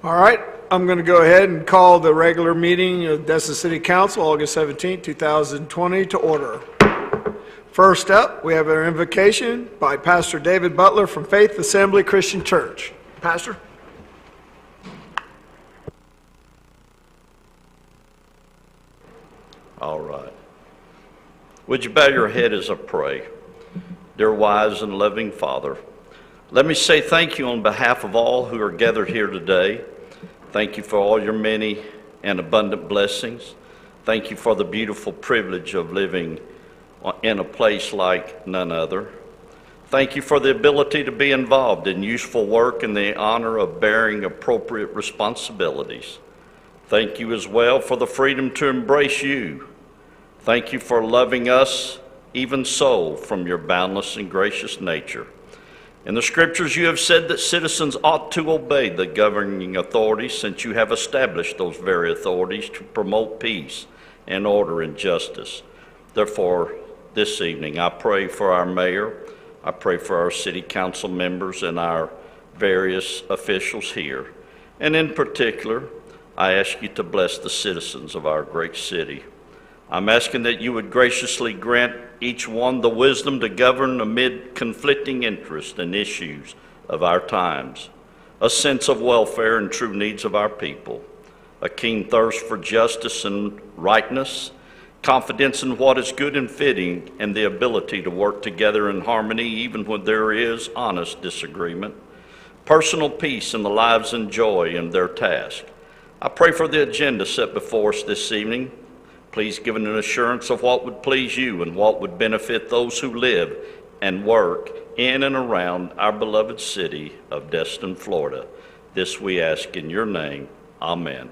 All right, I'm going to go ahead and call the regular meeting of Destin City Council, August 17, 2020, to order. First up, we have our invocation by Pastor David Butler from Faith Assembly Christian Church. Pastor? All right. Would you bow your head as I pray? Dear wise and loving Father, let me say thank you on behalf of all who are gathered here today. Thank you for all your many and abundant blessings. Thank you for the beautiful privilege of living in a place like none other. Thank you for the ability to be involved in useful work and the honor of bearing appropriate responsibilities. Thank you as well for the freedom to embrace you. Thank you for loving us even so from your boundless and gracious nature. In the scriptures you have said that citizens ought to obey the governing authorities, since you have established those very authorities to promote peace and order and justice. Therefore, this evening I pray for our mayor, I pray for our city council members and our various officials here. And in particular, I ask you to bless the citizens of our great city. I'm asking that you would graciously grant each one the wisdom to govern amid conflicting interests and issues of our times, a sense of welfare and true needs of our people, a keen thirst for justice and rightness, confidence in what is good and fitting, and the ability to work together in harmony even when there is honest disagreement, personal peace in the lives and joy in their task. I pray for the agenda set before us this evening. Please give an assurance of what would please you and what would benefit those who live and work in and around our beloved city of Destin, Florida. This we ask in your name. Amen.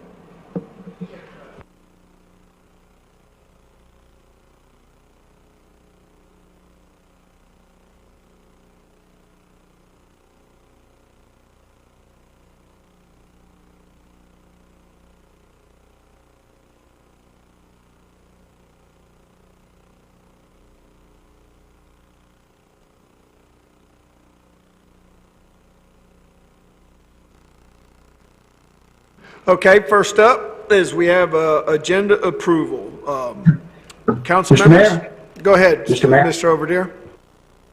Okay, first up is we have agenda approval. Council Mr. members? Mayor? Go ahead, Mr. Mayor? Mr. Overdeer.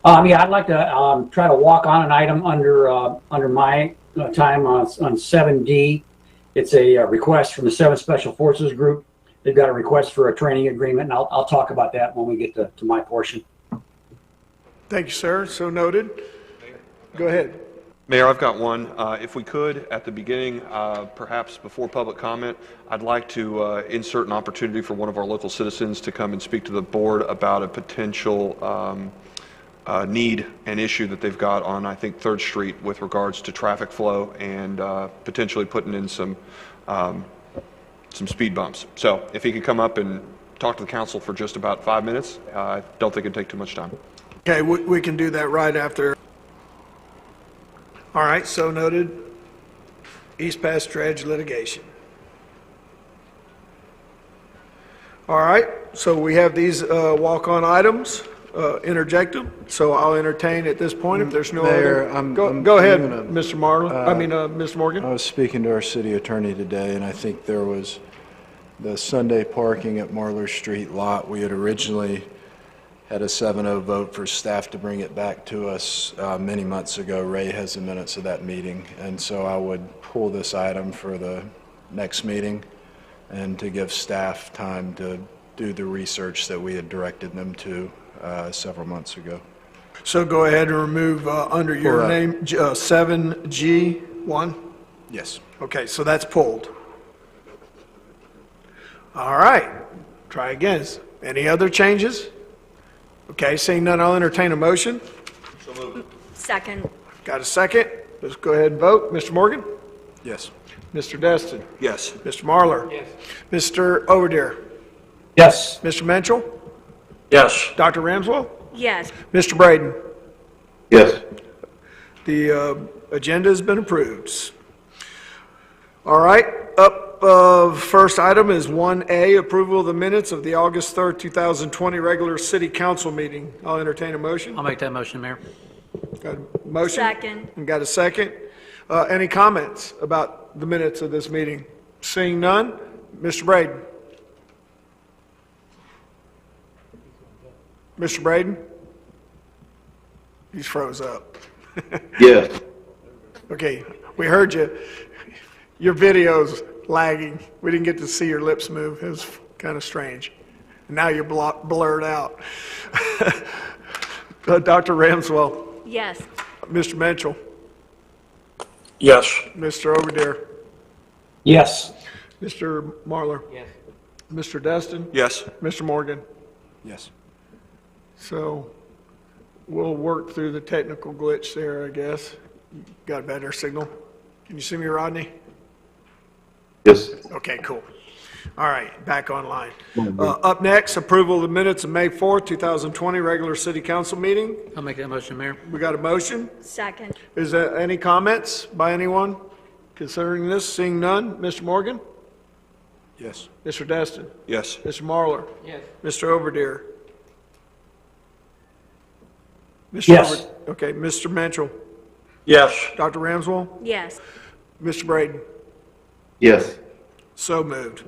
Yeah, I'd like to try to walk on an item under my time on 7D. It's a request from the 7th Special Forces Group. They've got a request for a training agreement, and I'll talk about that when we get to my portion. Thank you, sir. So noted. Go ahead. Mayor, I've got one. If we could, at the beginning, perhaps before public comment, I'd like to insert an opportunity for one of our local citizens to come and speak to the board about a potential need and issue that they've got on, I think, 3rd Street with regards to traffic flow and potentially putting in some speed bumps. So if he could come up and talk to the council for just about 5 minutes, I don't think it'd take too much time. Okay, we can do that right after. All right, so noted. East Pass Dredge litigation. All right, so we have these walk-on items, interjected. So I'll entertain at this point if there's no Mayor, other. Go ahead, Mr. Mr. Morgan. I was speaking to our city attorney today, and I think there was the Sunday parking at Marlar Street lot. We had originally had a 7-0 vote for staff to bring it back to us many months ago. Ray has the minutes of that meeting, and so I would pull this item for the next meeting and to give staff time to do the research that we had directed them to several months ago. So go ahead and remove under your name 7G1. Yes. Okay, so that's pulled. All right, try again. Any other changes? Okay, seeing none, I'll entertain a motion. So moved. Second. Got a second? Let's go ahead and vote. Mr. Morgan? Yes. Mr. Destin? Yes. Mr. Marlar? Yes. Mr. Overdeer? Yes. Mr. Menchel? Yes. Dr. Ramswell? Yes. Mr. Braden? Yes. The agenda has been approved. All right, first item is 1A, approval of the minutes of the August 3rd, 2020 regular city council meeting. I'll entertain a motion. I'll make that motion, Mayor. Got a motion? Second. And got a second. Any comments about the minutes of this meeting? Seeing none, Mr. Braden. Mr. Braden? He's froze up. Yes. Okay, we heard you. Your video's lagging. We didn't get to see your lips move. It was kind of strange. And now you're blurred out. Dr. Ramswell, Yes. Mr. Mitchell, Yes. Mr. Overdeer, Yes. Mr. Marlar. Yes. Mr. Destin, Yes. Mr. Morgan. Yes. So we'll work through the technical glitch there, I guess. You got a better signal? Can you see me, Rodney? Yes. Okay, cool. All right, back online. Up next, approval of the minutes of May 4th, 2020, regular city council meeting. I'll make that motion, Mayor. We got a motion. Second. Is there any comments by anyone concerning this? Seeing none, Mr. Morgan? Yes. Mr. Destin? Yes. Mr. Marlar? Yes. Mr. Overdeer? Mr. Yes. Okay, Mr. Mitchell? Yes. Dr. Ramswell? Yes. Mr. Braden? Yes. So moved.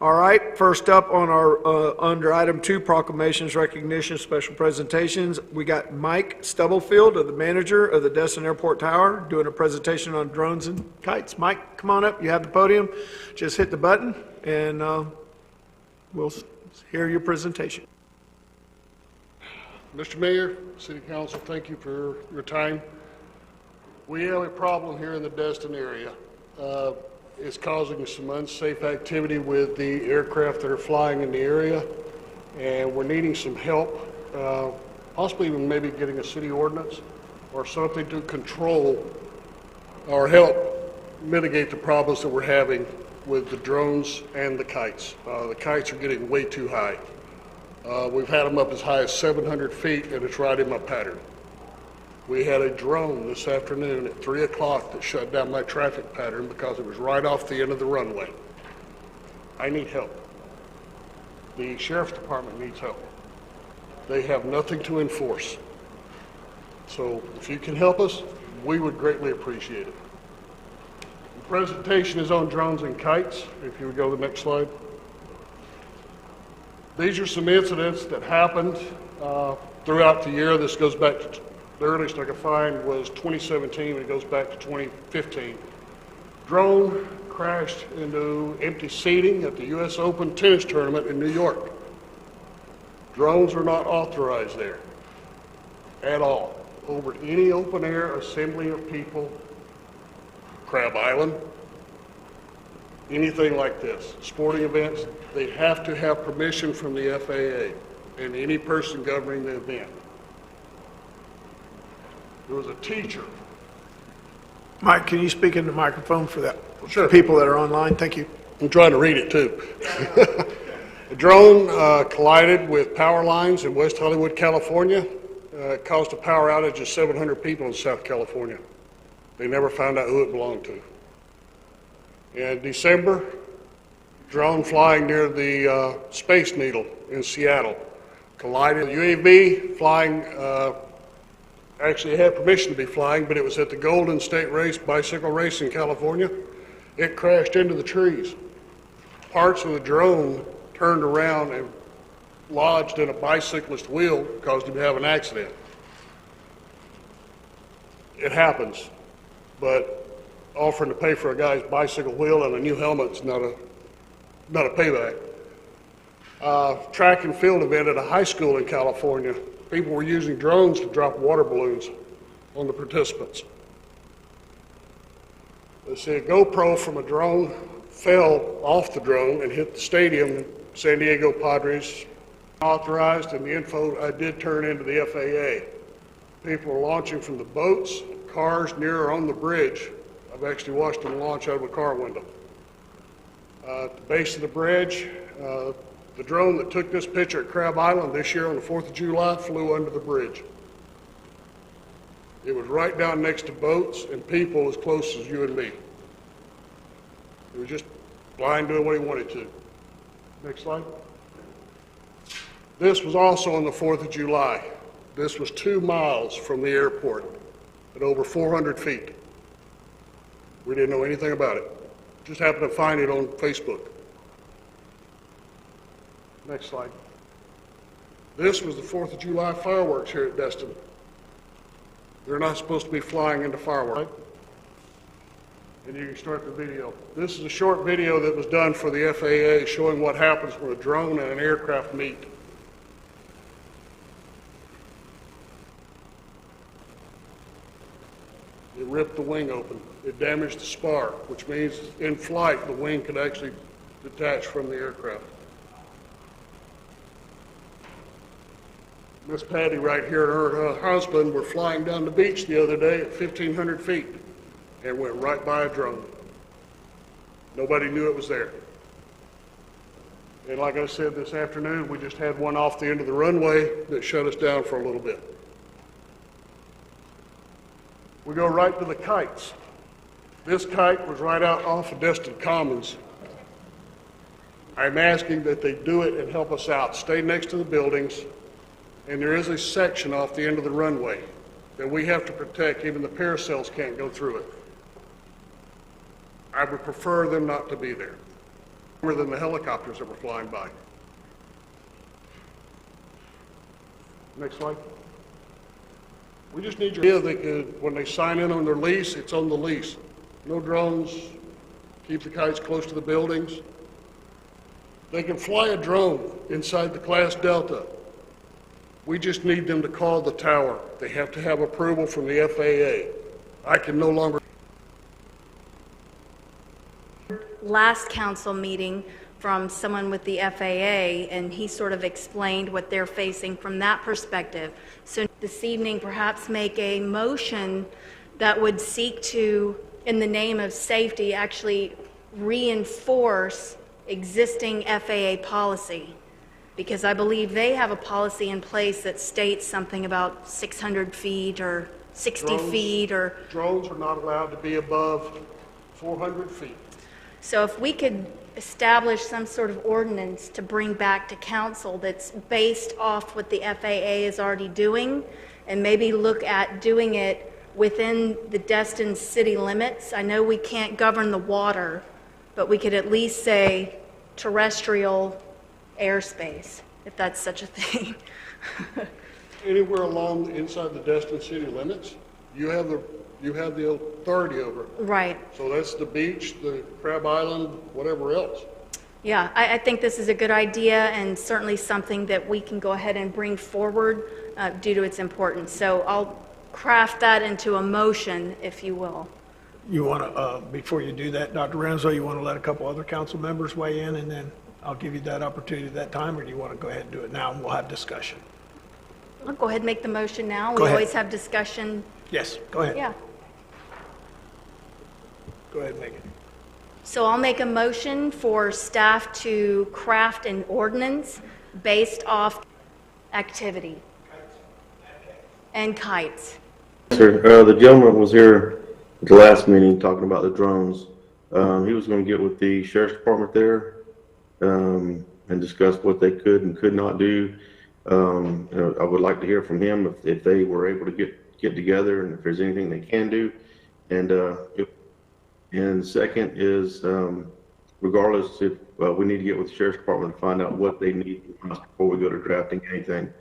All right, first up on our, under item 2, proclamations, recognition, special presentations, we got Mike Stubblefield, the manager of the Destin Airport Tower, doing a presentation on drones and kites. Mike, come on up, you have the podium. Just hit the button and we'll hear your presentation. Mr. Mayor, City Council, thank you for your time. We have a problem here in the Destin area. It's causing some unsafe activity with the aircraft that are flying in the area, and we're needing some help, possibly even maybe getting a city ordinance or something to control or help mitigate the problems that we're having with the drones and the kites. The kites are getting way too high. We've had them up as high as 700 feet, and it's right in my pattern. We had a drone this afternoon at 3 o'clock that shut down my traffic pattern because it was right off the end of the runway. I need help. The sheriff's department needs help. They have nothing to enforce. So if you can help us, we would greatly appreciate it. The presentation is on drones and kites. If you would go to the next slide. These are some incidents that happened throughout the year. This goes back to the earliest I could find was 2017, and it goes back to 2015. Drone crashed into empty seating at the U.S. Open tennis tournament in New York. Drones are not authorized there at all. Over any open air assembly of people, Crab Island, anything like this, sporting events, they have to have permission from the FAA and any person governing the event. There was a teacher. Mike, can you speak in the microphone for that? Sure. People that are online, thank you. I'm trying to read it too. A drone collided with power lines in West Hollywood, California. It caused a power outage of 700 people in South California. They never found out who it belonged to. In December, drone flying near the Space Needle in Seattle collided. UAV flying, actually had permission to be flying, but it was at the Golden State Race bicycle race in California. It crashed into the trees. Parts of the drone turned around and lodged in a bicyclist wheel, caused him to have an accident. It happens, but offering to pay for a guy's bicycle wheel and a new helmet's not a payback. Track and field event at a high school in California. People were using drones to drop water balloons on the participants. Let's see, a GoPro from a drone fell off the drone and hit the stadium. San Diego Padres authorized, and the info I did turn into the FAA. People were launching from the boats, cars near or on the bridge. I've actually watched them launch out of a car window. At the base of the bridge, the drone that took this picture at Crab Island this year on the 4th of July flew under the bridge. It was right down next to boats and people as close as you and me. He was just flying, doing what he wanted to. Next slide. This was also on the 4th of July. This was 2 miles from the airport at over 400 feet. We didn't know anything about it. Just happened to find it on Facebook. Next slide. This was the 4th of July fireworks here at Destin. They're not supposed to be flying into fireworks. And you can start the video. This is a short video that was done for the FAA showing what happens when a drone and an aircraft meet. It ripped the wing open. It damaged the spar, which means in flight the wing could actually detach from the aircraft. Miss Patty right here and her husband were flying down the beach the other day at 1,500 feet and went right by a drone. Nobody knew it was there. And like I said this afternoon, we just had one off the end of the runway that shut us down for a little bit. We go right to the kites. This kite was right out off of Destin Commons. I'm asking that they do it and help us out. Stay next to the buildings. And there is a section off the end of the runway that we have to protect. Even the parasails can't go through it. I would prefer them not to be there, more than the helicopters that were flying by. Next slide. We just need your idea that when they sign in on their lease, it's on the lease. No drones, keep the kites close to the buildings. They can fly a drone inside the Class Delta. We just need them to call the tower. They have to have approval from the FAA. I can no longer. Last council meeting from someone with the FAA, and he sort of explained what they're facing from that perspective. So this evening, perhaps make a motion that would seek to, in the name of safety, actually reinforce existing FAA policy. Because I believe they have a policy in place that states something about 600 feet or 60 feet or... Drones are not allowed to be above 400 feet. So if we could establish some sort of ordinance to bring back to council that's based off what the FAA is already doing, and maybe look at doing it within the Destin city limits. I know we can't govern the water, but we could at least say terrestrial airspace, if that's such a thing. Anywhere along inside the Destin city limits, you have the authority over it. Right. So that's the beach, the Crab Island, whatever else. Yeah, I think this is a good idea and certainly something that we can go ahead and bring forward due to its importance. So I'll craft that into a motion, if you will. You want to, before you do that, Dr. Renzo, you want to let a couple other council members weigh in, and then I'll give you that opportunity at that time, or do you want to go ahead and do it now and we'll have discussion? I'll go ahead and make the motion now. Go We ahead. always have discussion. Yes, go ahead. Yeah. Go ahead and make it. So I'll make a motion for staff to craft an ordinance based off activity and kites. Sir, the gentleman was here at the last meeting talking about the drones. He was going to get with the sheriff's department there and discuss what they could and could not do. I would like to hear from him if they were able to get together and if there's anything they can do. And second is, regardless if we need to get with the sheriff's department to find out what they need from us before we go to drafting anything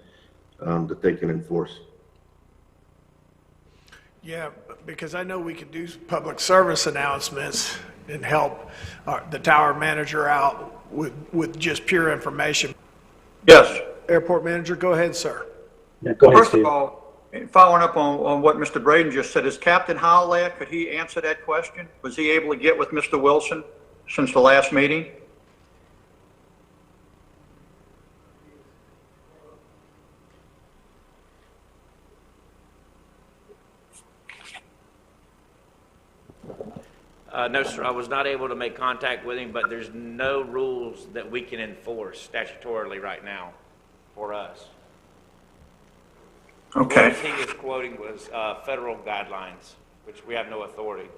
that they can enforce. Yeah, because I know we could do public service announcements and help the tower manager out with just pure information. Yes. Airport manager, go ahead, sir. Yeah, go ahead, First Steve. of all, following up on what Mr. Braden just said, is Captain Howell there? Could he answer that question? Was he able to get with Mr. Wilson since the last meeting? No, sir, I was not able to make contact with him, but there's no rules that we can enforce statutorily right now for us. Okay. What he was quoting was federal guidelines, which we have no authority.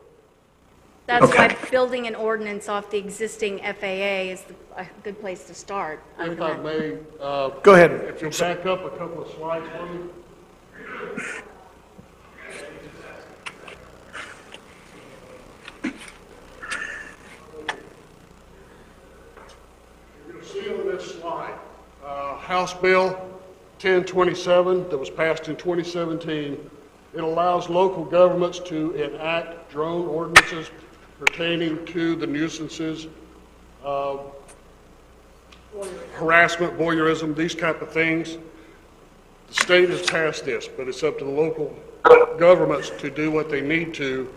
That's Okay. why building an ordinance off the existing FAA is a good place to start. If I may, Go ahead. if you'll back up a couple of slides for me. this slide. House Bill 1027 that was passed in 2017, it allows local governments to enact drone ordinances pertaining to the nuisances, harassment, voyeurism, these type of things. The state has passed this, but it's up to the local governments to do what they need to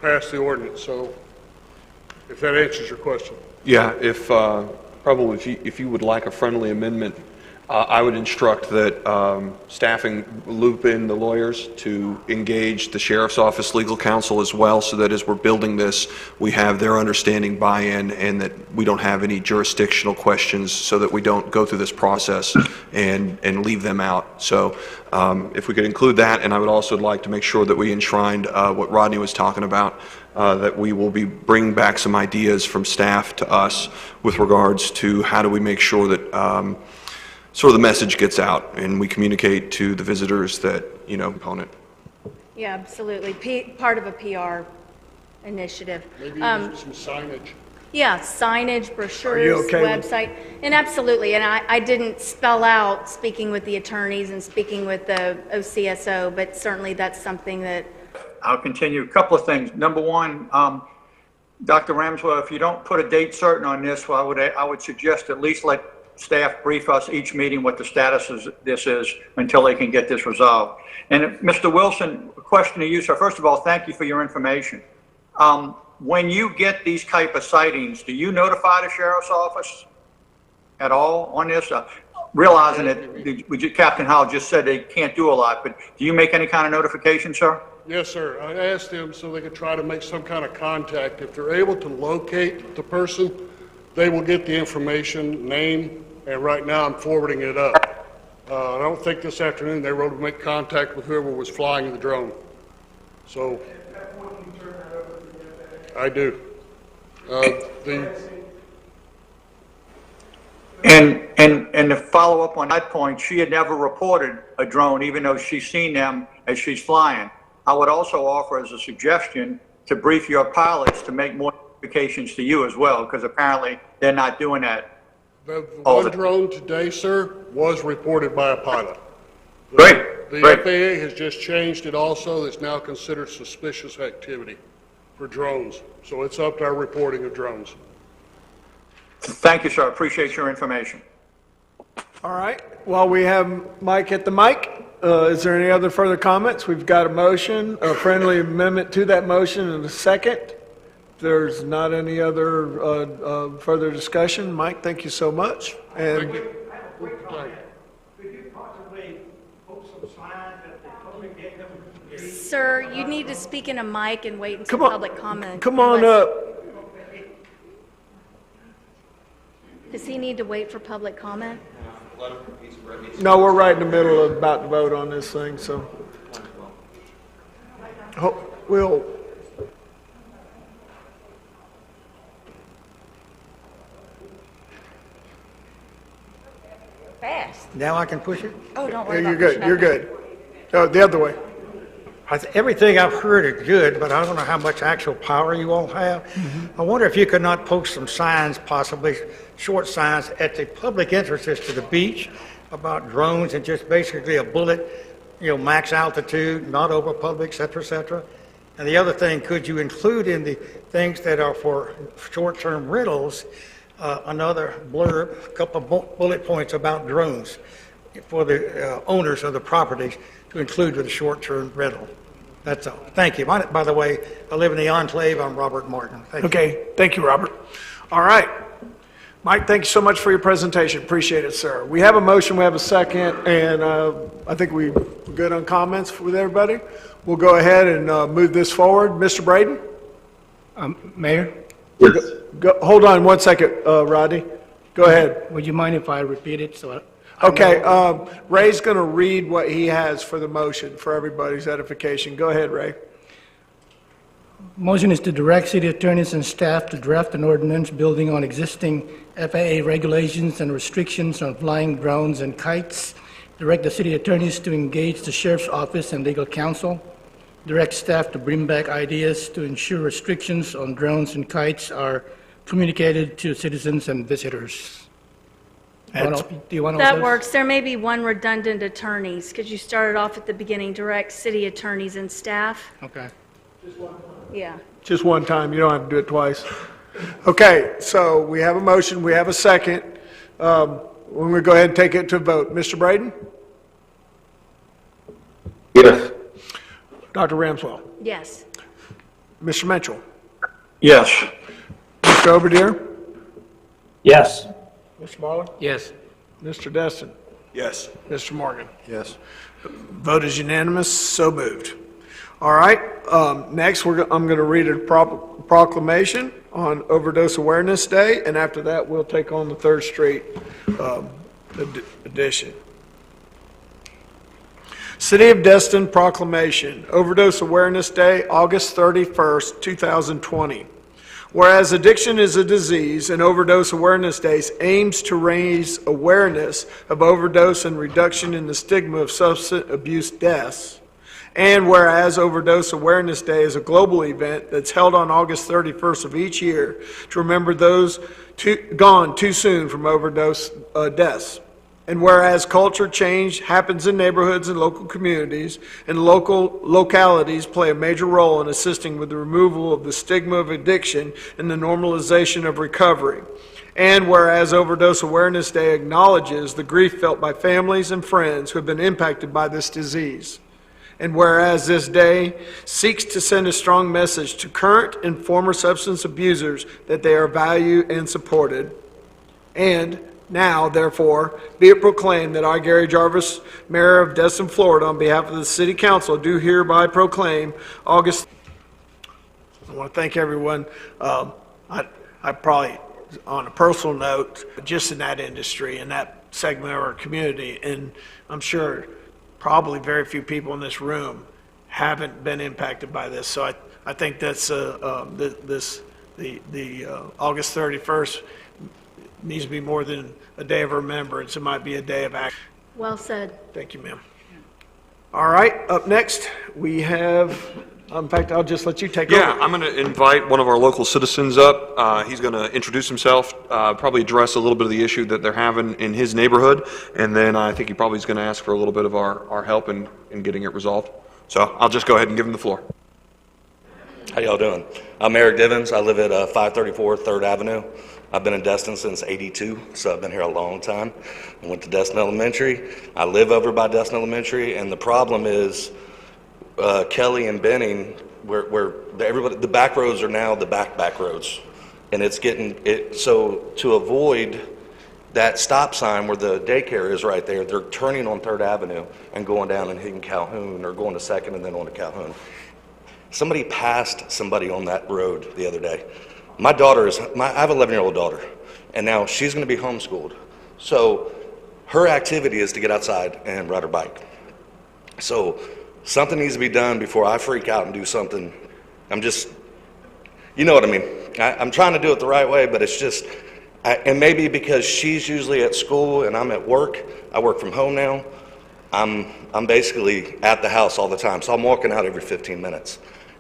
pass the ordinance. So if that answers your question. Yeah, probably if you would like a friendly amendment, I would instruct that staffing loop in the lawyers to engage the sheriff's office legal counsel as well, so that as we're building this, we have their understanding buy-in and that we don't have any jurisdictional questions, so that we don't go through this process and leave them out. So if we could include that, and I would also like to make sure that we enshrined what Rodney was talking about, that we will be bringing back some ideas from staff to us with regards to how do we make sure that sort of the message gets out and we communicate to the visitors that, component. Yeah, absolutely. Part of a PR initiative. Maybe some signage. Yeah, signage, brochures, Are you okay with- website, and absolutely. And I didn't spell out speaking with the attorneys and speaking with the OCSO, but certainly that's something that. I'll continue. A couple of things. Number one, Dr. Ramswell, if you don't put a date certain on this, well, I would suggest at least let staff brief us each meeting what the status of this is until they can get this resolved. And Mr. Wilson, a question to you, sir. First of all, thank you for your information. When you get these type of sightings, do you notify the sheriff's office at all on this? Realizing that Captain Howell just said they can't do a lot, but do you make any kind of notification, sir? Yes, sir. I asked them so they could try to make some kind of contact. If they're able to locate the person, they will get the information, name, and right now I'm forwarding it up. I don't think this afternoon they were able to make contact with whoever was flying the drone. So I do. And to follow up on that point, she had never reported a drone, even though she's seen them as she's flying. I would also offer as a suggestion to brief your pilots to make more notifications to you as well, because apparently they're not doing that. The one drone today, sir, was reported by a pilot. Great. The Great. FAA has just changed it also. It's now considered suspicious activity for drones. So it's up to our reporting of drones. Thank you, sir. Appreciate your information. All right. While we have Mike at the mic, is there any other further comments? We've got a motion, a friendly amendment to that motion, and a second. If there's not any other further discussion, Mike, thank you so much. And Thank you. I have a quick comment. Could you possibly post some signs that the public get them? Sir, you need to speak in a mic and wait until Come on. public comment. come on unless- up. Does he need to wait for public comment? No, we're right in the middle of about to vote on this thing, so. We'll, Fast. Now I can push it? Oh, don't worry you're about good, pushing you're that. good. Oh, the other way. Everything I've heard is good, but I don't know how much actual power you all have. I wonder if you could not post some signs, possibly short signs, at the public entrances to the beach about drones and just basically a bullet, max altitude, not over public, et cetera, et cetera. And the other thing, could you include in the things that are for short-term rentals, another blurb, a couple of bullet points about drones for the owners of the properties to include with a short-term rental? That's all. Thank you. By the way, I live in the Enclave. I'm Robert Martin. Thank you. Okay, thank you, Robert. All right. Mike, thank you so much for your presentation. Appreciate it, sir. We have a motion, we have a second, and I think we're good on comments with everybody. We'll go ahead and move this forward. Mr. Braden? Mayor, Yes. Hold on one second, Rodney. Go ahead. would you mind if I repeat it? Okay, Ray's going to read what he has for the motion for everybody's edification. Go ahead, Ray. Motion is to direct city attorneys and staff to draft an ordinance building on existing FAA regulations and restrictions on flying drones and kites. Direct the city attorneys to engage the sheriff's office and legal counsel. Direct staff to bring back ideas to ensure restrictions on drones and kites are communicated to citizens and visitors. Do you want all That those? works. There may be one redundant attorneys, because you started off at the beginning, direct city attorneys and staff. Okay. Yeah. Just one time, you don't have to do it twice. Okay, so we have a motion, we have a second. We're going to go ahead and take it to a vote. Mr. Braden? Yes. Dr. Ramswell? Yes. Mr. Mitchell? Yes. Mr. Overdeer? Yes. Mr. Marlar? Yes. Mr. Destin? Yes. Mr. Morgan? Yes. Vote is unanimous, so moved. All right, next I'm going to read a proclamation on Overdose Awareness Day, and after that, we'll take on the 3rd Street edition. City of Destin Proclamation, Overdose Awareness Day, August 31st, 2020. Whereas addiction is a disease and Overdose Awareness Day aims to raise awareness of overdose and reduction in the stigma of substance abuse deaths, and whereas Overdose Awareness Day is a global event that's held on August 31st of each year to remember those gone too soon from overdose deaths. And whereas culture change happens in neighborhoods and local communities, and local localities play a major role in assisting with the removal of the stigma of addiction and the normalization of recovery. And whereas Overdose Awareness Day acknowledges the grief felt by families and friends who have been impacted by this disease. And whereas this day seeks to send a strong message to current and former substance abusers that they are valued and supported. And now, therefore, be it proclaimed that I, Gary Jarvis, Mayor of Destin, Florida, on behalf of the City Council, do hereby proclaim August. I want to thank everyone. I probably, on a personal note, just in that industry, in that segment of our community, and I'm sure probably very few people in this room haven't been impacted by this. So I think that's the August 31st needs to be more than a day of remembrance. It might be a day of action. Well said. Thank you, ma'am. All right, up next, we have, in fact, I'll just let you take over. Yeah, I'm going to invite one of our local citizens up. He's going to introduce himself, probably address a little bit of the issue that they're having in his neighborhood, and then I think he probably is going to ask for a little bit of our help in getting it resolved. So I'll just go ahead and give him the floor. How y'all doing? I'm Eric Divins. I live at 534 3rd Avenue. I've been in Destin since '82, so I've been here a long time. I went to Destin Elementary. I live over by Destin Elementary, and the problem is Kelly and Benning, where everybody, the back roads are now the back roads, and it's getting it. So to avoid that stop sign where the daycare is right there, they're turning on 3rd Avenue and going down and hitting Calhoun, or going to 2nd and then on to Calhoun. Somebody passed somebody on that road the other day. My daughter I have an 11-year-old daughter, and now she's going to be homeschooled. So her activity is to get outside and ride her bike. So something needs to be done before I freak out and do something. I'm just, you know what I mean. I'm trying to do it the right way, but it's just, and maybe because she's usually at school and I'm at work, I work from home now, I'm basically at the house all the time. So I'm walking out every 15 minutes.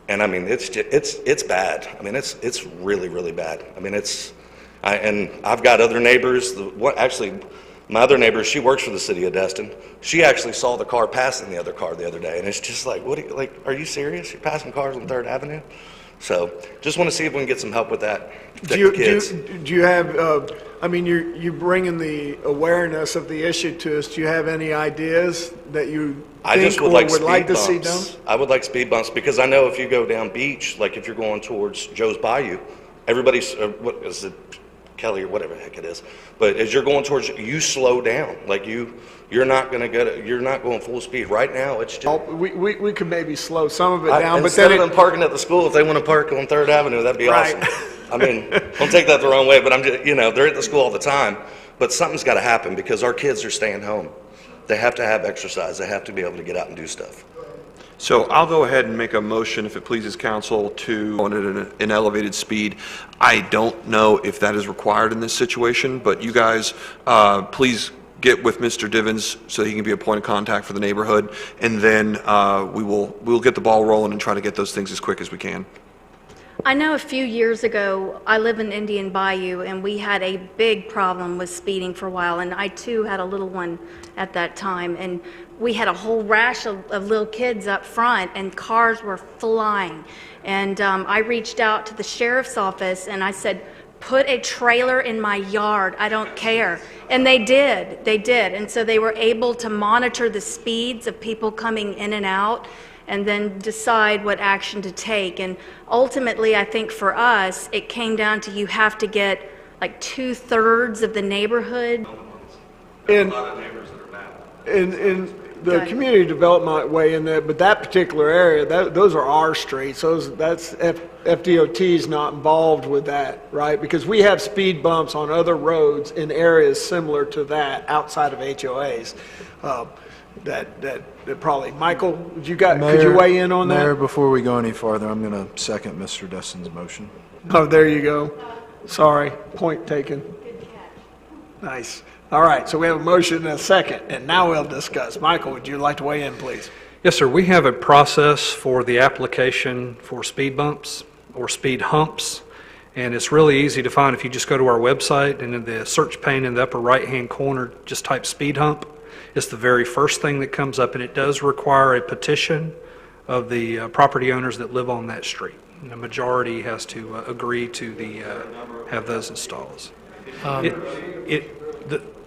And I mean, it's bad. I mean, it's really, really bad. I mean, and I've got other neighbors. Actually, my other neighbor, she works for the city of Destin. She actually saw the car passing the other car the other day, and it's just like, are you serious? You're passing cars on 3rd Avenue? So, just want to see if we can get some help with that. Do you have? I mean, you're bringing the awareness of the issue to us. Do you have any ideas that you I think just would or like would speed like to bumps. see done? I would like speed bumps because I know if you go down Beach, like if you're going towards Joe's Bayou, everybody's what is it, Kelly or whatever the heck it is. But as you're going towards, you slow down. Like you're not going to go. You're not going full speed right now. It's just We could maybe slow some of it down, but instead then of them parking at the school, if they want to park on 3rd Avenue, that'd be Right. awesome. I mean, don't take that the wrong way, but I'm just, they're at the school all the time. But something's got to happen because our kids are staying home. They have to have exercise. They have to be able to get out and do stuff. So I'll go ahead and make a motion, if it pleases council, to go at an elevated speed. I don't know if that is required in this situation, but you guys, please get with Mr. Divins so he can be a point of contact for the neighborhood, and then we'll get the ball rolling and try to get those things as quick as we can. I know a few years ago, I live in Indian Bayou, and we had a big problem with speeding for a while, and I too had a little one at that time, and we had a whole rash of little kids up front, and cars were flying. And I reached out to the sheriff's office, and I said, put a trailer in my yard, I don't care. And they did. And so they were able to monitor the speeds of people coming in and out, and then decide what action to take. And ultimately, I think for us, it came down to you have to get like 2/3 of the neighborhood. In the community development way in there, but that particular area, those are our streets. That's FDOT's not involved with that, right? Because we have speed bumps on other roads in areas similar to that outside of HOAs. That probably, Michael, could you weigh in on that? Mayor, before we go any farther, I'm going to second Mr. Destin's motion. Oh, there you go. Sorry, point taken. Nice. All right, so we have a motion and a second, and now we'll discuss. Michael, would you like to weigh in, please? Yes, sir. We have a process for the application for speed bumps or speed humps, and it's really easy to find. If you just go to our website and in the search pane in the upper right-hand corner, just type speed hump. It's the very first thing that comes up, and it does require a petition of the property owners that live on that street. And the majority has to agree to have those installs.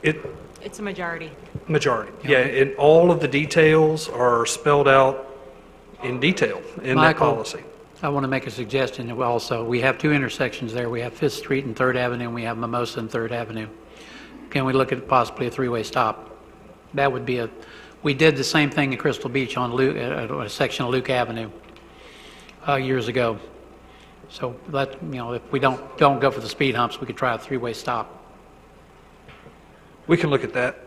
It's a majority. Majority, yeah, and all of the details are spelled out in detail in that policy. I want to make a suggestion also. We have two intersections there. We have 5th Street and 3rd Avenue, and we have Mimosa and 3rd Avenue. Can we look at possibly a three-way stop? That would be we did the same thing in Crystal Beach on a section of Luke Avenue years ago. So if we don't go for the speed humps, we could try a three-way stop. We can look at that.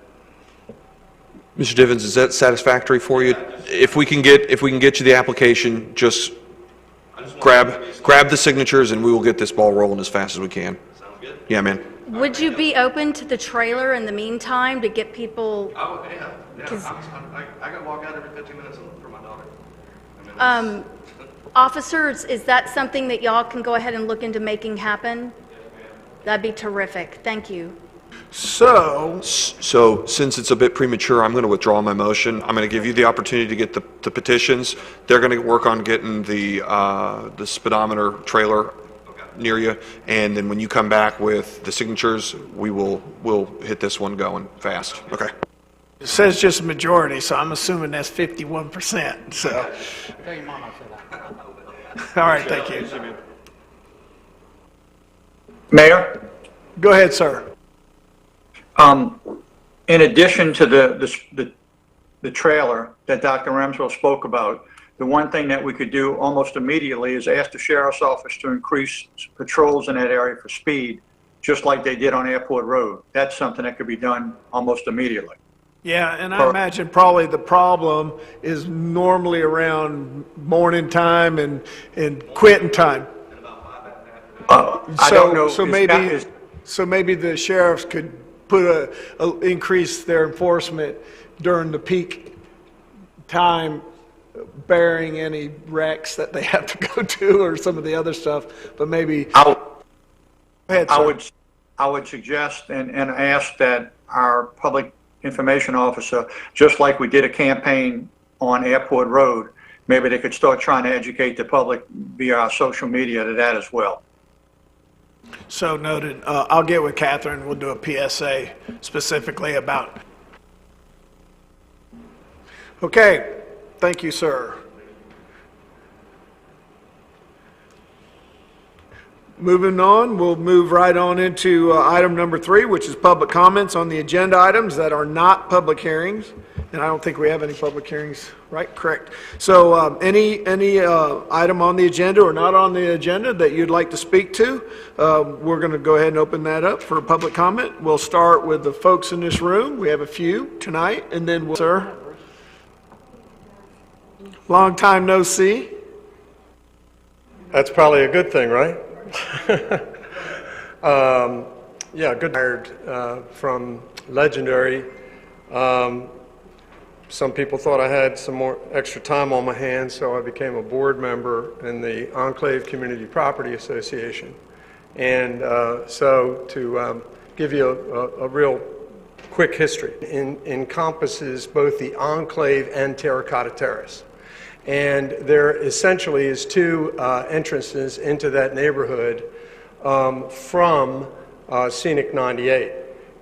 Mr. Divins, is that satisfactory for you? If we can get you the application, just grab the signatures and we will get this ball rolling as fast as we can. Sounds good. Yeah, man. Would you be open to the trailer in the meantime to get people? Oh, yeah. I can walk out every 15 minutes for my daughter. Officers, is that something that y'all can go ahead and look into making happen? That'd be terrific. Thank you. So since it's a bit premature, I'm going to withdraw my motion. I'm going to give you the opportunity to get the petitions. They're going to work on getting the speedometer trailer near you, and then when you come back with the signatures, we'll hit this one going fast. Okay. it says just a majority, so I'm assuming that's 51%. So, Tell your mom I said that. all right, thank you. Mayor? Go ahead, sir. In addition to the trailer that Dr. Ramswell spoke about, the one thing that we could do almost immediately is ask the sheriff's office to increase patrols in that area for speed, just like they did on Airport Road. That's something that could be done almost immediately. Yeah, and I imagine probably the problem is normally around morning time and quitting time. I don't know. So maybe the sheriffs could put increase their enforcement during the peak time, bearing any wrecks that they have to go to or some of the other stuff. But maybe go ahead, sir. I would suggest and ask that our public information officer, just like we did a campaign on Airport Road, maybe they could start trying to educate the public via our social media to that as well. So noted. I'll get with Catherine. We'll do a PSA specifically about. Okay. Thank you, sir. Moving on, we'll move right on into item number 3, which is public comments on the agenda items that are not public hearings. And I don't think we have any public hearings, right? Correct. So any item on the agenda or not on the agenda that you'd like to speak to, we're going to go ahead and open that up for public comment. We'll start with the folks in this room. We have a few tonight, and then sir. Long time no see. That's probably a good thing, right? Yeah, good. Hired from Legendary. some people thought I had some more extra time on my hands, so I became a board member in the Enclave Community Property Association. And so to give you a real quick history, encompasses both the Enclave and Terracotta Terrace. And there essentially is two entrances into that neighborhood from Scenic 98.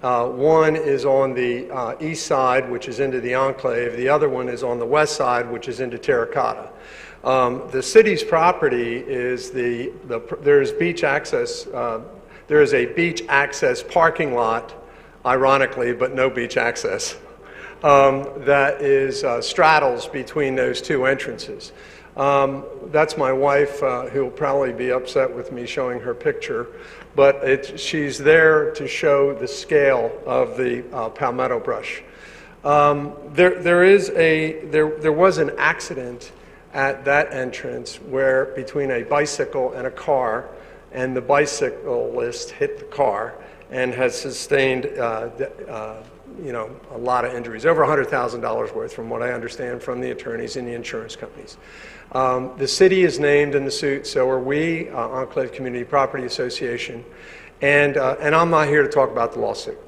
One is on the east side, which is into the Enclave. The other one is on the west side, which is into Terracotta. The city's property is there's beach access. There is a beach access parking lot, ironically, but no beach access. That is straddles between those two entrances. That's my wife, who will probably be upset with me showing her picture, but she's there to show the scale of the palmetto brush. There was an accident at that entrance where between a bicycle and a car, and the bicyclist hit the car and has sustained a lot of injuries, over $100,000 worth from what I understand from the attorneys and the insurance companies. The city is named in the suit, so are we, Enclave Community Property Association, and I'm not here to talk about the lawsuit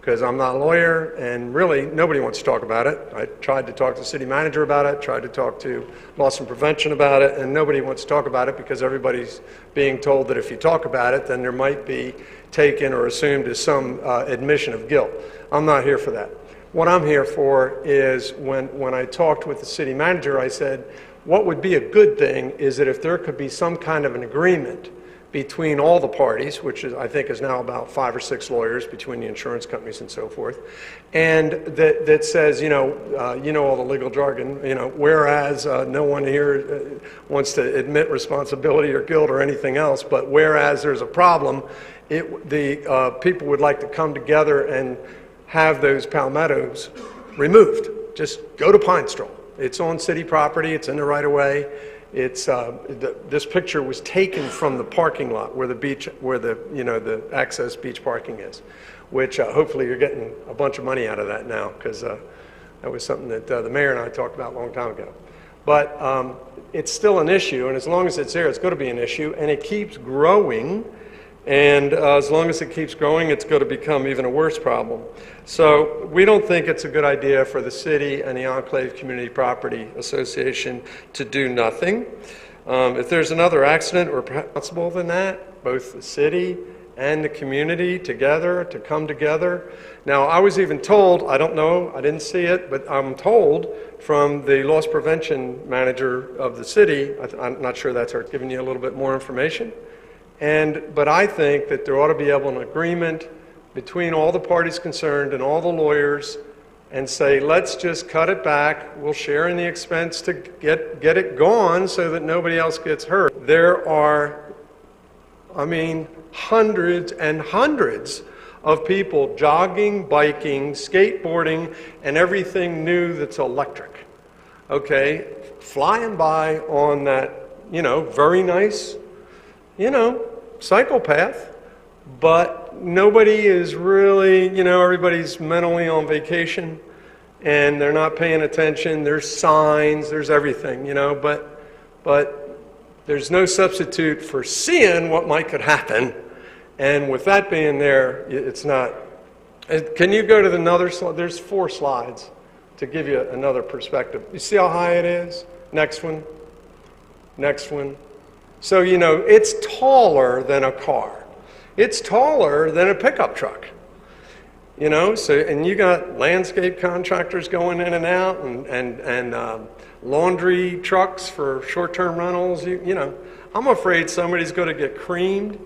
because I'm not a lawyer, and really nobody wants to talk about it. I tried to talk to the city manager about it, tried to talk to loss and prevention about it, and nobody wants to talk about it because everybody's being told that if you talk about it, then there might be taken or assumed as some admission of guilt. I'm not here for that. What I'm here for is when I talked with the city manager, I said, what would be a good thing is that if there could be some kind of an agreement between all the parties, which is, I think is now about 5 or 6 lawyers between the insurance companies and so forth, and that says, all the legal jargon, whereas no one here wants to admit responsibility or guilt or anything else, but whereas there's a problem, the people would like to come together and have those palmettos removed. Just go to Pine Straw. It's on city property. It's in the right of way. It's this picture was taken from the parking lot where the beach, where the access beach parking is, which hopefully you're getting a bunch of money out of that now because that was something that the mayor and I talked about a long time ago. But it's still an issue, and as long as it's there, it's going to be an issue, and it keeps growing. And as long as it keeps growing, it's going to become even a worse problem. So we don't think it's a good idea for the city and the Enclave Community Property Association to do nothing. If there's another accident, we're responsible than that, both the city and the community together, to come together. Now, I was even told, I don't know, I didn't see it, but I'm told from the loss prevention manager of the city, I'm not sure that's her, giving you a little bit more information. But I think that there ought to be an agreement between all the parties concerned and all the lawyers and say, let's just cut it back. We'll share in the expense to get it gone so that nobody else gets hurt. There are, hundreds and hundreds of people jogging, biking, skateboarding, and everything new that's electric, okay, flying by on that, very nice, cycle path, but nobody is really, everybody's mentally on vacation and they're not paying attention. There's signs, there's everything, but there's no substitute for seeing what could happen. And with that being there, it's not. Can you go to another slide? There's 4 slides to give you another perspective. You see how high it is? Next one. Next one. So, it's taller than a car. It's taller than a pickup truck. And you got landscape contractors going in and out and laundry trucks for short-term rentals. I'm afraid somebody's going to get creamed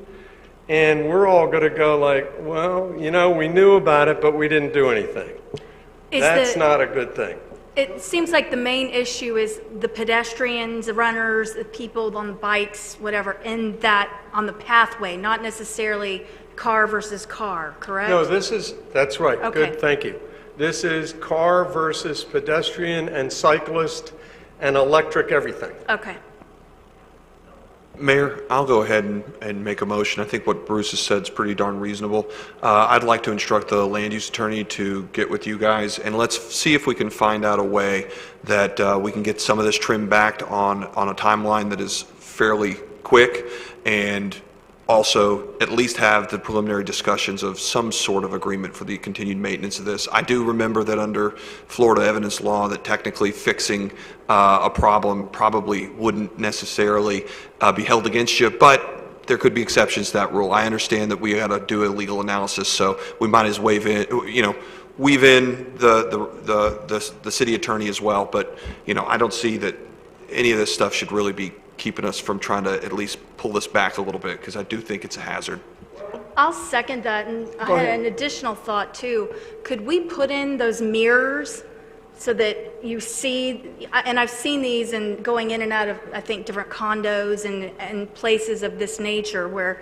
and we're all going to go like, well, we knew about it, but we didn't do anything. That's not a good thing. It seems like the main issue is the pedestrians, the runners, the people on the bikes, whatever, on the pathway, not necessarily car versus car, correct? No, that's right. Okay. Good, thank you. This is car versus pedestrian and cyclist and electric everything. Okay. Mayor, I'll go ahead and make a motion. I think what Bruce has said is pretty darn reasonable. I'd like to instruct the land use attorney to get with you guys, and let's see if we can find out a way that we can get some of this trimmed back on a timeline that is fairly quick, and also at least have the preliminary discussions of some sort of agreement for the continued maintenance of this. I do remember that under Florida evidence law that technically fixing a problem probably wouldn't necessarily be held against you, but there could be exceptions to that rule. I understand that we got to do a legal analysis, so we might as weave in the city attorney as well, but I don't see that any of this stuff should really be keeping us from trying to at least pull this back a little bit, because I do think it's a hazard. I'll second that, and I had an additional thought too. Could we put in those mirrors so that you see, and I've seen these and going in and out of, I think, different condos and places of this nature where,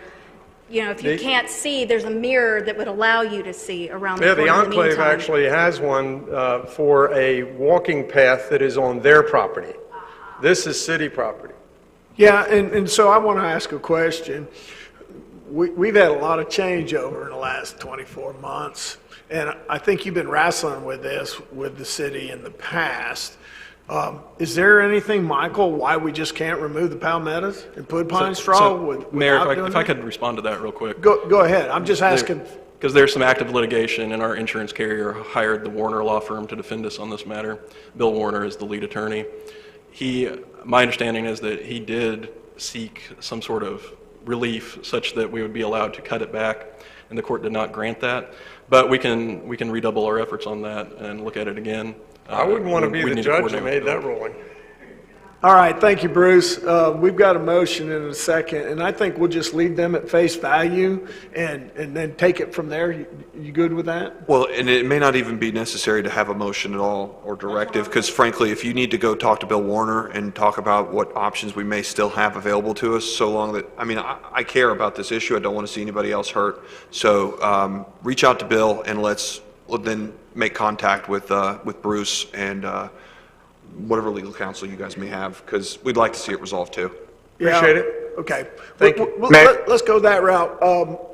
if you can't see, there's a mirror that would allow you to see around the corner. The Enclave actually has one for a walking path that is on their property. This is city property. Yeah, and so I want to ask a question. We've had a lot of changeover in the last 24 months, and I think you've been wrestling with this with the city in the past. Is there anything, Michael, why we just can't remove the palmettos and put pine straw? Mayor, if I could respond to that real quick. Go ahead. I'm just asking. Because there's some active litigation, and our insurance carrier hired the Warner Law Firm to defend us on this matter. Bill Warner is the lead attorney. My understanding is that he did seek some sort of relief such that we would be allowed to cut it back, and the court did not grant that. But we can redouble our efforts on that and look at it again. I wouldn't want to be the judge that made that ruling. All right, thank you, Bruce. We've got a motion in a second, and I think we'll just leave them at face value and then take it from there. You good with that? Well, and it may not even be necessary to have a motion at all or directive, because frankly, if you need to go talk to Bill Warner and talk about what options we may still have available to us, so long that, I care about this issue. I don't want to see anybody else hurt. So reach out to Bill, and let's then make contact with Bruce and whatever legal counsel you guys may have, because we'd like to see it resolved too. Appreciate it. Okay. Thank you. Let's go that route.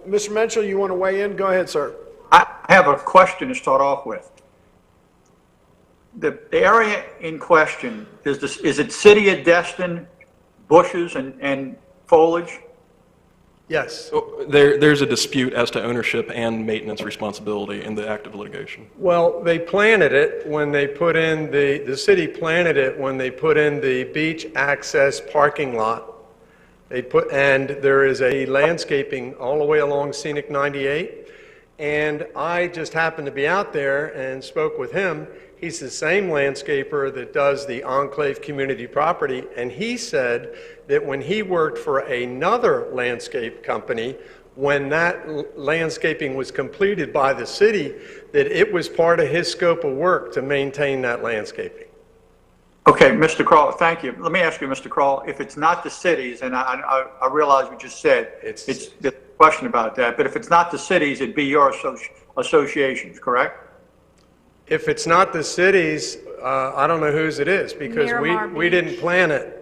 Mr. Mitchell, you want to weigh in? Go ahead, sir. I have a question to start off with. The area in question, is it city of Destin, bushes and foliage? Yes. There's a dispute as to ownership and maintenance responsibility in the active litigation. Well, they planted it when they put in the city planted it when they put in the beach access parking lot. And there is a landscaping all the way along Scenic 98. And I just happened to be out there and spoke with him. He's the same landscaper that does the Enclave community property, and he said that when he worked for another landscape company, when that landscaping was completed by the city, that it was part of his scope of work to maintain that landscaping. Okay, Mr. Kroll, thank you. Let me ask you, Mr. Kroll, if it's not the cities, and I realize we just said it's the question about that, but if it's not the cities, it'd be your associations, correct? If it's not the cities, I don't know whose it is, because we didn't plan it.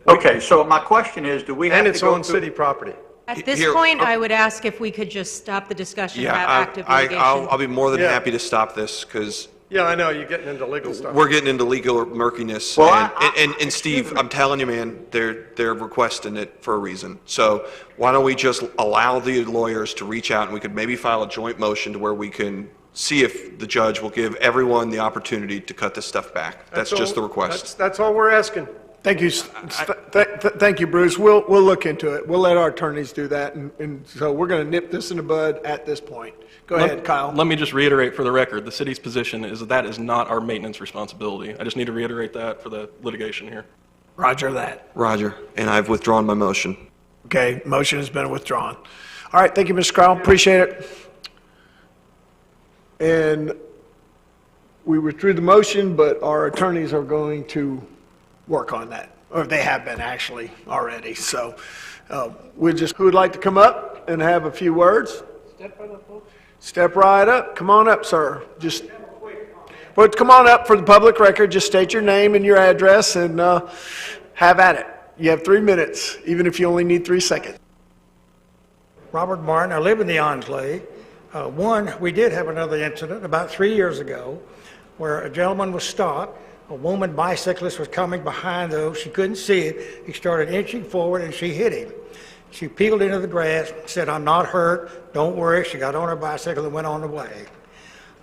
Okay, so my question is, do we have to go And it's on city property. At this point, I would ask if we could just stop the discussion about active litigation. I'll be more than happy to stop this, because yeah, I know, you're getting into legal stuff. we're getting into legal murkiness. And Steve, I'm telling you, man, they're requesting it for a reason. So why don't we just allow the lawyers to reach out, and we could maybe file a joint motion to where we can see if the judge will give everyone the opportunity to cut this stuff back. That's just the request. That's all we're asking. Thank you. Thank you, Bruce. We'll look into it. We'll let our attorneys do that. And so we're going to nip this in the bud at this point. Go ahead, Kyle. Let me just reiterate for the record, the city's position is that is not our maintenance responsibility. I just need to reiterate that for the litigation here. Roger that. Roger. And I've withdrawn my motion. Okay, motion has been withdrawn. All right, thank you, Mr. Crowell. Appreciate it. And we withdrew the motion, but our attorneys are going to work on that, or they have been actually already. So who would like to come up and have a few words? Step right up. Come on up, sir. But come on up for the public record. Just state your name and your address and have at it. You have 3 minutes, even if you only need 3 seconds. Robert Martin, I live in the Enclave. We did have another incident about 3 years ago where a gentleman was stopped. A woman bicyclist was coming behind those. She couldn't see it. He started inching forward and she hit him. She peeled into the grass, said, "I'm not hurt, don't worry." She got on her bicycle and went on the way.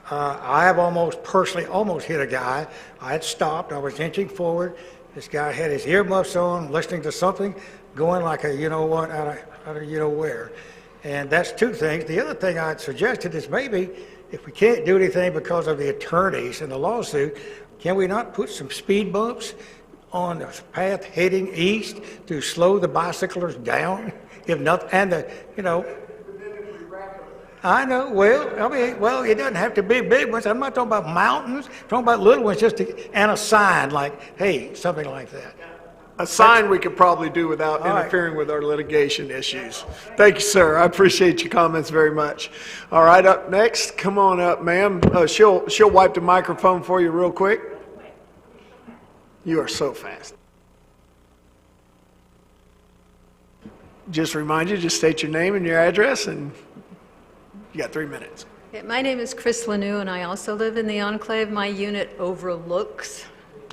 I have personally almost hit a guy. I had stopped, I was inching forward. This guy had his earmuffs on, listening to something, going like a you know what, out of you know where. And that's two things. The other thing I'd suggested is maybe if we can't do anything because of the attorneys and the lawsuit, can we not put some speed bumps on the path heading east to slow the bicyclers down? If nothing, and I know. Well, it doesn't have to be big ones. I'm not talking about mountains. I'm talking about little ones, and a sign like, hey, something like that. A sign we could probably do without interfering with our litigation issues. Thank you, sir. I appreciate your comments very much. All right, up next, come on up, ma'am. She'll wipe the microphone for you real quick. You are so fast. Just remind you, just state your name and your address, and you got 3 minutes. My name is Chris Lanou, and I also live in the Enclave. My unit overlooks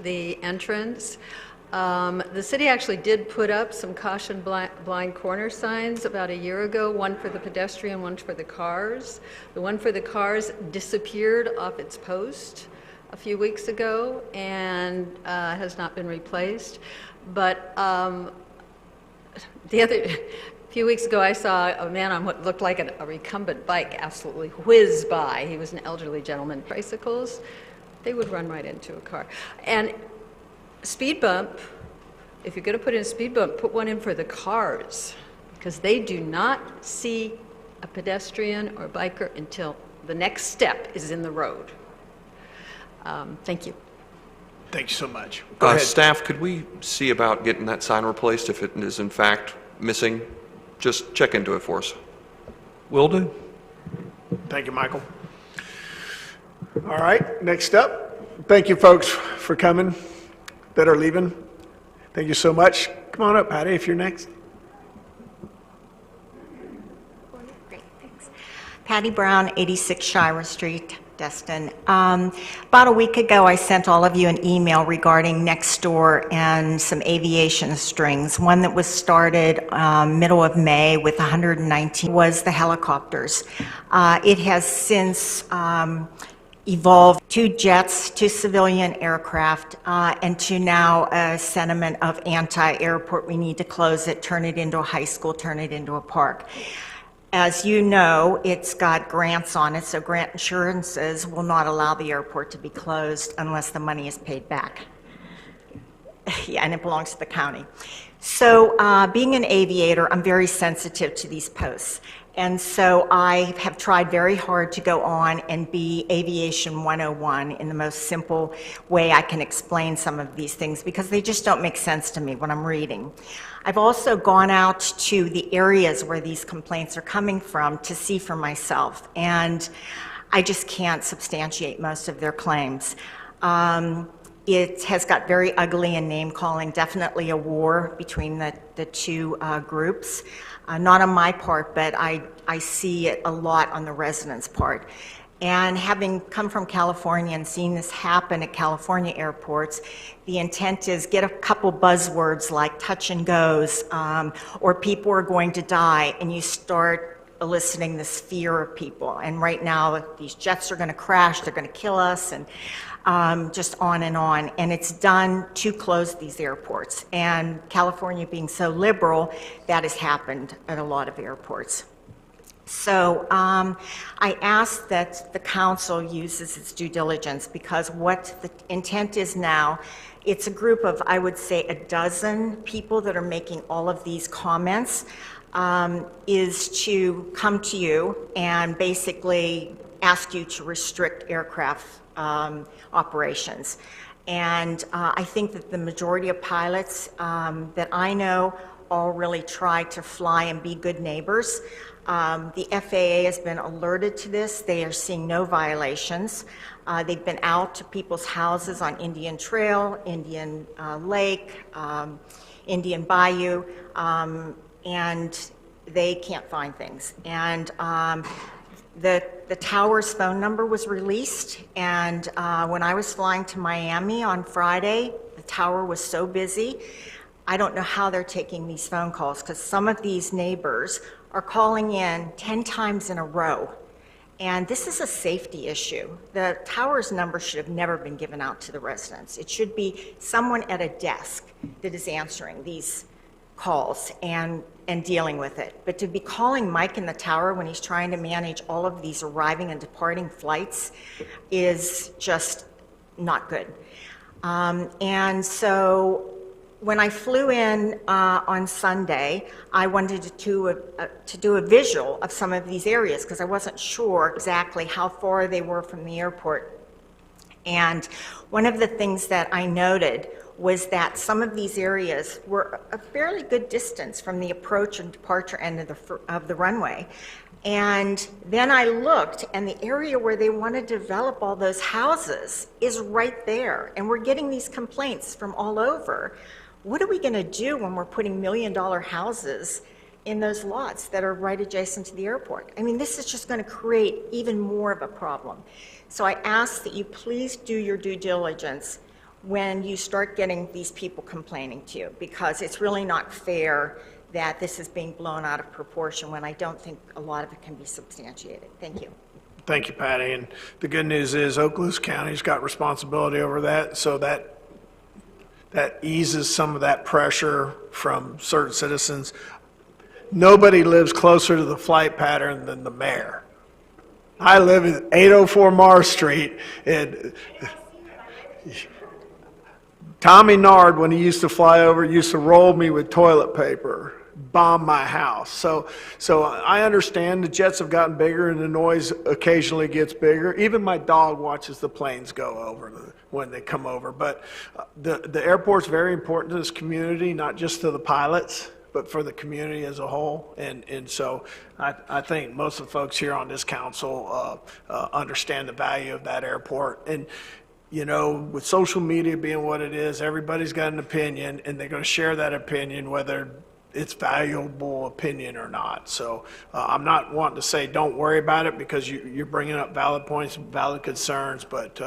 the entrance. The city actually did put up some caution blind corner signs about a year ago, one for the pedestrian, one for the cars. The one for the cars disappeared off its post a few weeks ago and has not been replaced. But a few weeks ago, I saw a man on what looked like a recumbent bike absolutely whiz by. He was an elderly gentleman. Bicycles, they would run right into a car. And speed bump, if you're going to put in a speed bump, put one in for the cars, because they do not see a pedestrian or biker until the next step is in the road. Thank you. Thank you so much. Go ahead. Staff, could we see about getting that sign replaced if it is in fact missing? Just check into it for us. Will do. Thank you, Michael. All right, next up. Thank you, folks, for coming that are leaving. Thank you so much. Come on up, Patty, if you're next. Great, thanks. Patty Brown, 86 Shira Street, Destin. About a week ago, I sent all of you an email regarding next door and some aviation strings. One that was started middle of May with 119 was the helicopters. It has since evolved to jets, to civilian aircraft, and to now a sentiment of anti-airport. We need to close it, turn it into a high school, turn it into a park. As you know, it's got grants on it, so grant insurances will not allow the airport to be closed unless the money is paid back. Yeah, and it belongs to the county. So being an aviator, I'm very sensitive to these posts. And so I have tried very hard to go on and be Aviation 101 in the most simple way I can explain some of these things, because they just don't make sense to me when I'm reading. I've also gone out to the areas where these complaints are coming from to see for myself, and I just can't substantiate most of their claims. It has got very ugly in name-calling, definitely a war between the two groups. Not on my part, but I see it a lot on the residents' part. And having come from California and seen this happen at California airports, the intent is get a couple buzzwords like touch and goes, or people are going to die, and you start eliciting this fear of people. And right now, these jets are going to crash, they're going to kill us, and just on. And it's done to close these airports. And California being so liberal, that has happened at a lot of airports. So I ask that the council uses its due diligence, because what the intent is now, it's a group of, I would say, a dozen people that are making all of these comments, is to come to you and basically ask you to restrict aircraft operations. And I think that the majority of pilots that I know all really try to fly and be good neighbors. The FAA has been alerted to this. They are seeing no violations. They've been out to people's houses on Indian Trail, Indian Lake, Indian Bayou, and they can't find things. And the tower's phone number was released, and when I was flying to Miami on Friday, the tower was so busy. I don't know how they're taking these phone calls, because some of these neighbors are calling in 10 times in a row. And this is a safety issue. The tower's number should have never been given out to the residents. It should be someone at a desk that is answering these calls and dealing with it. But to be calling Mike in the tower when he's trying to manage all of these arriving and departing flights is just not good. And so when I flew in on Sunday, I wanted to do a visual of some of these areas because I wasn't sure exactly how far they were from the airport. And one of the things that I noted was that some of these areas were a fairly good distance from the approach and departure end of the runway. And then I looked, and the area where they want to develop all those houses is right there. And we're getting these complaints from all over. What are we going to do when we're putting $1 million houses in those lots that are right adjacent to the airport? I mean, this is just going to create even more of a problem. So I ask that you please do your due diligence when you start getting these people complaining to you, because it's really not fair that this is being blown out of proportion when I don't think a lot of it can be substantiated. Thank you. Thank you, Patty. And the good news is Okaloosa County's got responsibility over that, so that eases some of that pressure from certain citizens. Nobody lives closer to the flight pattern than the mayor. I live at 804 Mars Street, and Tommy Nard, when he used to fly over, used to roll me with toilet paper, bomb my house. So I understand the jets have gotten bigger and the noise occasionally gets bigger. Even my dog watches the planes go over when they come over. But the airport's very important to this community, not just to the pilots, but for the community as a whole. And so I think most of the folks here on this council understand the value of that airport. And you know, with social media being what it is, everybody's got an opinion, and they're going to share that opinion whether it's valuable opinion or not. So I'm not wanting to say don't worry about it, because you're bringing up valid points and valid concerns, but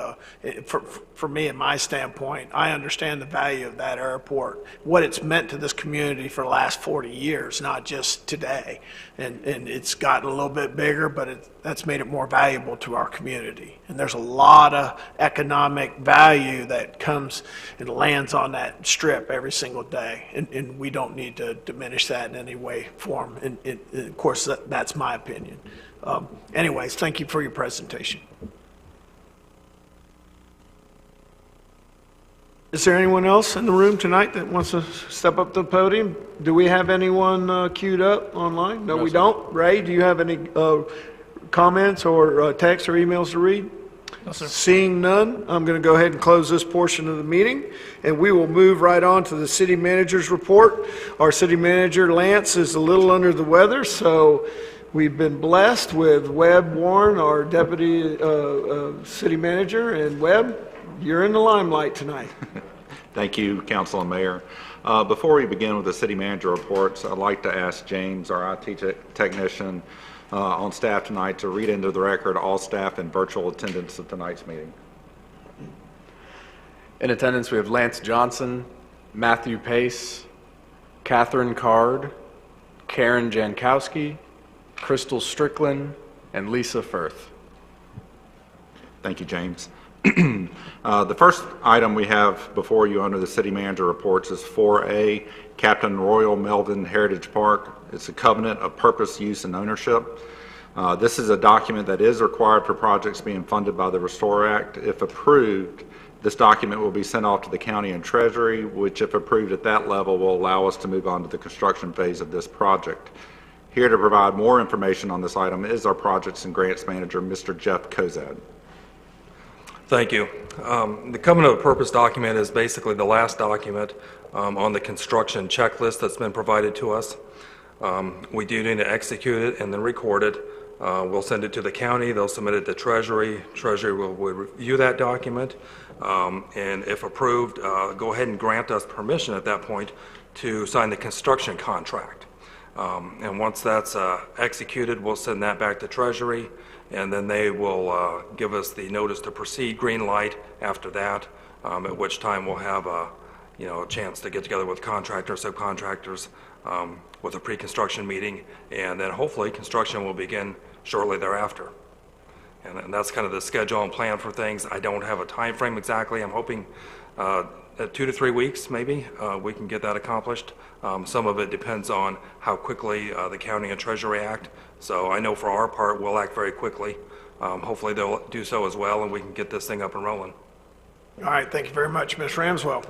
for me, in my standpoint, I understand the value of that airport, what it's meant to this community for the last 40 years, not just today. And it's gotten a little bit bigger, but that's made it more valuable to our community. And there's a lot of economic value that comes and lands on that strip every single day, and we don't need to diminish that in any way, form. And of course, that's my opinion. Anyways, thank you for your presentation. Is there anyone else in the room tonight that wants to step up to the podium? Do we have anyone queued up online? No, we don't. Ray, do you have any comments or texts or emails to read? No, sir. Seeing none, I'm going to go ahead and close this portion of the meeting, and we will move right on to the city manager's report. Our city manager, Lance, is a little under the weather, so we've been blessed with Webb Warren, our deputy city manager. And Webb, you're in the limelight tonight. Thank you, Council and Mayor. Before we begin with the city manager reports, I'd like to ask James, our IT technician on staff tonight, to read into the record all staff in virtual attendance at tonight's meeting. In attendance, we have Lance Johnson, Matthew Pace, Catherine Card, Karen Jankowski, Crystal Strickland, and Lisa Firth. Thank you, James. The first item we have before you under the city manager reports is 4A, Captain Royal Melvin Heritage Park. It's a covenant of purpose, use, and ownership. This is a document that is required for projects being funded by the Restore Act. If approved, this document will be sent off to the county and treasury, which, if approved at that level, will allow us to move on to the construction phase of this project. Here to provide more information on this item is our projects and grants manager, Mr. Jeff Kozad. Thank you. The covenant of purpose document is basically the last document on the construction checklist that's been provided to us. We do need to execute it and then record it. We'll send it to the county, they'll submit it to Treasury. Treasury will review that document, and if approved, go ahead and grant us permission at that point to sign the construction contract. And once that's executed, we'll send that back to Treasury, and then they will give us the notice to proceed, green light after that, at which time we'll have a chance to get together with contractors, subcontractors, with a pre-construction meeting, and then hopefully construction will begin shortly thereafter. And that's kind of the schedule and plan for things. I don't have a time frame exactly. I'm hoping 2 to 3 weeks maybe we can get that accomplished. Some of it depends on how quickly the county and Treasury act. So I know for our part we'll act very quickly. Hopefully they'll do so as well, and we can get this thing up and rolling. All right, thank you very much, Ms. Ramswell.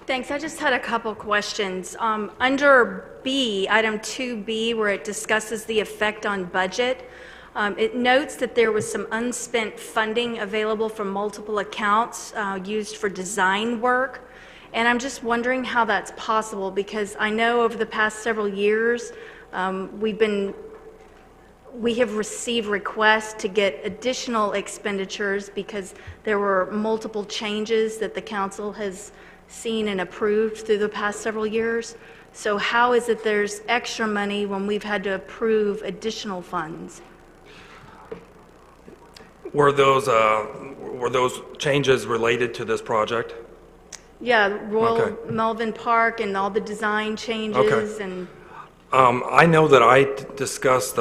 Thanks. I just had a couple questions. Under B, item 2B, where it discusses the effect on budget, it notes that there was some unspent funding available from multiple accounts used for design work. And I'm just wondering how that's possible, because I know over the past several years we have received requests to get additional expenditures because there were multiple changes that the council has seen and approved through the past several years. So how is it there's extra money when we've had to approve additional funds? Were those changes related to this project? Yeah, Royal Okay. Melvin Park and all the design changes. Okay. And I know that I discussed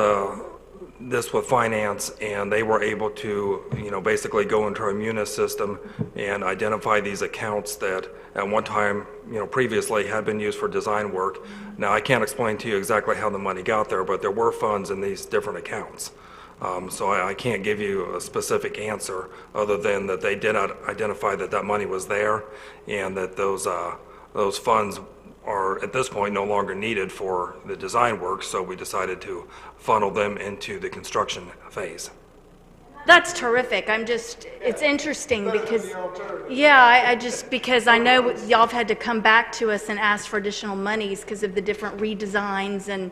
this with finance, and they were able to, basically go into our Munis system and identify these accounts that at one time, previously had been used for design work. Now, I can't explain to you exactly how the money got there, but there were funds in these different accounts. So I can't give you a specific answer other than that they did identify that that money was there, and that those funds are at this point no longer needed for the design work, so we decided to funnel them into the construction phase. that's terrific. It's interesting because, yeah, because I know y'all have had to come back to us and ask for additional monies because of the different redesigns and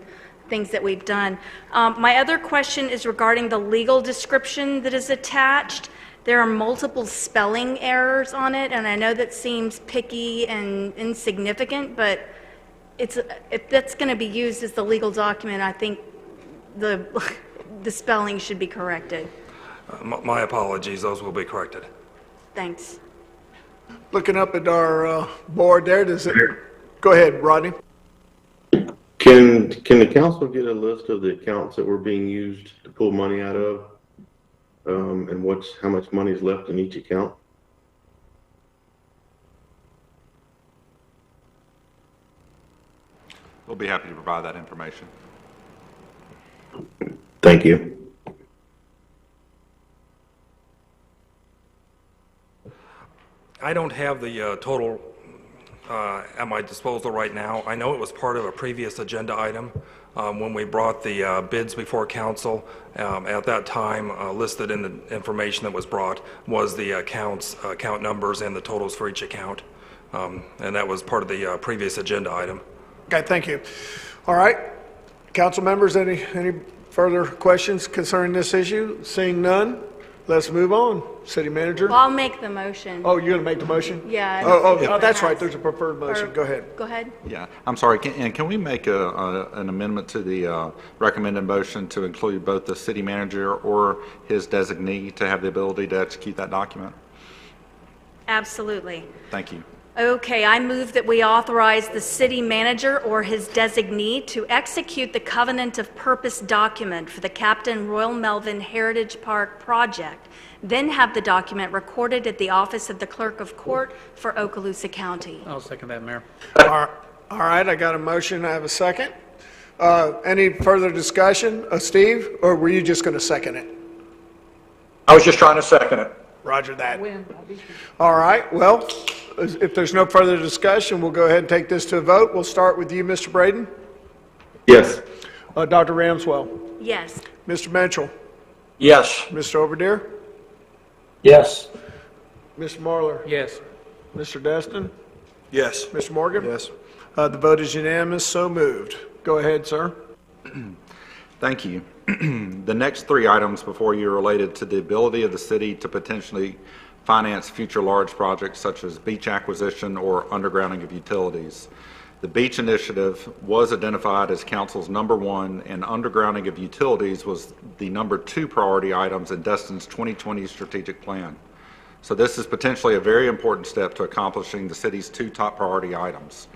things that we've done. My other question is regarding the legal description that is attached. There are multiple spelling errors on it, and I know that seems picky and insignificant, but if that's going to be used as the legal document, I think the spelling should be corrected. My apologies, those will be corrected. Thanks. Looking up at our board there, go ahead, Rodney. Can the council get a list of the accounts that were being used to pull money out of? And how much money is left in each account? We'll be happy to provide that information. Thank you. I don't have the total at my disposal right now. I know it was part of a previous agenda item when we brought the bids before council. At that time, listed in the information that was brought was the account numbers and the totals for each account. And that was part of the previous agenda item. Okay, thank you. All right, council members, any further questions concerning this issue? Seeing none, let's move on. City manager? Well, I'll make the motion. Oh, you're going to make the motion? Yeah. Oh, that's right, there's a preferred motion. Go ahead. Go ahead. Yeah, I'm sorry, can we make an amendment to the recommended motion to include both the city manager or his designee to have the ability to execute that document? Absolutely. Thank you. Okay, I move that we authorize the city manager or his designee to execute the covenant of purpose document for the Captain Royal Melvin Heritage Park project, then have the document recorded at the office of the clerk of court for Okaloosa County. I'll second that, Mayor. All right, I got a motion, I have a second. Any further discussion? Steve, or were you just going to second it? I was just trying to second it. Roger that. All right, well, if there's no further discussion, we'll go ahead and take this to a vote. We'll start with you, Mr. Braden. Yes. Dr. Ramswell. Yes. Mr. Mitchell. Yes. Mr. Overdeer. Yes. Mr. Marler. Yes. Mr. Destin. Yes. Mr. Morgan. Yes. The vote is unanimous, so moved. Go ahead, sir. Thank you. The next three items before you are related to the ability of the city to potentially finance future large projects such as beach acquisition or undergrounding of utilities. The beach initiative was identified as council's number one, and undergrounding of utilities was the number two priority items in Destin's 2020 strategic plan. So this is potentially a very important step to accomplishing the city's two top priority items.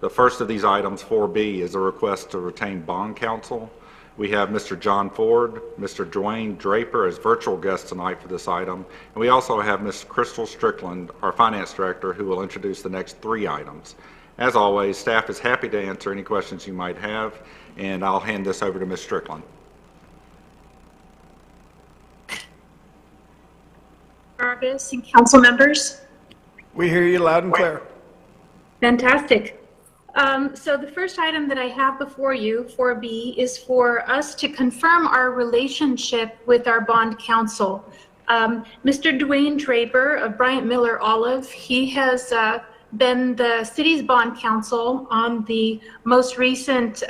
The first of these items, 4B, is a request to retain bond counsel. We have Mr. John Ford, Mr. Dwayne Draper as virtual guests tonight for this item, and we also have Ms. Crystal Strickland, our finance director, who will introduce the next three items. As always, staff is happy to answer any questions you might have, and I'll hand this over to Ms. Strickland. Jarvis and council members. We hear you loud and clear. Fantastic. So the first item that I have before you, 4B, is for us to confirm our relationship with our bond counsel. Mr. Dwayne Draper of Bryant Miller Olive, he has been the city's bond counsel on the most recent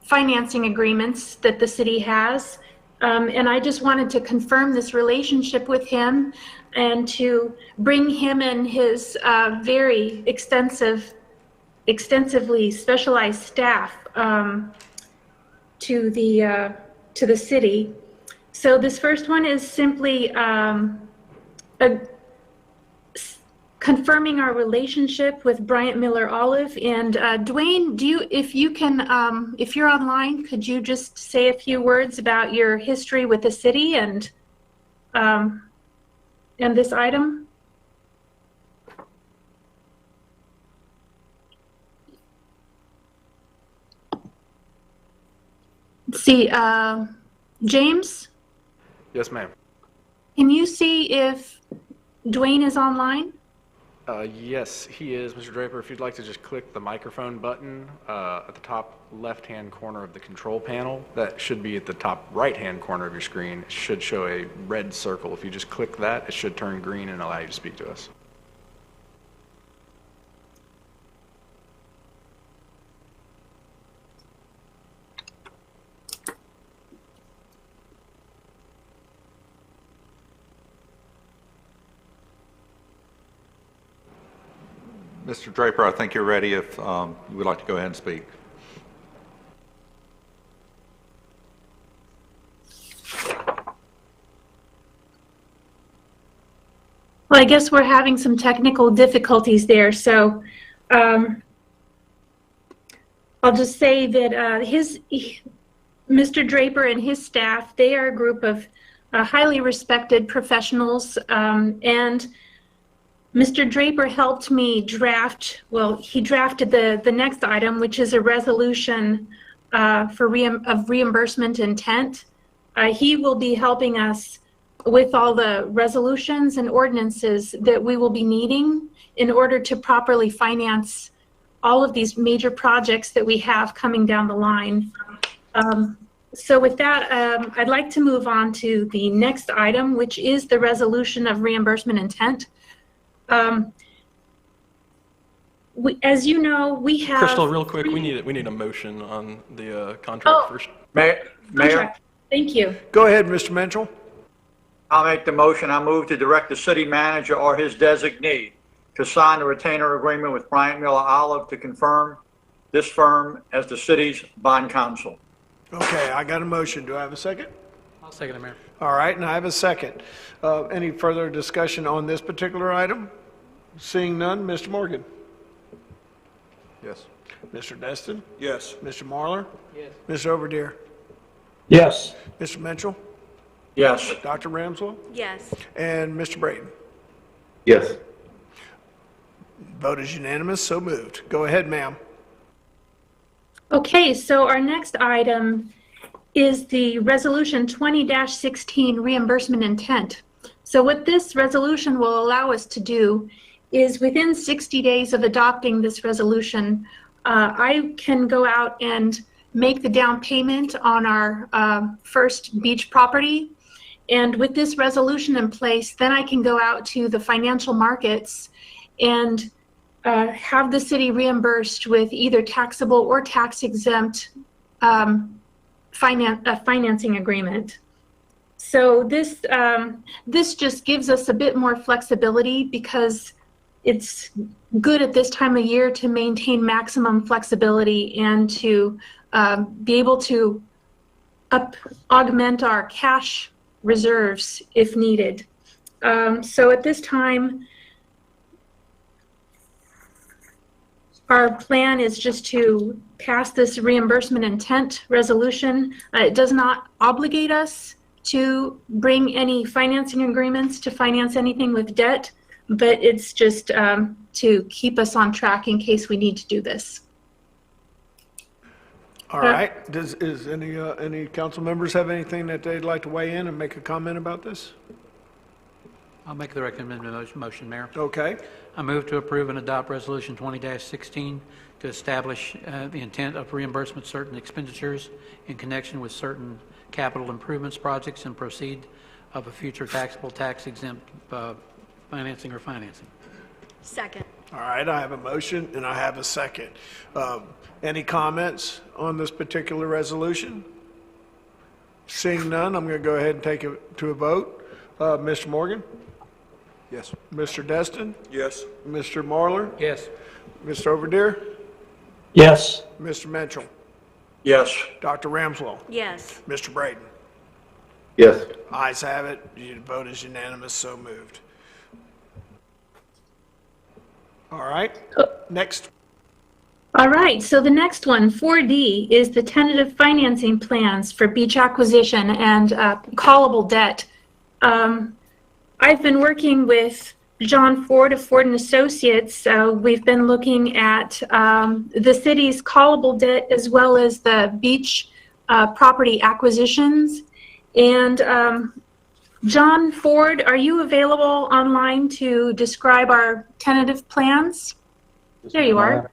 financing agreements that the city has. And I just wanted to confirm this relationship with him and to bring him and his very extensively specialized staff to the city. So this first one is simply confirming our relationship with Bryant Miller Olive. And Dwayne, if you're online, could you just say a few words about your history with the city and this item? Let's see, James? Yes, ma'am. Can you see if Dwayne is online? Yes, he is. Mr. Draper, if you'd like to just click the microphone button at the top left-hand corner of the control panel, that should be at the top right-hand corner of your screen. It should show a red circle. If you just click that, it should turn green and allow you to speak to us. Mr. Draper, I think you're ready if you would like to go ahead and speak. Well, I guess we're having some technical difficulties there, so I'll just say that Mr. Draper and his staff, they are a group of highly respected professionals, and Mr. Draper helped me draft, well, he drafted the next item, which is a resolution of reimbursement intent. He will be helping us with all the resolutions and ordinances that we will be needing in order to properly finance all of these major projects that we have coming down the line. So with that, I'd like to move on to the next item, which is the resolution of reimbursement intent. As you know, we have... Crystal, real quick, we need a motion on the contract first. Mayor? Thank you. Go ahead, Mr. Mitchell. I'll make the motion. I move to direct the city manager or his designee to sign the retainer agreement with Bryant Miller Olive to confirm this firm as the city's bond counsel. Okay, I got a motion. Do I have a second? I'll second it, Mayor. All right, and I have a second. Any further discussion on this particular item? Seeing none, Mr. Morgan. Yes. Mr. Destin? Yes. Mr. Marler? Yes. Mr. Overdeer? Yes. Mr. Mitchell? Yes. Dr. Ramswell? Yes. And Mr. Braden? Yes. Vote is unanimous, so moved. Go ahead, ma'am. Okay, so our next item is the resolution 20-16 reimbursement intent. So what this resolution will allow us to do is within 60 days of adopting this resolution, I can go out and make the down payment on our first beach property. And with this resolution in place, then I can go out to the financial markets and have the city reimbursed with either taxable or tax-exempt financing agreement. So this just gives us a bit more flexibility because it's good at this time of year to maintain maximum flexibility and to be able to augment our cash reserves if needed. So at this time, our plan is just to pass this reimbursement intent resolution. It does not obligate us to bring any financing agreements to finance anything with debt, but it's just to keep us on track in case we need to do this. All right. Is any council members have anything that they'd like to weigh in and make a comment about this? I'll make the recommended motion, Mayor. Okay. I move to approve and adopt Resolution 20-16 to establish the intent of reimbursement certain expenditures in connection with certain capital improvements projects and proceed of a future taxable tax-exempt financing or financing. Second. All right, I have a motion and I have a second. Any comments on this particular resolution? Seeing none, I'm going to go ahead and take it to a vote. Mr. Morgan? Yes. Mr. Destin? Yes. Mr. Marlar? Yes. Mr. Overdeer? Yes. Mr. Mitchell? Yes. Dr. Ramswell? Yes. Mr. Braden? Yes. Ayes have it. Your vote is unanimous, so moved. All right, next. All right, so the next one, 4D, is the tentative financing plans for beach acquisition and callable debt. I've been working with John Ford of Ford & Associates. We've been looking at the city's callable debt as well as the beach property acquisitions. And John Ford, are you available online to describe our tentative plans? There you are.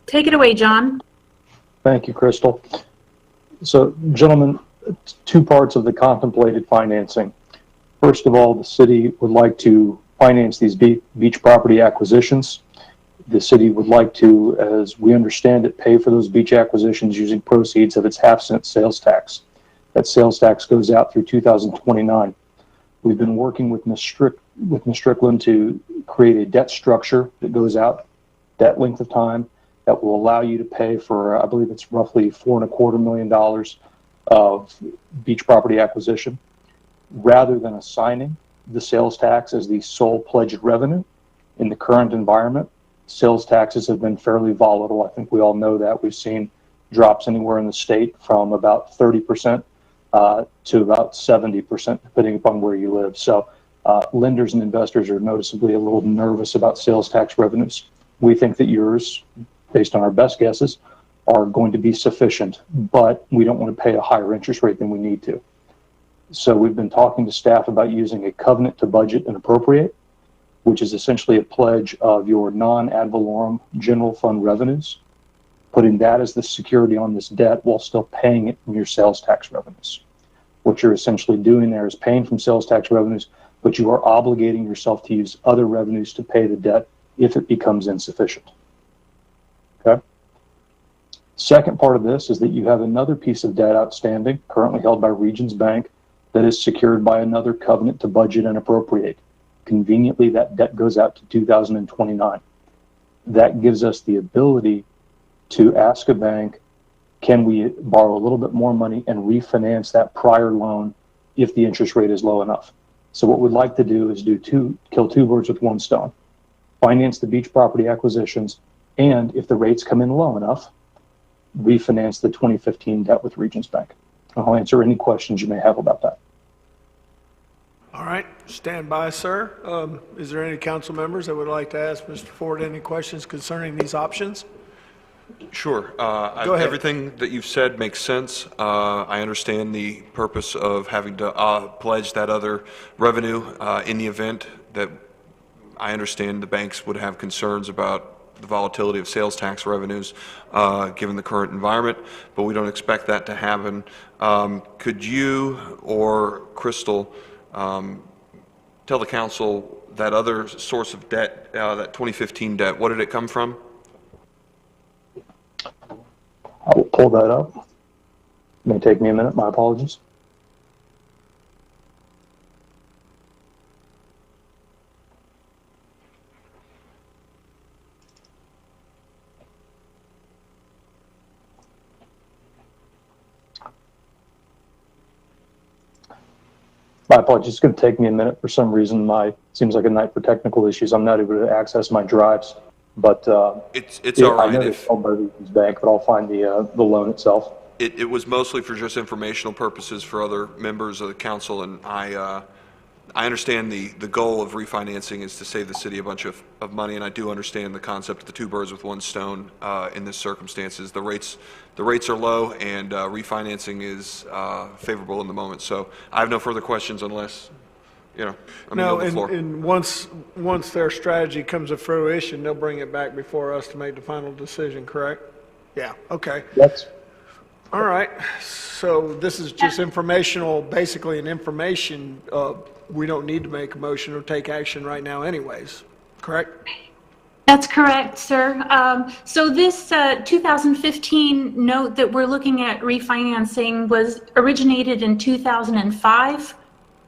Take it away, John. Thank you, Crystal. So, gentlemen, two parts of the contemplated financing. First of all, the city would like to finance these beach property acquisitions. The city would like to, as we understand it, pay for those beach acquisitions using proceeds of its half-cent sales tax. That sales tax goes out through 2029. We've been working with Ms. Strickland to create a debt structure that goes out that length of time that will allow you to pay for, I believe it's roughly $4.25 million of beach property acquisition, rather than assigning the sales tax as the sole pledged revenue. In the current environment, sales taxes have been fairly volatile. I think we all know that. We've seen drops anywhere in the state from about 30% to about 70%, depending upon where you live. So lenders and investors are noticeably a little nervous about sales tax revenues. We think that yours, based on our best guesses, are going to be sufficient, but we don't want to pay a higher interest rate than we need to. So we've been talking to staff about using a covenant to budget and appropriate, which is essentially a pledge of your non-ad valorem general fund revenues, putting that as the security on this debt while still paying it from your sales tax revenues. What you're essentially doing there is paying from sales tax revenues, but you are obligating yourself to use other revenues to pay the debt if it becomes insufficient. Okay? Second part of this is that you have another piece of debt outstanding, currently held by Regions Bank, that is secured by another covenant to budget and appropriate. Conveniently, that debt goes out to 2029. That gives us the ability to ask a bank, can we borrow a little bit more money and refinance that prior loan if the interest rate is low enough? So what we'd like to do is kill two birds with one stone. Finance the beach property acquisitions, and if the rates come in low enough, refinance the 2015 debt with Regions Bank. I'll answer any questions you may have about that. All right, stand by, sir. Is there any council members that would like to ask Mr. Ford any questions concerning these options? Sure. Go ahead. Everything that you've said makes sense. I understand the purpose of having to pledge that other revenue in the event that I understand the banks would have concerns about the volatility of sales tax revenues given the current environment, but we don't expect that to happen. Could you or Crystal tell the council that other source of debt, that 2015 debt, what did it come from? I will pull that up. It may take me a minute. My apologies. My apologies. It's going to take me a minute. For some reason, seems like a night for technical issues. I'm not able to access my drives, but it's all right. I know it's held by Regions Bank, but I'll find the loan itself. It was mostly for just informational purposes for other members of the council, and I understand the goal of refinancing is to save the city a bunch of money, and I do understand the concept of the two birds with one stone in this circumstances. The rates are low, and refinancing is favorable in the moment. So I have no further questions unless, I'm No, on the floor. and once their strategy comes to fruition, they'll bring it back before us to make the final decision, correct? Yeah, okay. Yes. All right, so this is just informational, basically an information. We don't need to make a motion or take action right now anyways, correct? That's correct, sir. So this 2015 note that we're looking at refinancing was originated in 2005.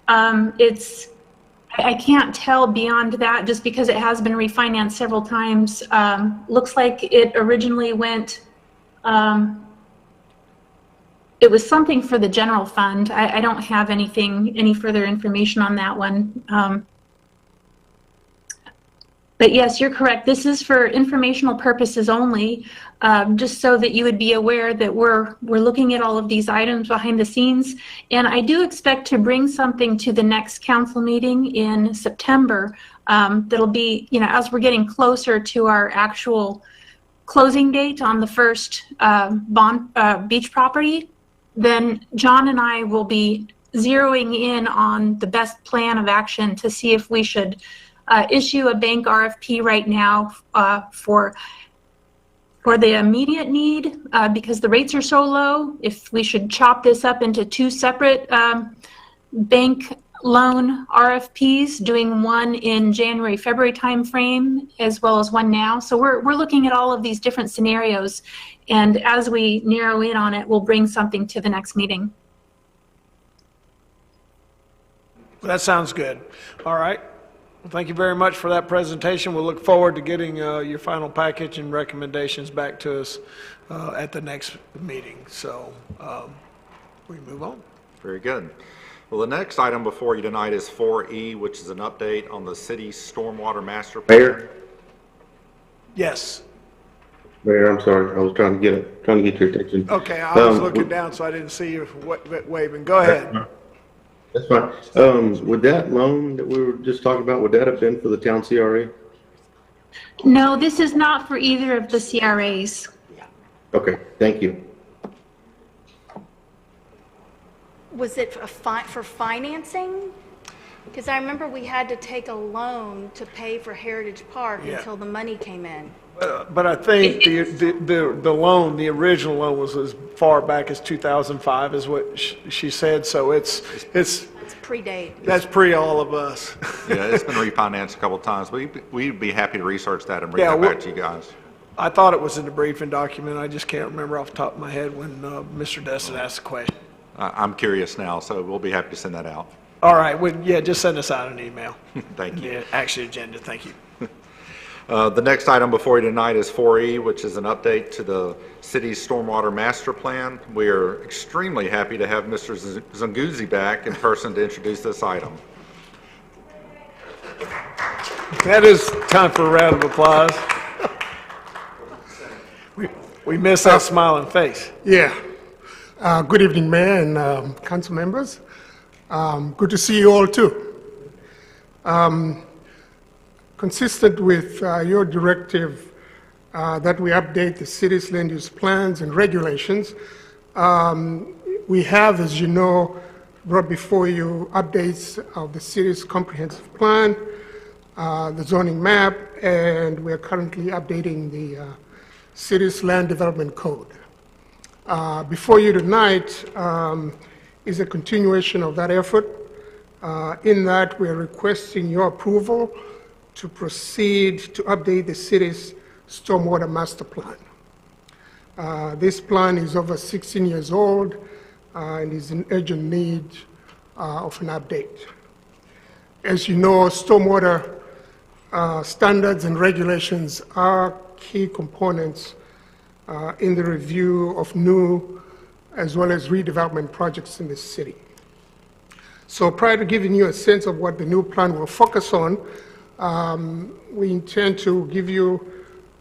I can't tell beyond that just because it has been refinanced several times. Looks like it originally went, it was something for the general fund. I don't have any further information on that one. But yes, you're correct. This is for informational purposes only, just so that you would be aware that we're looking at all of these items behind the scenes. And I do expect to bring something to the next council meeting in September. That'll be, as we're getting closer to our actual closing date on the first beach property, then John and I will be zeroing in on the best plan of action to see if we should issue a bank RFP right now for the immediate need because the rates are so low. If we should chop this up into two separate bank loan RFPs, doing one in January, February timeframe, as well as one now. So we're looking at all of these different scenarios, and as we narrow in on it, we'll bring something to the next meeting. That sounds good. All right. Well, thank you very much for that presentation. We'll look forward to getting your final package and recommendations back to us at the next meeting. So we move on. Very good. Well, the next item before you tonight is 4E, which is an update on the city's stormwater master plan. Mayor? Yes. Mayor, I'm sorry. I was trying to get your attention. Okay, I was looking down, so I didn't see you waving. Go ahead. That's fine. Would that loan that we were just talking about, would that have been for the town CRA? No, this is not for either of the CRAs. Okay, thank you. Was it for financing? Because I remember we had to take a loan to pay for Heritage Park until the money came in. But I think the loan, the original loan, was as far back as 2005, is what she said. So it's predate. That's pre all of us. Yeah, it's been refinanced a couple of times. We'd be happy to research that and bring that back to you guys. I thought it was in the briefing document. I just can't remember off the top of my head when Mr. Destin asked the question. I'm curious now, so we'll be happy to send that out. All right. Well, yeah, just send us out an email. Thank you. Yeah, actually, agenda. Thank you. The next item before you tonight is 4E, which is an update to the city's stormwater master plan. We are extremely happy to have Mr. Zunguzzi back in person to introduce this item. That is time for a round of applause. We miss that smiling face. Yeah. Good evening, Mayor and council members. Good to see you all too. Consistent with your directive that we update the city's land use plans and regulations, we have, as you know, brought before you updates of the city's comprehensive plan, the zoning map, and we're currently updating the city's land development code. Before you tonight is a continuation of that effort. In that, we're requesting your approval to proceed to update the city's stormwater master plan. This plan is over 16 years old and is in urgent need of an update. As you know, stormwater standards and regulations are key components in the review of new as well as redevelopment projects in the city. So prior to giving you a sense of what the new plan will focus on, we intend to give you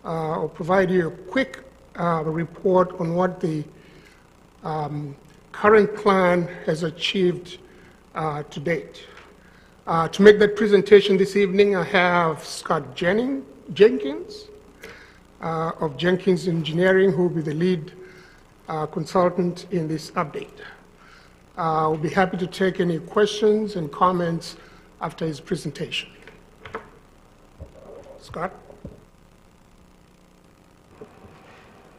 or provide you a quick report on what the current plan has achieved to date. To make that presentation this evening, I have Scott Jenkins of Jenkins Engineering, who will be the lead consultant in this update. I'll be happy to take any questions and comments after his presentation. Scott?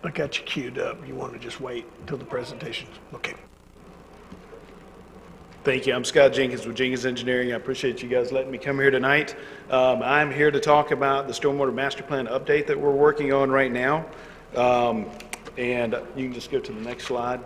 I got you queued up. You want to just wait until the presentation? Okay. Thank you. I'm Scott Jenkins with Jenkins Engineering. I appreciate you guys letting me come here tonight. I'm here to talk about the Stormwater Master Plan update that we're working on right now. And you can just go to the next slide.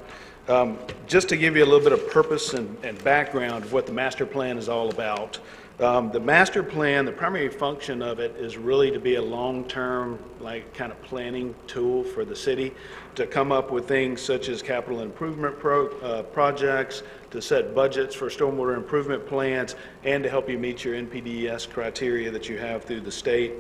Just to give you a little bit of purpose and background of what the master plan is all about. The master plan, the primary function of it is really to be a long-term, like, kind of planning tool for the city to come up with things such as capital improvement projects, to set budgets for stormwater improvement plans, and to help you meet your NPDES criteria that you have through the state.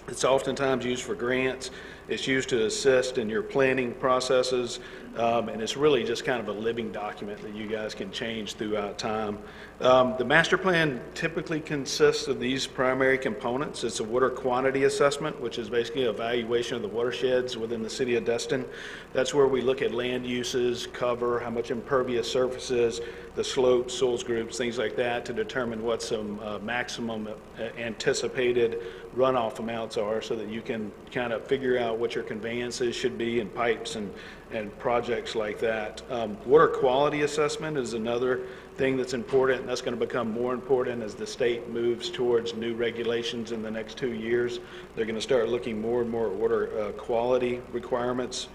It's oftentimes used for grants. It's used to assist in your planning processes, and it's really just kind of a living document that you guys can change throughout time. The master plan typically consists of these primary components. It's a water quantity assessment, which is basically an evaluation of the watersheds within the city of Destin. That's where we look at land uses, cover, how much impervious surfaces, the slopes, soils groups, things like that, to determine what some maximum anticipated runoff amounts are, so that you can kind of figure out what your conveyances should be in pipes and projects like that. Water quality assessment is another thing that's important, and that's going to become more important as the state moves towards new regulations in the next 2 years. They're going to start looking more and more at water quality requirements.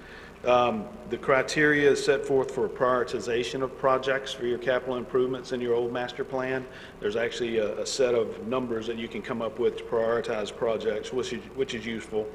The criteria is set forth for prioritization of projects for your capital improvements in your old master plan. There's actually a set of numbers that you can come up with to prioritize projects, which is useful.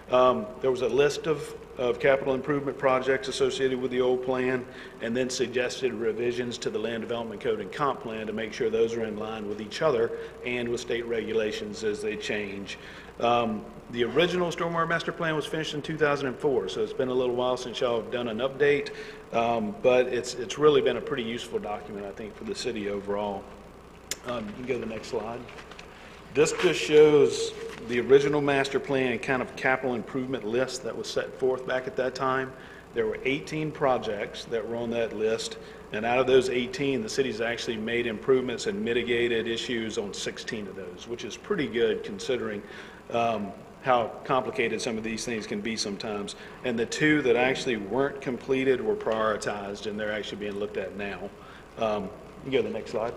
There was a list of capital improvement projects associated with the old plan, and then suggested revisions to the land development code and comp plan to make sure those are in line with each other and with state regulations as they change. The original Stormwater Master Plan was finished in 2004, so it's been a little while since y'all have done an update, but it's really been a pretty useful document, I think, for the city overall. You can go to the next slide. This just shows the original master plan kind of capital improvement list that was set forth back at that time. There were 18 projects that were on that list, and out of those 18, the city's actually made improvements and mitigated issues on 16 of those, which is pretty good considering how complicated some of these things can be sometimes. And the 2 that actually weren't completed were prioritized, and they're actually being looked at now. You can go to the next slide.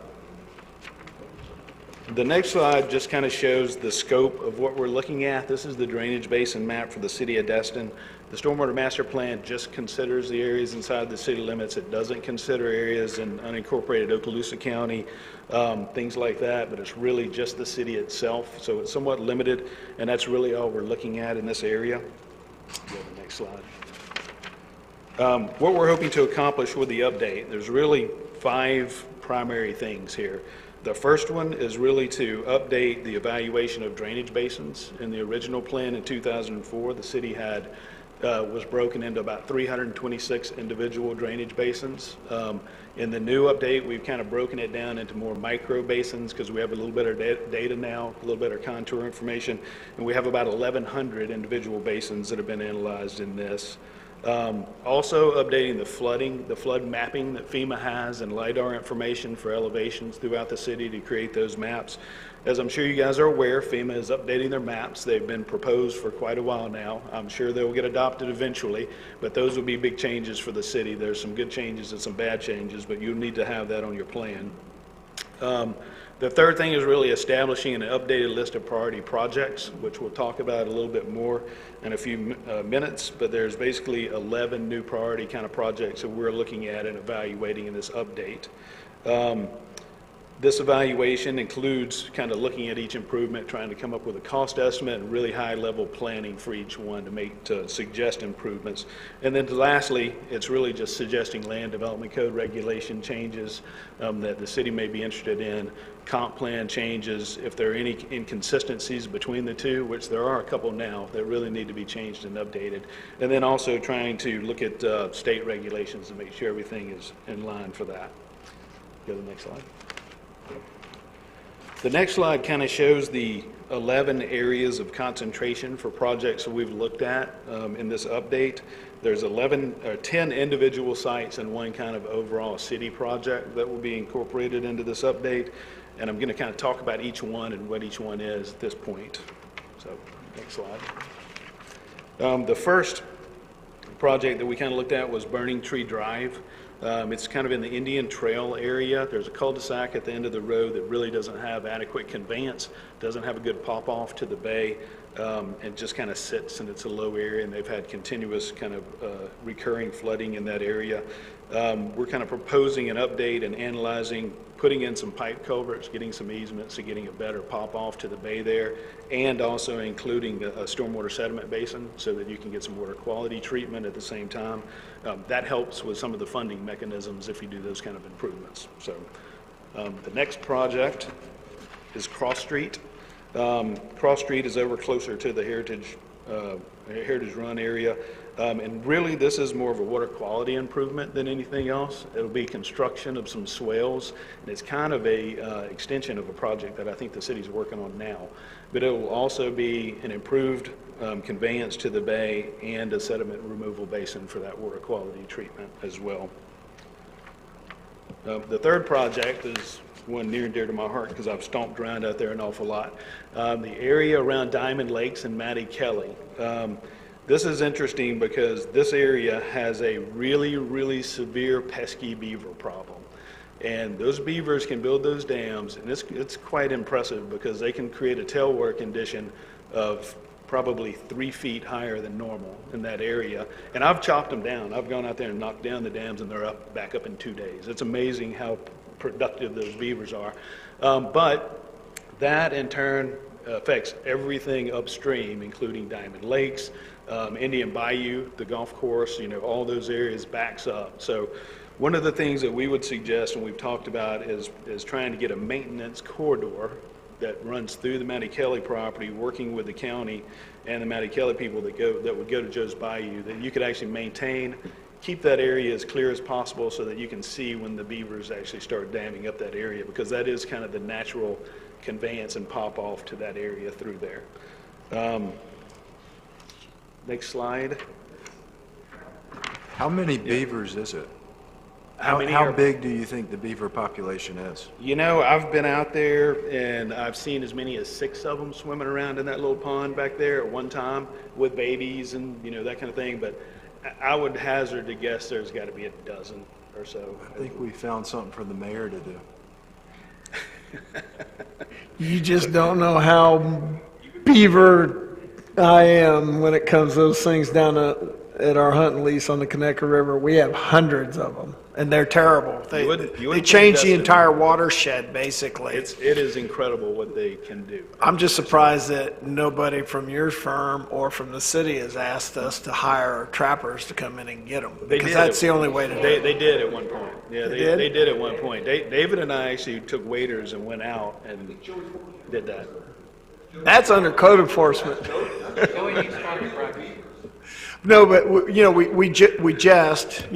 The next slide just kind of shows the scope of what we're looking at. This is the drainage basin map for the city of Destin. The Stormwater Master Plan just considers the areas inside the city limits. It doesn't consider areas in unincorporated Okaloosa County, things like that, but it's really just the city itself. So it's somewhat limited, and that's really all we're looking at in this area. Go to the next slide. What we're hoping to accomplish with the update, there's really 5 primary things here. The first one is really to update the evaluation of drainage basins. In the original plan in 2004, the city had was broken into about 326 individual drainage basins. In the new update, we've kind of broken it down into more micro basins because we have a little better data now, a little better contour information, and we have about 1,100 individual basins that have been analyzed in this. Also updating the flood mapping that FEMA has, and LIDAR information for elevations throughout the city to create those maps. As I'm sure you guys are aware, FEMA is updating their maps. They've been proposed for quite a while now. I'm sure they'll get adopted eventually, but those will be big changes for the city. There's some good changes and some bad changes, but you'll need to have that on your plan. The third thing is really establishing an updated list of priority projects, which we'll talk about a little bit more in a few minutes, but there's basically 11 new priority kind of projects that we're looking at and evaluating in this update. This evaluation includes kind of looking at each improvement, trying to come up with a cost estimate and really high-level planning for each one to suggest improvements. And then lastly, it's really just suggesting land development code regulation changes that the city may be interested in, comp plan changes, if there are any inconsistencies between the two, which there are a couple now that really need to be changed and updated. And then also trying to look at state regulations to make sure everything is in line for that. Go to the next slide. The next slide kind of shows the 11 areas of concentration for projects that we've looked at in this update. There's 10 individual sites and one kind of overall city project that will be incorporated into this update. And I'm going to kind of talk about each one and what each one is at this point. So, next slide. The first project that we kind of looked at was Burning Tree Drive. It's kind of in the Indian Trail area. There's a cul-de-sac at the end of the road that really doesn't have adequate conveyance, doesn't have a good pop-off to the bay, and just kind of sits, and it's a low area, and they've had continuous kind of recurring flooding in that area. We're kind of proposing an update and analyzing, putting in some pipe culverts, getting some easements, and getting a better pop-off to the bay there, and also including a stormwater sediment basin so that you can get some water quality treatment at the same time. That helps with some of the funding mechanisms if you do those kind of improvements. So the next project is Cross Street. Cross Street is over closer to the Heritage Run area. And really, this is more of a water quality improvement than anything else. It'll be construction of some swales, and it's kind of a extension of a project that I think the city's working on now. But it will also be an improved conveyance to the bay and a sediment removal basin for that water quality treatment as well. The third project is one near and dear to my heart because I've stomped around out there an awful lot. The area around Diamond Lakes and Mattie Kelly. This is interesting because this area has a really, really severe pesky beaver problem. And those beavers can build those dams, and it's quite impressive because they can create a tailwater condition of probably 3 feet higher than normal in that area. And I've chopped them down. I've gone out there and knocked down the dams, and they're back up in 2 days. It's amazing how productive those beavers are. But that, in turn, affects everything upstream, including Diamond Lakes, Indian Bayou, the golf course, all those areas backs up. So one of the things that we would suggest, and we've talked about, is trying to get a maintenance corridor that runs through the Mattie Kelly property, working with the county and the Mattie Kelly people that would go to Joe's Bayou, that you could actually maintain, keep that area as clear as possible so that you can see when the beavers actually start damming up that area, because that is kind of the natural conveyance and pop off to that area through there. Next slide. How many beavers is it? How big do you think the beaver population is? I've been out there and I've seen as many as 6 of them swimming around in that little pond back there at one time with babies and that kind of thing. But I would hazard to guess there's got to be a dozen or so. I think we found something for the mayor to do. You just don't know how beaver I am when it comes to those things down at our hunting lease on the Connecticut River. We have hundreds of them, and they're terrible. They change the entire watershed, basically. It is incredible what they can do. I'm just surprised that nobody from your firm or from the city has asked us to hire trappers to come in and get them, because that's the only way to do it. They did at one point. Yeah, they did at one point. David and I actually took waders and went out and did that. That's under code enforcement. No, but we jest,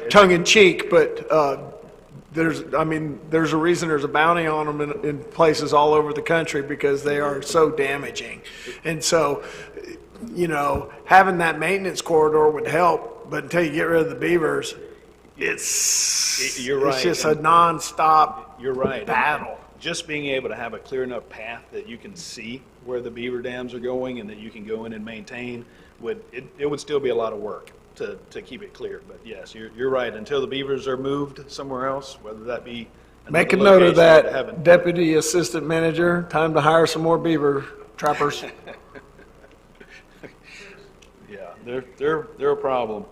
tongue in cheek, but there's a reason there's a bounty on them in places all over the country because they are so damaging. And so, having that maintenance corridor would help, but until you get rid of the beavers, you're right. It's just a nonstop battle. Just being able to have a clear enough path that you can see where the beaver dams are going and that you can go in and maintain it would still be a lot of work to keep it clear. But yes, you're right. Until the beavers are moved somewhere else, whether that be Make a another note of location that, haven't- Deputy Assistant Manager. Time to hire some more beaver trappers. Yeah, they're a problem.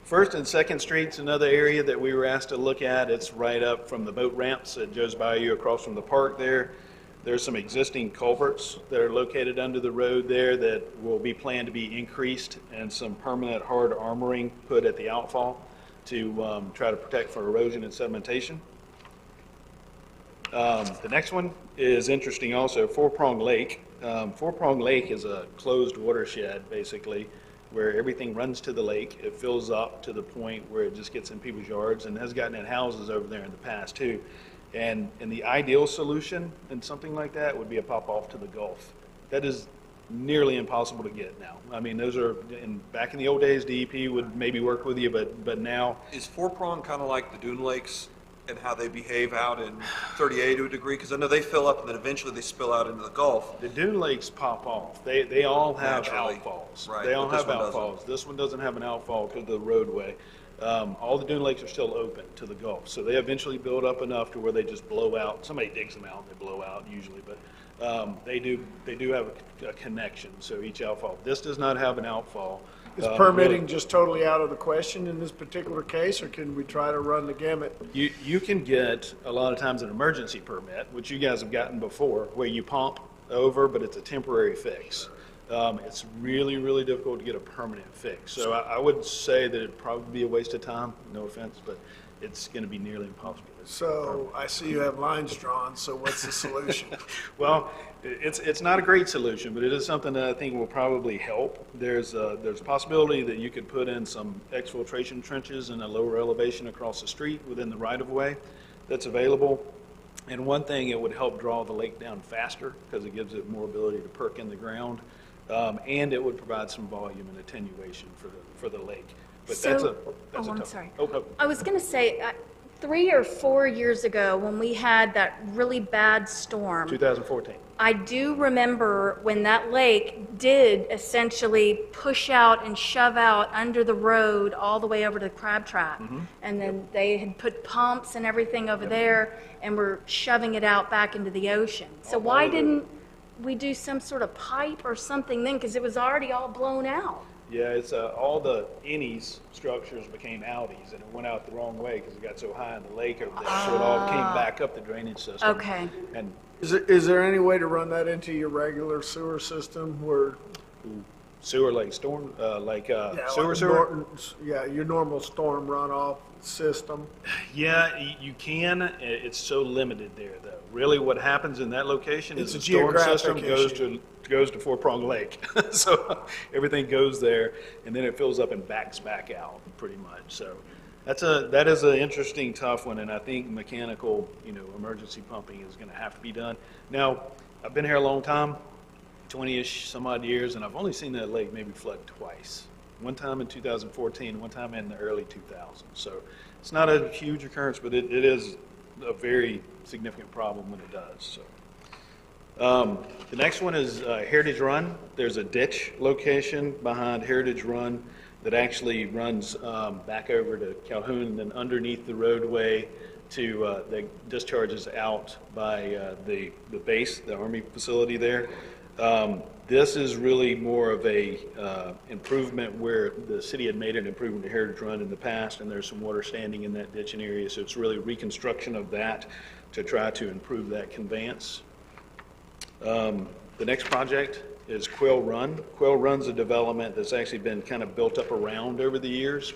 First and Second Street's another area that we were asked to look at. It's right up from the boat ramps that goes by you across from the park there. There's some existing culverts that are located under the road there that will be planned to be increased, and some permanent hard armoring put at the outfall to try to protect from erosion and sedimentation. The next one is interesting also, Four Prong Lake. Four Prong Lake is a closed watershed, basically, where everything runs to the lake. It fills up to the point where it just gets in people's yards, and has gotten in houses over there in the past too. And the ideal solution in something like that would be a pop-off to the Gulf. That is nearly impossible to get now. I mean, those are, back in the old days, DEP would maybe work with you, but now. Is Four Prong kind of like the dune lakes and how they behave out in 38 to a degree? Because I know they fill up and then eventually they spill out into the Gulf. The dune lakes pop off. They all have Naturally. outfalls. Right, They all but this have one doesn't. outfalls. This one doesn't have an outfall because of the roadway. All the dune lakes are still open to the Gulf, so they eventually build up enough to where they just blow out. Somebody digs them out, and they blow out usually, but they do have a connection. So each outfall. This does not have an outfall. Is permitting just totally out of the question in this particular case, or can we try to run the gamut? You can get a lot of times an emergency permit, which you guys have gotten before, where you pump over, but it's a temporary fix. It's really, really difficult to get a permanent fix. So I would say that it'd probably be a waste of time, no offense, but it's going to be nearly impossible. So I see you have lines drawn, so what's the solution? Well, it's not a great solution, but it is something that I think will probably help. There's a possibility that you could put in some exfiltration trenches in a lower elevation across the street within the right-of-way that's available. And one thing, it would help draw the lake down faster because it gives it more ability to perk in the ground. And it would provide some volume and attenuation for the lake. But that's a I'm tough. sorry. Oh, I was going to say, 3 or 4 years ago, when we had that really bad storm, 2014. I do remember when that lake did essentially push out and shove out under the road all the way over to the crab trap. And then they had put pumps and everything over there and were shoving it out back into the ocean. So why didn't we do some sort of pipe or something then? Because it was already all blown out. Yeah, it's all the innies structures became outies, and it went out the wrong way because it got so high in the lake over there. So it all came back up the drainage system. Okay. And Is there any way to run that into your regular sewer system where? sewer like storm, sewer like sewer? Norton's- Yeah, your normal storm runoff system. Yeah, you can. It's so limited there, though. Really, what happens in that location It's is a the storm geographic system goes to Four Prong Lake. So everything goes there, and then it fills up and backs back out, pretty much. So that is an interesting, tough one, and I think mechanical, emergency pumping is going to have to be done. Now, I've been here a long time, 20-ish some odd years, and I've only seen that lake maybe flood twice. One time in 2014, one time in the early 2000s. So it's not a huge occurrence, but it is a very significant problem when it does. So the next one is Heritage Run. There's a ditch location behind Heritage Run that actually runs back over to Calhoun and then underneath the roadway to that discharges out by the base, the Army facility there. This is really more of a improvement where the city had made an improvement to Heritage Run in the past, and there's some water standing in that ditching area, so it's really reconstruction of that to try to improve that conveyance. The next project is Quill Run. Quill Run's a development that's actually been kind of built up around over the years,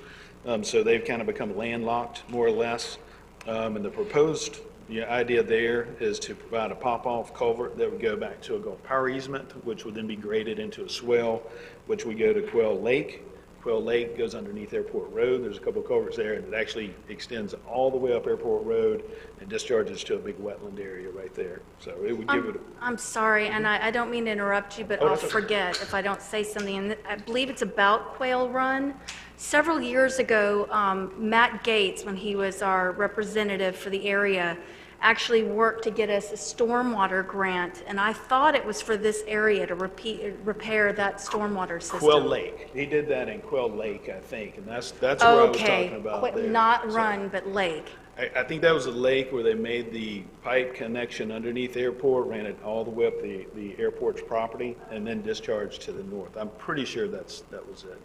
so they've kind of become landlocked more or less, and the proposed idea there is to provide a pop-off culvert that would go back to a Gulf Power easement, which would then be graded into a swell, which would go to Quill Lake. Quill Lake goes underneath Airport Road. There's a couple of culverts there, and it actually extends all the way up Airport Road and discharges to a big wetland area right there. So it would give it I'm sorry, and I don't mean to interrupt you, but Oh, I'll that's okay. forget if I don't say something. And I believe it's about Quail Run. Several years ago, Matt Gates, when he was our representative for the area, actually worked to get us a stormwater grant, and I thought it was for this area to repair that stormwater system. Quill Lake. He did that in Quill Lake, I think, and that's what I was talking about there. Not Run, but Lake. I think that was a lake where they made the pipe connection underneath the airport, ran it all the way up the airport's property, and then discharged to the north. I'm pretty sure that was it.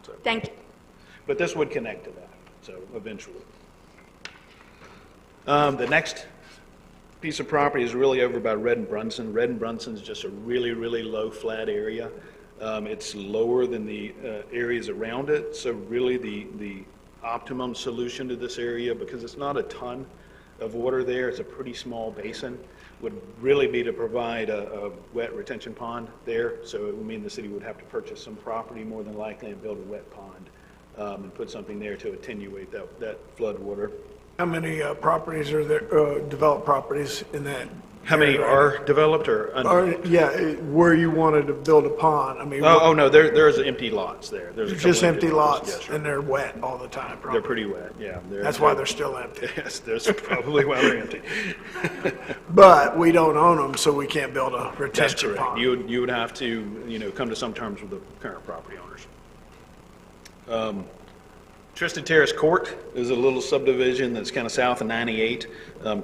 So. Thank you. But this would connect to that, so eventually. The next piece of property is really over by Red and Brunson. Red and Brunson is just a really, really low flat area. It's lower than the areas around it, so really the optimum solution to this area, because it's not a ton of water there, it's a pretty small basin, would really be to provide a wet retention pond there. So it would mean the city would have to purchase some property more than likely and build a wet pond and put something there to attenuate that flood water. How many properties are there, developed properties in that? How many are developed or yeah, where you wanted to build a pond? I mean, no, there's empty lots there. There's just empty lots, yes, and they're wet all the time. Probably. They're pretty wet, yeah. That's why they're still empty. Yes, that's probably why they're empty. But we don't own them, so we can't build a retention pond. You would have to come to some terms with the current property owners. Tristan Terrace Court is a little subdivision that's kind of south of 98,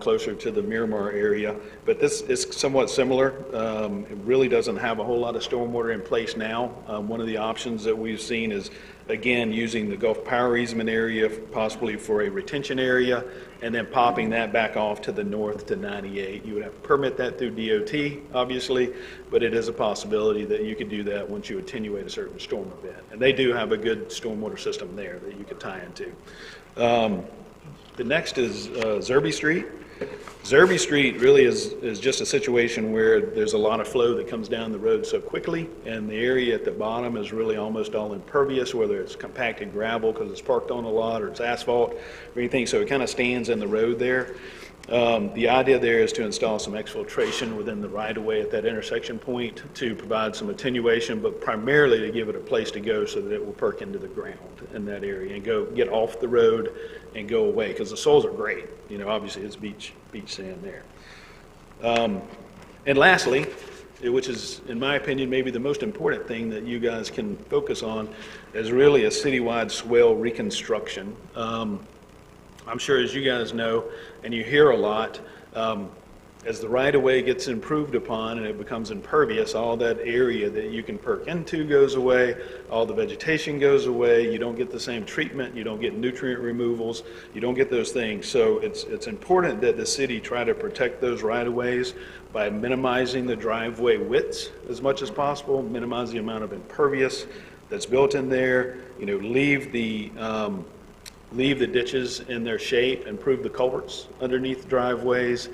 closer to the Miramar area. But this is somewhat similar. It really doesn't have a whole lot of stormwater in place now. One of the options that we've seen is, again, using the Gulf Power easement area possibly for a retention area, and then popping that back off to the north to 98. You would have to permit that through DOT, obviously, but it is a possibility that you could do that once you attenuate a certain storm event. And they do have a good stormwater system there that you could tie into. The next is Zerby Street. Zerby Street really is just a situation where there's a lot of flow that comes down the road so quickly, and the area at the bottom is really almost all impervious, whether it's compacted gravel because it's parked on a lot, or it's asphalt or anything, so it kind of stands in the road there. The idea there is to install some exfiltration within the right-of-way at that intersection point to provide some attenuation, but primarily to give it a place to go so that it will perk into the ground in that area and go get off the road and go away, because the soils are great. Obviously it's beach sand there. And lastly, which is, in my opinion, maybe the most important thing that you guys can focus on, is really a citywide swale reconstruction. I'm sure, as you guys know, and you hear a lot, as the right-of-way gets improved upon and it becomes impervious, all that area that you can perk into goes away, all the vegetation goes away, you don't get the same treatment, you don't get nutrient removals, you don't get those things. So it's important that the city try to protect those right-of-ways by minimizing the driveway widths as much as possible, minimize the amount of impervious that's built in there, leave the ditches in their shape, improve the culverts underneath the driveways,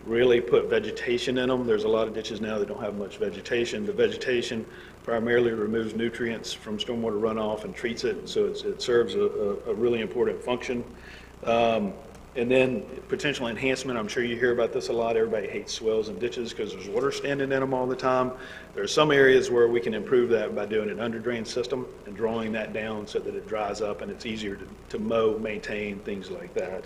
really put vegetation in them. There's a lot of ditches now that don't have much vegetation. The vegetation primarily removes nutrients from stormwater runoff and treats it, so it serves a really important function. And then potential enhancement, I'm sure you hear about this a lot. Everybody hates swells and ditches because there's water standing in them all the time. There are some areas where we can improve that by doing an under drain system and drawing that down so that it dries up and it's easier to mow, maintain, things like that.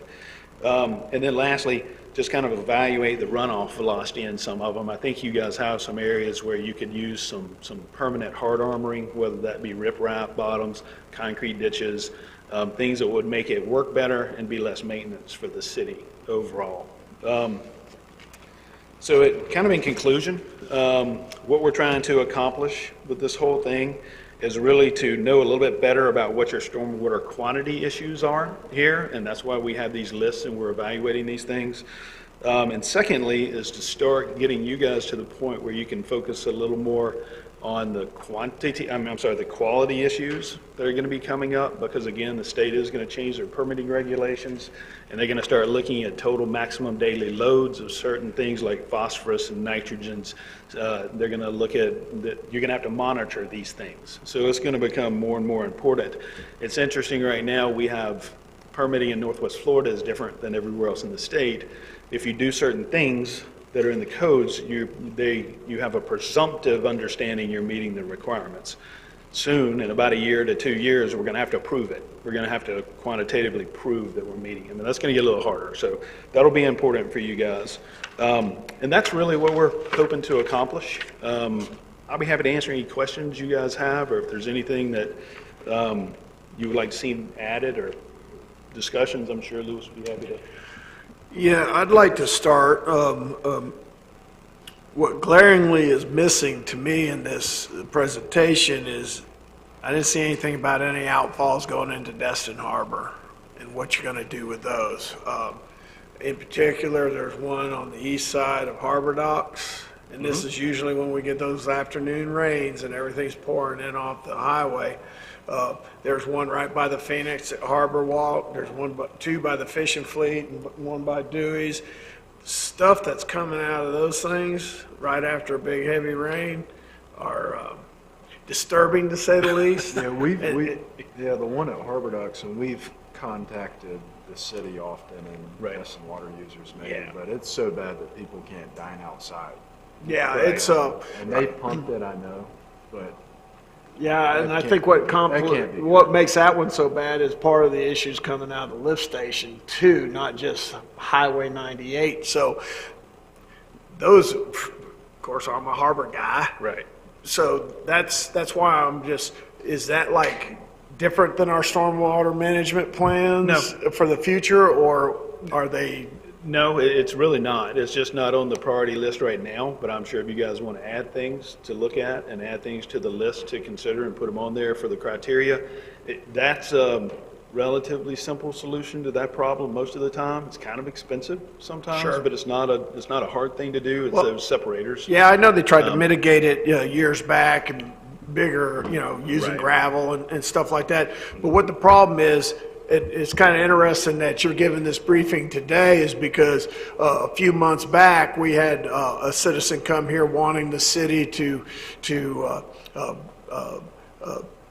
And then lastly, just kind of evaluate the runoff velocity in some of them. I think you guys have some areas where you could use some permanent hard armoring, whether that be riprap bottoms, concrete ditches, things that would make it work better and be less maintenance for the city overall. So kind of in conclusion, what we're trying to accomplish with this whole thing is really to know a little bit better about what your stormwater quantity issues are here, and that's why we have these lists and we're evaluating these things. And secondly is to start getting you guys to the point where you can focus a little more on the the quality issues that are going to be coming up, because again, the state is going to change their permitting regulations, and they're going to start looking at total maximum daily loads of certain things like phosphorus and nitrogens. They're going to look at that. You're going to have to monitor these things, so it's going to become more and more important. It's interesting right now, we have permitting in Northwest Florida is different than everywhere else in the state. If you do certain things that are in the codes, you have a presumptive understanding you're meeting the requirements. soon, in about a year to 2 years, we're going to have to prove it. We're going to have to quantitatively prove that we're meeting. I mean, that's going to get a little harder. So that'll be important for you guys. And that's really what we're hoping to accomplish. I'll be happy to answer any questions you guys have, or if there's anything that you would like to see added or discussions, I'm sure Louis would be happy to. Yeah, I'd like to start. What glaringly is missing to me in this presentation is I didn't see anything about any outfalls going into Destin Harbor and what you're going to do with those. In particular, there's one on the east side of Harbor Docks, and this is usually when we get those afternoon rains and everything's pouring in off the highway. There's one right by the Phoenix at Harbor Walk. There's two by the Fishing Fleet and one by Dewey's. Stuff that's coming out of those things right after a big heavy rain are disturbing, to say the least. Yeah, the one at Harbor Docks, and we've contacted the city often, and yes, and water users maybe, but it's so bad that people can't dine outside. Yeah, Right. it's and they pumped it, I know, but yeah, and I think that can't be what makes that one so bad is part of the issues coming out of the lift station too, not just Highway 98. So those, of course, I'm a harbor guy, right? So that's why I'm just. Is that like different than our stormwater management plans for the future, or are they? No, it's really not. It's just not on the priority list right now, but I'm sure if you guys want to add things to look at and add things to the list to consider and put them on there for the criteria, that's a relatively simple solution to that problem most of the time. It's kind of expensive sometimes, but it's not a hard thing to do. It's those separators. Yeah, I know they tried to mitigate it years back and bigger, using gravel and stuff like that. But what the problem is, it's kind of interesting that you're giving this briefing today is because a few months back we had a citizen come here wanting the city to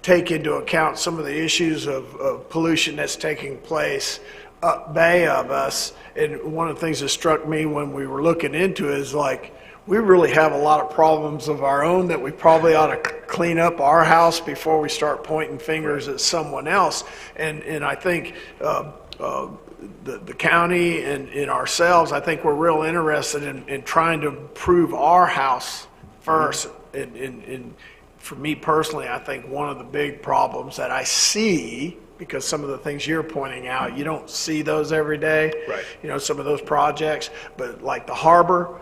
take into account some of the issues of pollution that's taking place up bay of us. And one of the things that struck me when we were looking into it is like, we really have a lot of problems of our own that we probably ought to clean up our house before we start pointing fingers at someone else. And I think the county and ourselves, I think we're real interested in trying to improve our house first. And for me personally, I think one of the big problems that I see, because some of the things you're pointing out, you don't see those every day. Right. Some of those projects, but like the harbor,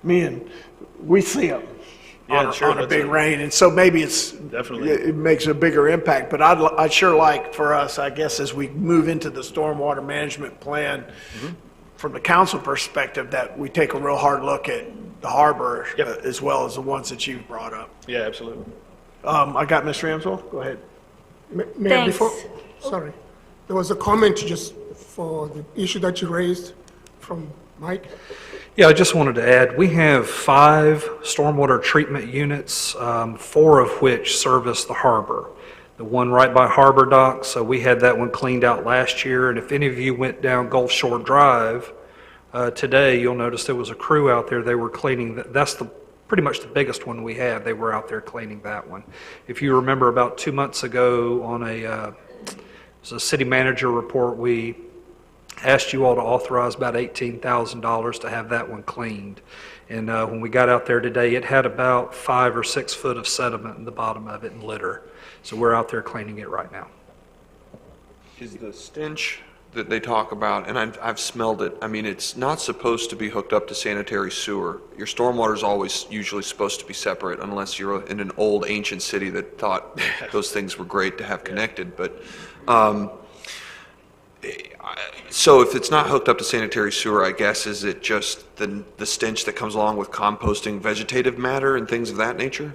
we see them on a big rain, and so maybe it makes a bigger impact. But I'd sure like for us, I guess, as we move into the stormwater management plan, from the council perspective, that we take a real hard look at the harbor as well as the ones that you've brought up. Yeah, absolutely. I got Ms. Ramswell. Go ahead. Mayor, sorry, there was a comment just for the issue that you raised from Mike. Yeah, I just wanted to add, we have 5 stormwater treatment units, 4 of which service the harbor. The one right by Harbor Docks, so we had that one cleaned out last year, and if any of you went down Gulf Shore Drive today, you'll notice there was a crew out there. They were cleaning, that's pretty much the biggest one we have. They were out there cleaning that one. If you remember about 2 months ago on a city manager report, we asked you all to authorize about $18,000 to have that one cleaned. And when we got out there today, it had about 5 or 6 foot of sediment in the bottom of it and litter. So we're out there cleaning it right now. Is the stench that they talk about, and I've smelled it, I mean, it's not supposed to be hooked up to sanitary sewer. Your stormwater is always usually supposed to be separate, unless you're in an old ancient city that thought those things were great to have connected. But so if it's not hooked up to sanitary sewer, I guess, is it just the stench that comes along with composting vegetative matter and things of that nature?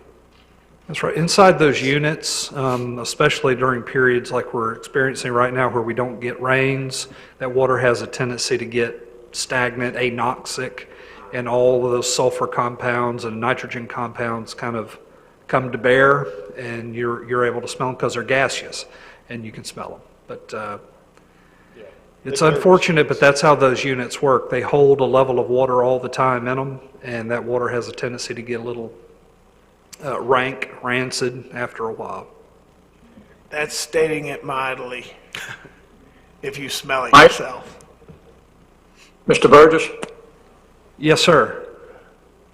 That's right. Inside those units, especially during periods like we're experiencing right now where we don't get rains, that water has a tendency to get stagnant, anoxic, and all of those sulfur compounds and nitrogen compounds kind of come to bear, and you're able to smell them because they're gaseous, and you can smell them. But it's unfortunate, but that's how those units work. They hold a level of water all the time in them, and that water has a tendency to get a little rank, rancid after a while. That's stating it mildly, if you smell it Mike? yourself. Mr. Burgess? Yes, sir.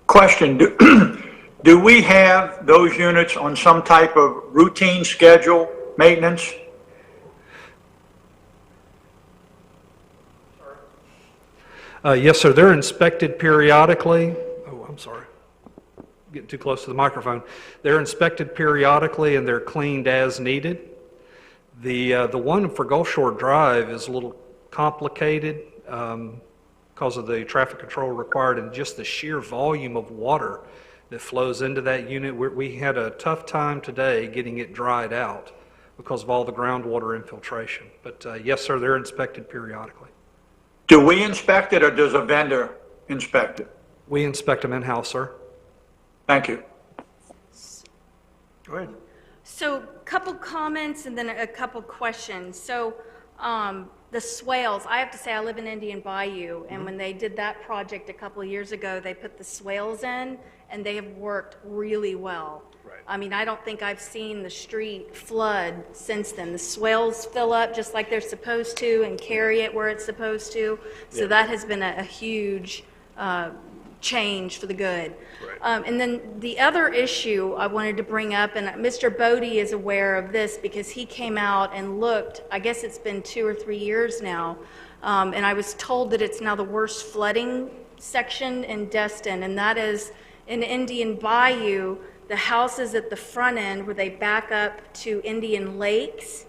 Question, do we have those units on some type of routine schedule maintenance? Yes, sir. They're inspected periodically. Oh, I'm sorry. Getting too close to the microphone. They're inspected periodically and they're cleaned as needed. The one for Gulf Shore Drive is a little complicated because of the traffic control required and just the sheer volume of water that flows into that unit. We had a tough time today getting it dried out because of all the groundwater infiltration. But yes, sir, they're inspected periodically. Do we inspect it or does a vendor inspect it? We inspect them in-house, sir. Thank you. Go ahead. So, couple comments and then a couple questions. So, the swales, I have to say I live in Indian Bayou, and when they did that project a couple of years ago, they put the swales in, and they have worked really well. Right. I mean, I don't think I've seen the street flood since then. The swales fill up just like they're supposed to and carry it where it's supposed to. So that has been a huge change for the good. Right. And then the other issue I wanted to bring up, and Mr. Bodie is aware of this because he came out and looked, I guess it's been 2 or 3 years now, and I was told that it's now the worst flooding section in Destin, and that is in Indian Bayou, the houses at the front end where they back up to Indian Lakes.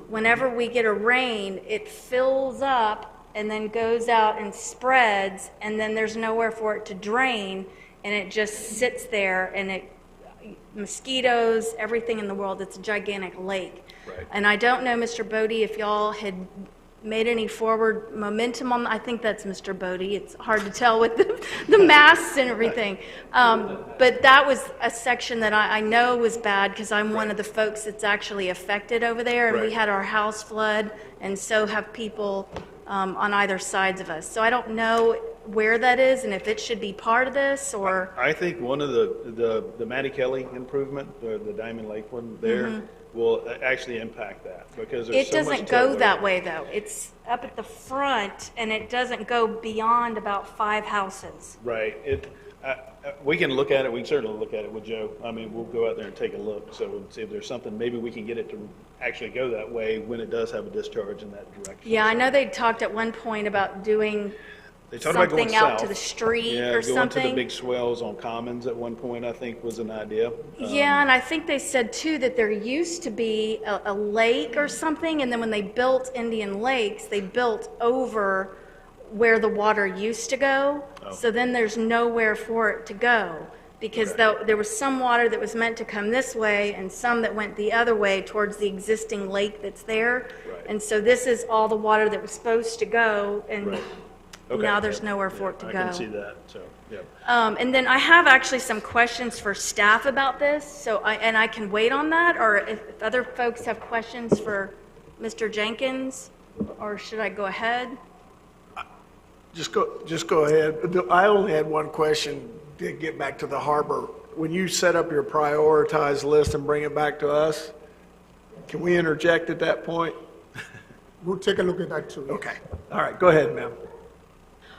Whenever we get a rain, it fills up and then goes out and spreads, and then there's nowhere for it to drain, and it just sits there, and mosquitoes, everything in the world. It's a gigantic lake. Right. And I don't know, Mr. Bodie, if y'all had made any forward momentum on, I think that's Mr. Bodie. It's hard to tell with the masks and everything. But that was a section that I know was bad because I'm one of the folks that's actually affected over there, and we had our house flood, and so have people on either sides of us. So I don't know where that is and if it should be part of this or... I think one of the Matty Kelly improvement, the Diamond Lake one there, will actually impact that because there's it doesn't go that way though. It's up at the front and it doesn't go beyond about 5 houses. Right. We can look at it. We can certainly look at it with Joe. I mean, we'll go out there and take a look. So we'll see if there's something. Maybe we can get it to actually go that way when it does have a discharge in that direction. Yeah, I know they talked at one point about doing something out to the street or something. Going to the big swells on Commons at one point, I think, was an idea. Yeah, and I think they said, too, that there used to be a lake or something, and then when they built Indian Lakes, they built over where the water used to go. So then there's nowhere for it to go because there was some water that was meant to come this way and some that went the other way towards the existing lake that's there. And so this is all the water that was supposed to go, and now there's nowhere for it to go. I can see that. So, yeah. And then I have actually some questions for staff about this, so I can wait on that, or if other folks have questions for Mr. Jenkins, or should I go ahead? Just go ahead. I only had one question to get back to the harbor. When you set up your prioritized list and bring it back to us, can we interject at that point? We'll take a look at that too. Okay. All right. Go ahead, ma'am.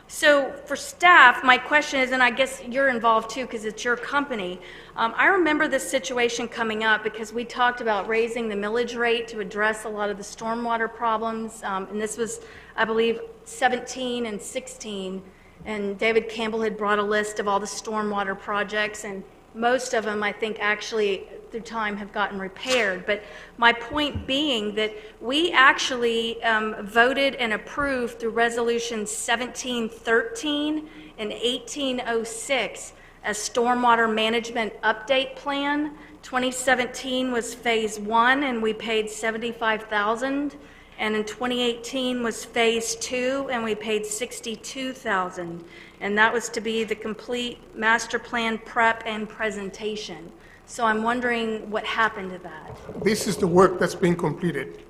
So for staff, my question is, and I guess you're involved too because it's your company. I remember this situation coming up because we talked about raising the millage rate to address a lot of the stormwater problems. And this was, I believe, 17 and 16. And David Campbell had brought a list of all the stormwater projects, and most of them, I think, actually through time have gotten repaired. But my point being that we actually voted and approved through resolution 1713 and 1806 a stormwater management update plan. 2017 was phase 1 and we paid $75,000, and in 2018 was phase 2 and we paid $62,000, and that was to be the complete master plan prep and presentation. So I'm wondering what happened to that. This is the work that's been completed.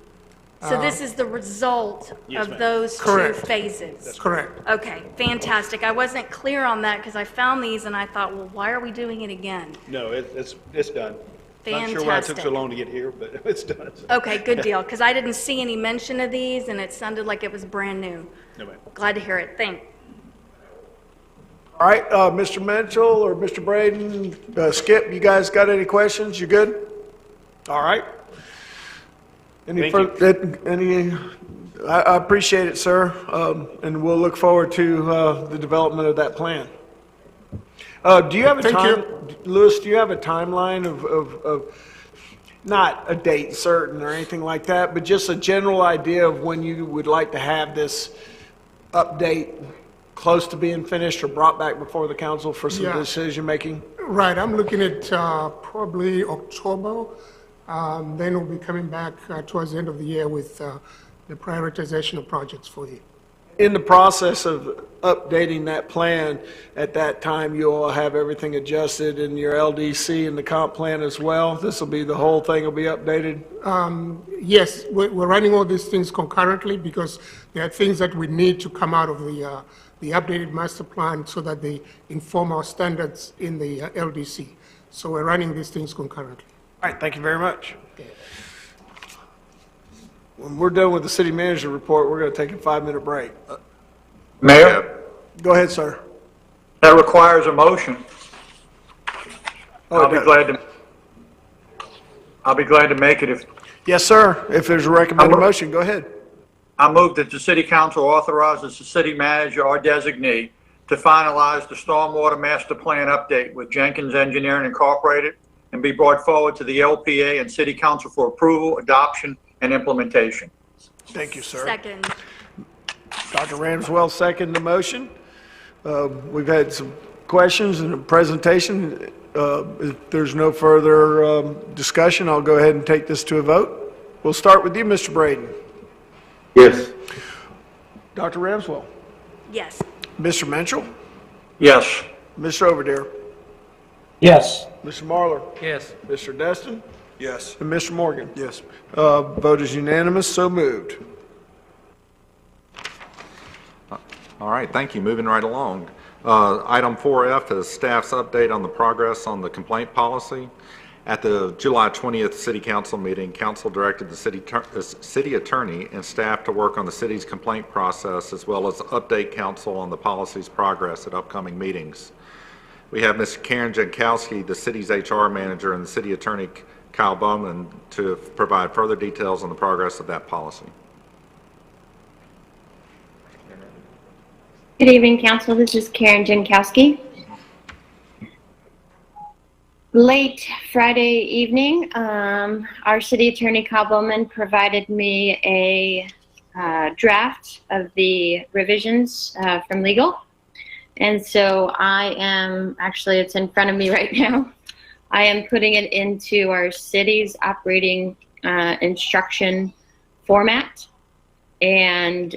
So this is the result of those Correct. 2 phases? That's correct. Okay, fantastic. I wasn't clear on that because I found these and I thought, well, why are we doing it again? No, it's done. Not sure why it took so Fantastic. long to get here, but it's done. Okay, good deal, because I didn't see any mention of these, and it sounded like it was brand new. No, ma'am. Glad to hear it. Thanks. All right, Mr. Mitchell or Mr. Braden, Skip, you guys got any questions? You good? All right. Any Thank I appreciate it, sir, and we'll look forward to the development of that plan. Do you have a Thank time, Louis, do you have a timeline of not a date certain or anything like that, but just a general idea of when you would like to have this update close to being finished or brought back before the council for some Yeah. decision making? Right, I'm looking at probably October. Then we'll be coming back towards the end of the year with the prioritization of projects for you. In the process of updating that plan, at that time, you will have everything adjusted in your LDC and the comp plan as well? This will be, the whole thing will be updated? Yes, we're running all these things concurrently because there are things that we need to come out of the updated master plan so that they inform our standards in the LDC. So we're running these things concurrently. All right, thank you very much. When we're done with the city manager report, we're going to take a 5-minute break. Mayor, Go ahead, sir. that requires a motion. Oh, I'll be glad to make it if, Yes, sir. If there's a recommended motion, go ahead. I move that the city council authorizes the city manager or designee to finalize the stormwater master plan update with Jenkins Engineering Incorporated and be brought forward to the LPA and city council for approval, adoption, and implementation. Thank you, sir. Second. Dr. Ramswell seconded the motion. We've had some questions and a presentation. If there's no further discussion, I'll go ahead and take this to a vote. We'll start with you, Mr. Braden. Yes. Dr. Ramswell. Yes. Mr. Menschel. Yes. Mr. Overdeer. Yes. Mr. Marlar. Yes. Mr. Destin. Yes. And Mr. Morgan. Yes. Vote is unanimous, so moved. All right, thank you. Moving right along. Item 4F is staff's update on the progress on the complaint policy. At the July 20th City Council meeting, Council directed the city attorney and staff to work on the city's complaint process as well as update Council on the policy's progress at upcoming meetings. We have Ms. Karen Jankowski, the city's HR manager, and the city attorney Kyle Bowman to provide further details on the progress of that policy. Good evening, Council. This is Karen Jankowski. Late Friday evening, our city attorney, Kyle Bowman, provided me a draft of the revisions from legal. And so I am, actually it's in front of me right now, I am putting it into our city's operating instruction format and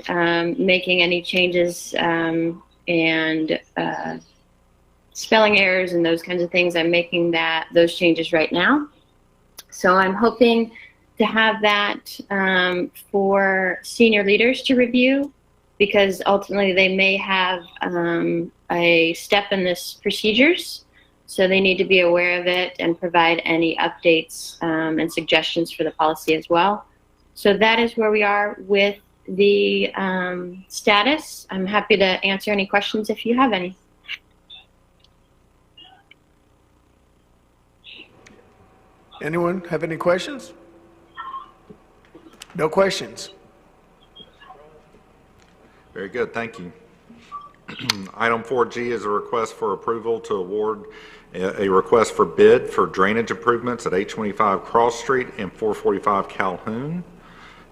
making any changes and spelling errors and those kinds of things. I'm making those changes right now. So I'm hoping to have that for senior leaders to review, because ultimately they may have a step in this procedures. So they need to be aware of it and provide any updates and suggestions for the policy as well. So that is where we are with the status. I'm happy to answer any questions if you have any. Anyone have any questions? No questions. Very good, thank you. Item 4G is a request for approval to award a request for bid for drainage improvements at 825 Cross Street and 445 Calhoun.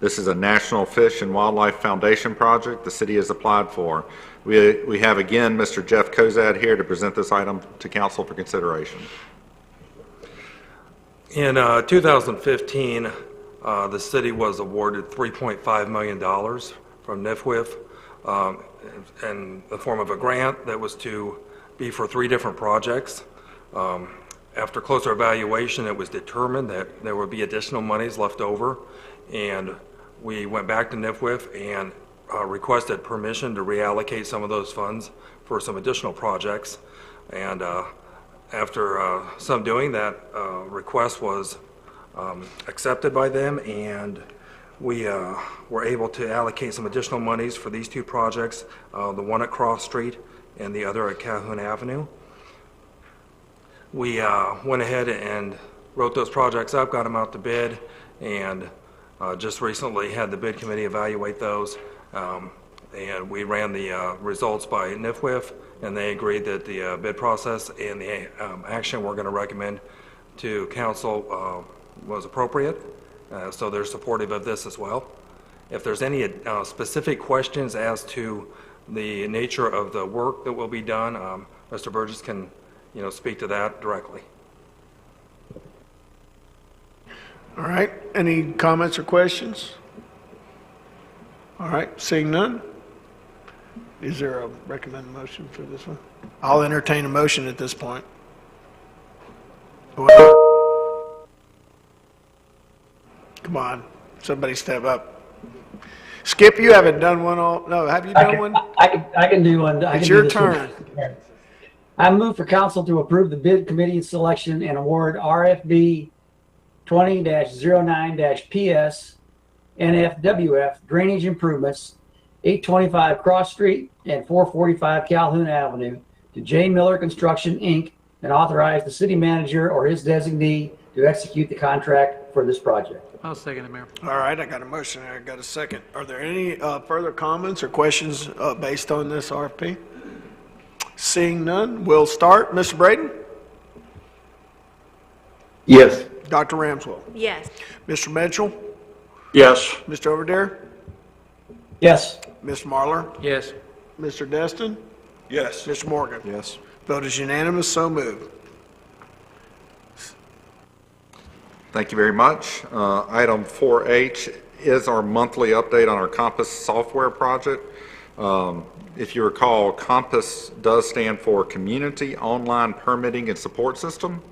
This is a National Fish and Wildlife Foundation project the city has applied for. We have again Mr. Jeff Kozad here to present this item to council for consideration. In 2015, the city was awarded $3.5 million from NIFWIF in the form of a grant that was to be for 3 different projects. After closer evaluation, it was determined that there would be additional monies left over, and we went back to NIFWIF and requested permission to reallocate some of those funds for some additional projects. And After some doing, that request was accepted by them, and we were able to allocate some additional monies for these two projects, the one at Cross Street and the other at Calhoun Avenue. We went ahead and wrote those projects up, got them out to bid, and just recently had the bid committee evaluate those. And we ran the results by NIFWIF, and they agreed that the bid process and the action we're going to recommend to council was appropriate. So they're supportive of this as well. If there's any specific questions as to the nature of the work that will be done, Mr. Burgess can, speak to that directly. All right, any comments or questions? All right, seeing none. Is there a recommended motion for this one? I'll entertain a motion at this point. Come on, somebody step up. Skip, you haven't done one all, no, have you done one? I can do one. It's your turn. I move for council to approve the bid committee selection and award RFB 20-09-PS NFWF drainage improvements 825 Cross Street and 445 Calhoun Avenue to J. Miller Construction, Inc., and authorize the city manager or his designee to execute the contract for this project. I'll second it, Mayor. All right, I got a motion, I got a second. Are there any further comments or questions based on this RFP? Seeing none, we'll start. Mr. Braden? Yes. Dr. Ramswell? Yes. Mr. Mitchell? Yes. Mr. Overdare? Yes. Mr. Marlar? Yes. Mr. Destin? Yes. Mr. Morgan? Yes. Vote is unanimous, so moved. Thank you very much. Item 4H is our monthly update on our Compass software project. If you recall, Compass does stand for Community Online Permitting and Support System.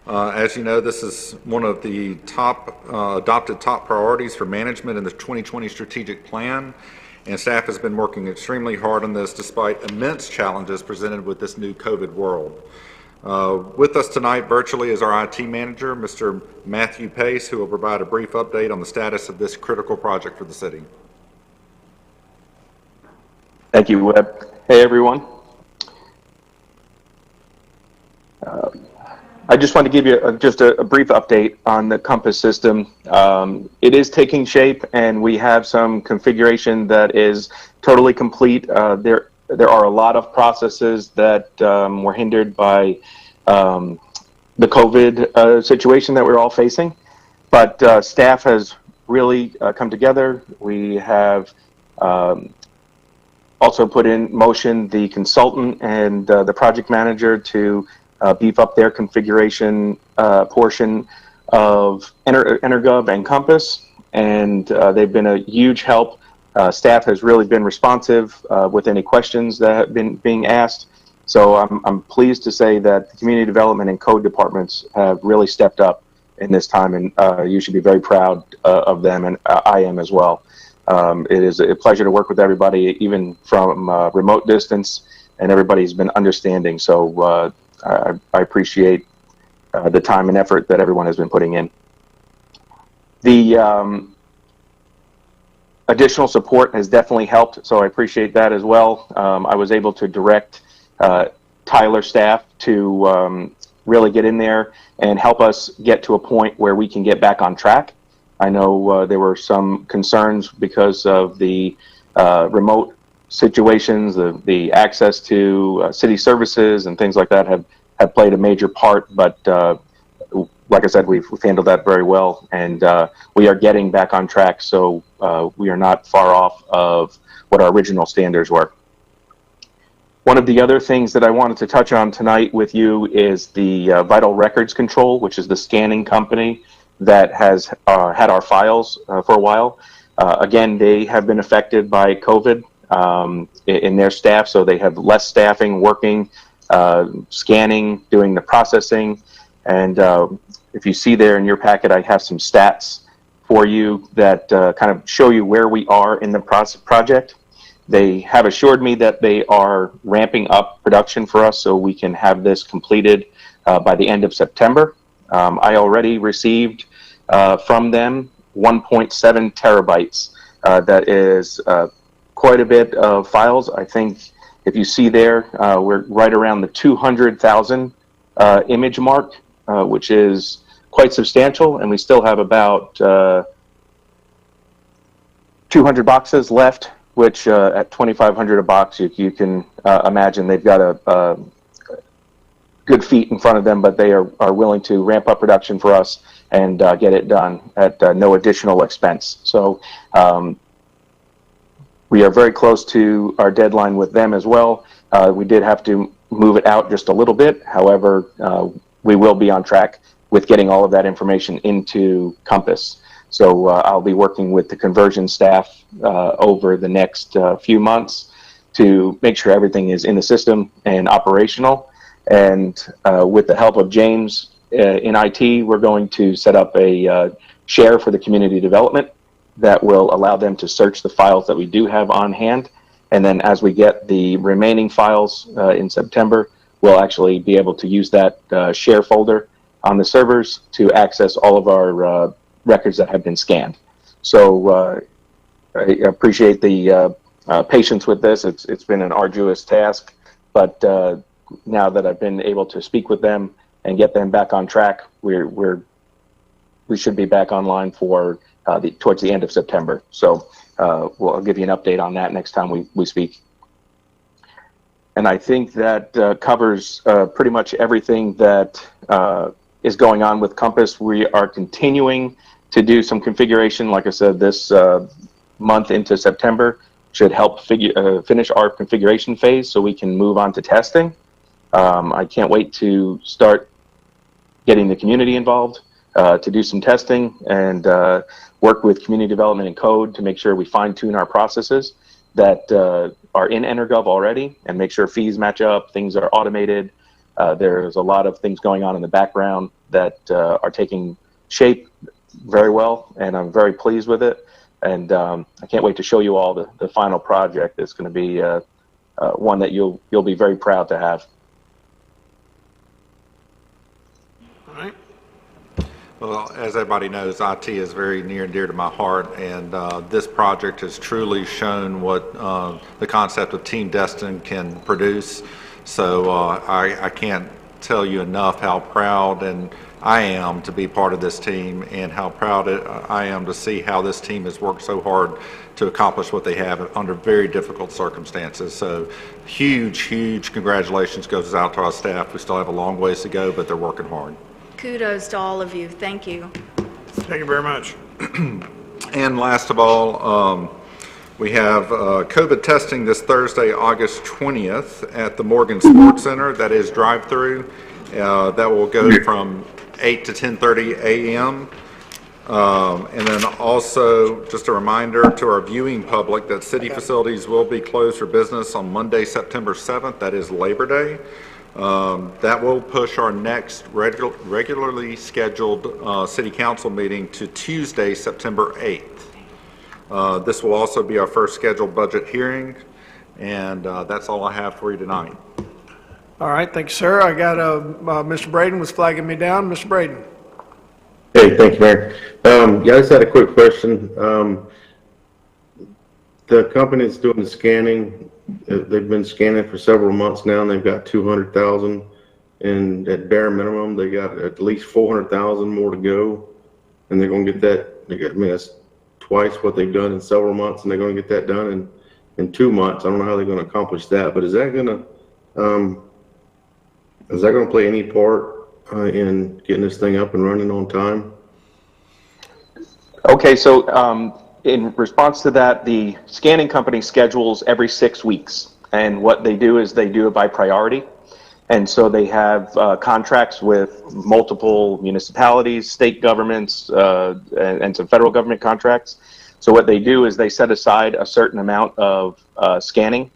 As you know, this is one of the adopted top priorities for management in the 2020 strategic plan, and staff has been working extremely hard on this despite immense challenges presented with this new COVID world. With us tonight virtually is our IT manager, Mr. Matthew Pace, who will provide a brief update on the status of this critical project for the city. Thank you, Webb. Hey, everyone. I just want to give you just a brief update on the Compass system. It is taking shape, and we have some configuration that is totally complete. There are a lot of processes that were hindered by the COVID situation that we're all facing, but staff has really come together. We have also put in motion the consultant and the project manager to beef up their configuration portion of Energov and Compass, and they've been a huge help. Staff has really been responsive with any questions that have been being asked. So I'm pleased to say that the community development and code departments have really stepped up in this time, and you should be very proud of them, and I am as well. It is a pleasure to work with everybody, even from remote distance, and everybody's been understanding. So I appreciate the time and effort that everyone has been putting in. The additional support has definitely helped, so I appreciate that as well. I was able to direct Tyler staff to really get in there and help us get to a point where we can get back on track. I know there were some concerns because of the remote situations, the access to city services and things like that have played a major part, but like I said, we've handled that very well, and we are getting back on track, so we are not far off of what our original standards were. One of the other things that I wanted to touch on tonight with you is the Vital Records Control, which is the scanning company that has had our files for a while. Again, they have been affected by COVID in their staff, so they have less staffing working, scanning, doing the processing. And if you see there in your packet, I have some stats for you that kind of show you where we are in the project. They have assured me that they are ramping up production for us so we can have this completed by the end of September. I already received from them 1.7 terabytes. That is quite a bit of files. I think if you see there, we're right around the 200,000 image mark, which is quite substantial, and we still have about 200 boxes left, which at $2,500 a box, you can imagine they've got a good feet in front of them, but they are willing to ramp up production for us and get it done at no additional expense. So we are very close to our deadline with them as well. We did have to move it out just a little bit. However, we will be on track with getting all of that information into Compass. So I'll be working with the conversion staff over the next few months to make sure everything is in the system and operational. And with the help of James in IT, we're going to set up a share for the community development that will allow them to search the files that we do have on hand. And then as we get the remaining files in September, we'll actually be able to use that share folder on the servers to access all of our records that have been scanned. So I appreciate the patience with this. It's been an arduous task, but now that I've been able to speak with them and get them back on track, we should be back online for towards the end of September. So I'll give you an update on that next time we speak. And I think that covers pretty much everything that is going on with Compass. We are continuing to do some configuration. Like I said, this month into September should help finish our configuration phase so we can move on to testing. I can't wait to start getting the community involved to do some testing and work with community development and code to make sure we fine-tune our processes that are in Energov already and make sure fees match up, things are automated. There's a lot of things going on in the background that are taking shape very well, and I'm very pleased with it. And I can't wait to show you all the final project. It's going to be one that you'll be very proud to have. All right. Well, as everybody knows, IT is very near and dear to my heart, and this project has truly shown what the concept of Team Destin can produce. So I can't tell you enough how proud and I am to be part of this team, and how proud I am to see how this team has worked so hard to accomplish what they have under very difficult circumstances. So huge congratulations goes out to our staff. We still have a long ways to go, but they're working hard. Kudos to all of you. Thank you. Thank you very much. And last of all, we have COVID testing this Thursday, August 20th at the Morgan Sports Center. That is drive-through. That will go from 8 to 10:30 a.m. And then also, just a reminder to our viewing public that city facilities will be closed for business on Monday, September 7th. That is Labor Day. That will push our next regularly scheduled city council meeting to Tuesday, September 8th. This will also be our first scheduled budget hearing, and that's all I have for you tonight. All right, thank you, sir. I got Mr. Braden was flagging me down. Mr. Braden. Hey, thank you, Mayor. Yeah, I just had a quick question. The company that's doing the scanning, they've been scanning for several months now, and they've got 200,000, and at bare minimum, they got at least 400,000 more to go, and they're going to get that. I mean, that's twice what they've done in several months, and they're going to get that done in 2 months. I don't know how they're going to accomplish that, but is that going to play any part in getting this thing up and running on time? Okay, so in response to that, the scanning company schedules every 6 weeks, and what they do is they do it by priority. And so they have contracts with multiple municipalities, state governments, and some federal government contracts. So what they do is they set aside a certain amount of scanning,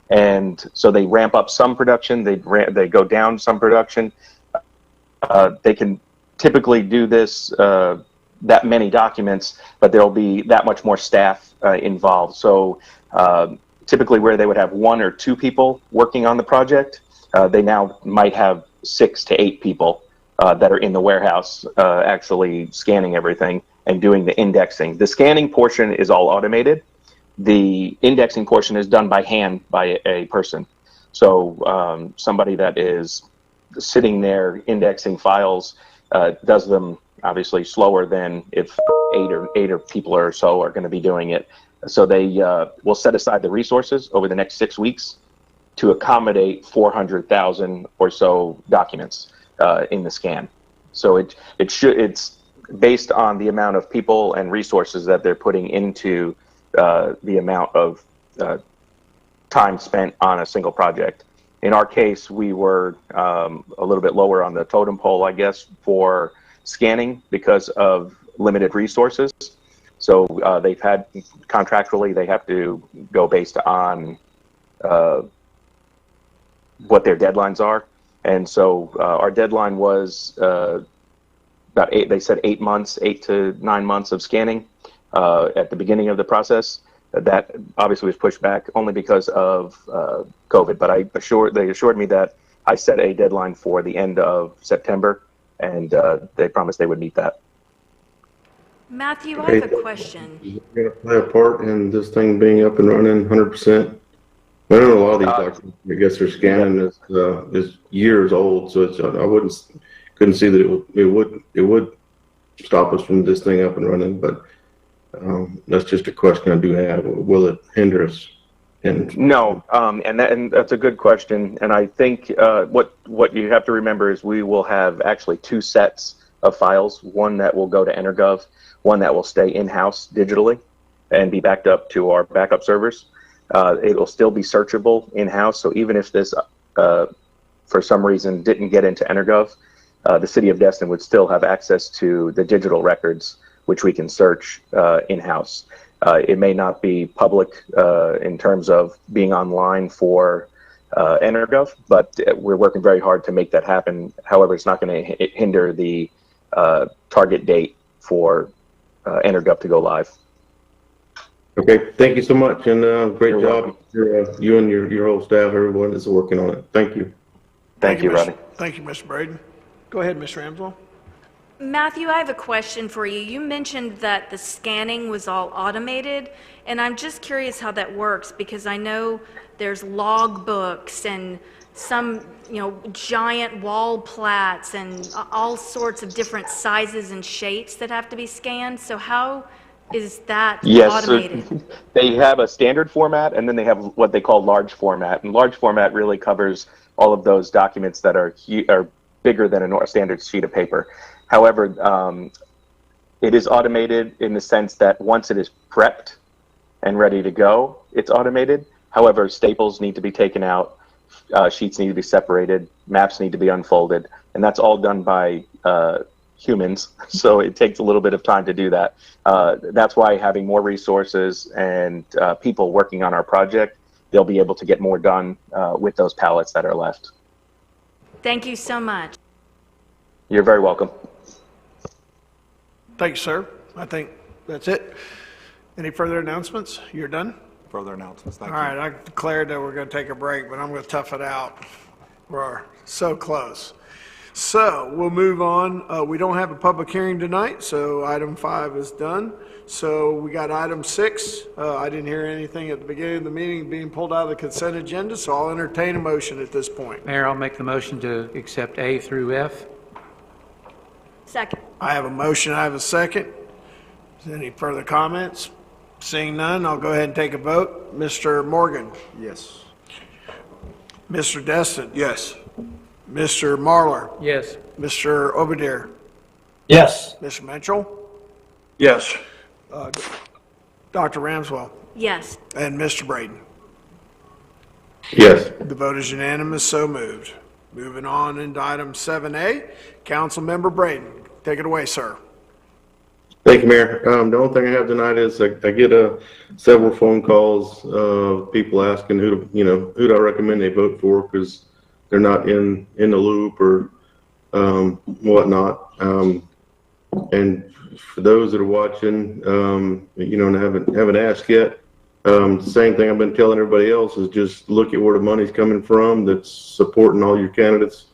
and so they ramp up some production, they go down some production. They can typically do this that many documents, but there'll be that much more staff involved. So typically where they would have 1 or 2 people working on the project, they now might have 6 to 8 people that are in the warehouse actually scanning everything and doing the indexing. The scanning portion is all automated. The indexing portion is done by hand by a person. So somebody that is sitting there indexing files does them obviously slower than if eight or people or so are going to be doing it. So they will set aside the resources over the next 6 weeks to accommodate 400,000 or so documents in the scan. So it's based on the amount of people and resources that they're putting into the amount of time spent on a single project. In our case, we were a little bit lower on the totem pole, I guess, for scanning because of limited resources. So they've had, contractually, they have to go based on what their deadlines are. And so our deadline was about 8 months, 8 to 9 months of scanning at the beginning of the process. That obviously was pushed back only because of COVID, but they assured me that I set a deadline for the end of September, and they promised they would meet that. Matthew, I have a question. You're going to play a part in this thing being up and running 100%? I know a lot of these documents, I guess they're scanning is years old, so I couldn't see that it would stop us from this thing up and running, but that's just a question I do have. Will it hinder us? No, and that's a good question. And I think what you have to remember is we will have actually 2 sets of files, one that will go to EnerGov, one that will stay in-house digitally and be backed up to our backup servers. It will still be searchable in-house, so even if this, for some reason, didn't get into EnerGov, the City of Destin would still have access to the digital records, which we can search in-house. It may not be public in terms of being online for EnerGov, but we're working very hard to make that happen. However, it's not going to hinder the target date for EnerGov to go live. Okay, thank you so much, and great job, you and your whole staff, everyone that's working on it. Thank you. Thank you, Rodney. Thank you, Mr. Braden. Go ahead, Ms. Ramswell. Matthew, I have a question for you. You mentioned that the scanning was all automated, and I'm just curious how that works because I know there's log books and some, giant wall plats and all sorts of different sizes and shapes that have to be scanned. So how is that automated? So they have a standard format, and then they have what they call large format. And large format really covers all of those documents that are bigger than a standard sheet of paper. However, it is automated in the sense that once it is prepped and ready to go, it's automated. However, staples need to be taken out, sheets need to be separated, maps need to be unfolded, and that's all done by humans, so it takes a little bit of time to do that. That's why having more resources and people working on our project, they'll be able to get more done with those pallets that are left. Thank you so much. You're very welcome. Thank you, sir. I think that's it. Any further announcements? You're done? Further announcements, thank you. All right, I declared that we're going to take a break, but I'm going to tough it out. We're so close. So we'll move on. We don't have a public hearing tonight, so item 5 is done. So we got item 6. I didn't hear anything at the beginning of the meeting being pulled out of the consent agenda, so I'll entertain a motion at this point. Mayor, I'll make the motion to accept A through F. Second. I have a motion, I have a second. Is there any further comments? Seeing none, I'll go ahead and take a vote. Mr. Morgan? Yes. Mr. Destin? Yes. Mr. Marlar? Yes. Mr. Overdare? Yes. Mr. Mitchell? Yes. Dr. Ramswell? Yes. And Mr. Braden? Yes. The vote is unanimous, so moved. Moving on into item 7A, Councilmember Braden. Take it away, sir. Thank you, Mayor. The only thing I have tonight is I get several phone calls of people asking who do I recommend they vote for because they're not in the loop or whatnot. And for those that are watching, and haven't asked yet, the same thing I've been telling everybody else is just look at where the money's coming from that's supporting all your candidates.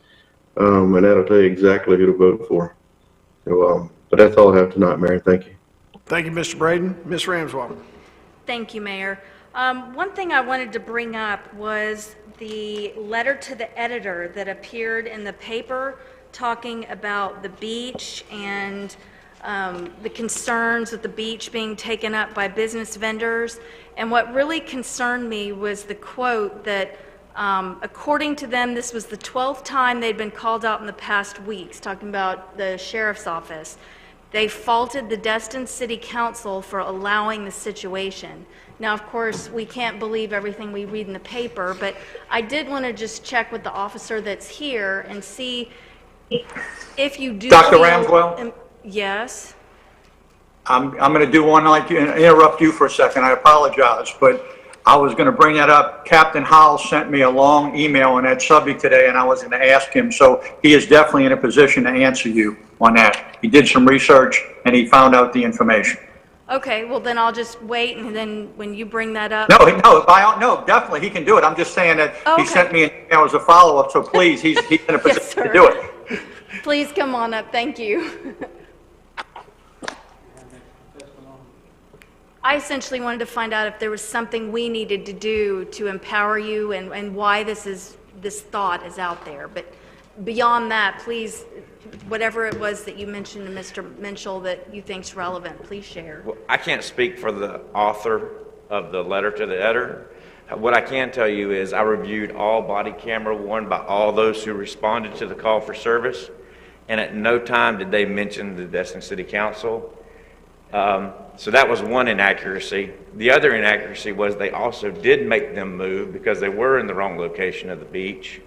and that'll tell you exactly who to vote for. So, but that's all I have tonight, Mayor. Thank you. Thank you, Mr. Braden. Ms. Ramswell. Thank you, Mayor. One thing I wanted to bring up was the letter to the editor that appeared in the paper talking about the beach and the concerns with the beach being taken up by business vendors. And what really concerned me was the quote that, according to them, this was the 12th time they'd been called out in the past weeks, talking about the sheriff's office. They faulted the Destin City Council for allowing the situation. Now, of course, we can't believe everything we read in the paper, but I did want to just check with the officer that's here and see if you do. Dr. Ramswell? Yes. I'm going to do one like you, interrupt you for a second. I apologize, but I was going to bring that up. Captain Howell sent me a long email on that subject today, and I was going to ask him. So he is definitely in a position to answer you on that. He did some research, and he found out the information. Okay, well then I'll just wait, and then when you bring that up. No, definitely he can do it. I'm just saying that he sent me an email as a follow-up. So please, he's in a position to do it. Please come on up. Thank you. I essentially wanted to find out if there was something we needed to do to empower you and why this thought is out there. But beyond that, please, whatever it was that you mentioned to Mr. Minchell that you think's relevant, please share. Well, I can't speak for the author of the letter to the editor. What I can tell you is I reviewed all body camera worn by all those who responded to the call for service, and at no time did they mention the Destin City Council. So that was one inaccuracy. The other inaccuracy was they also did make them move because they were in the wrong location of the beach.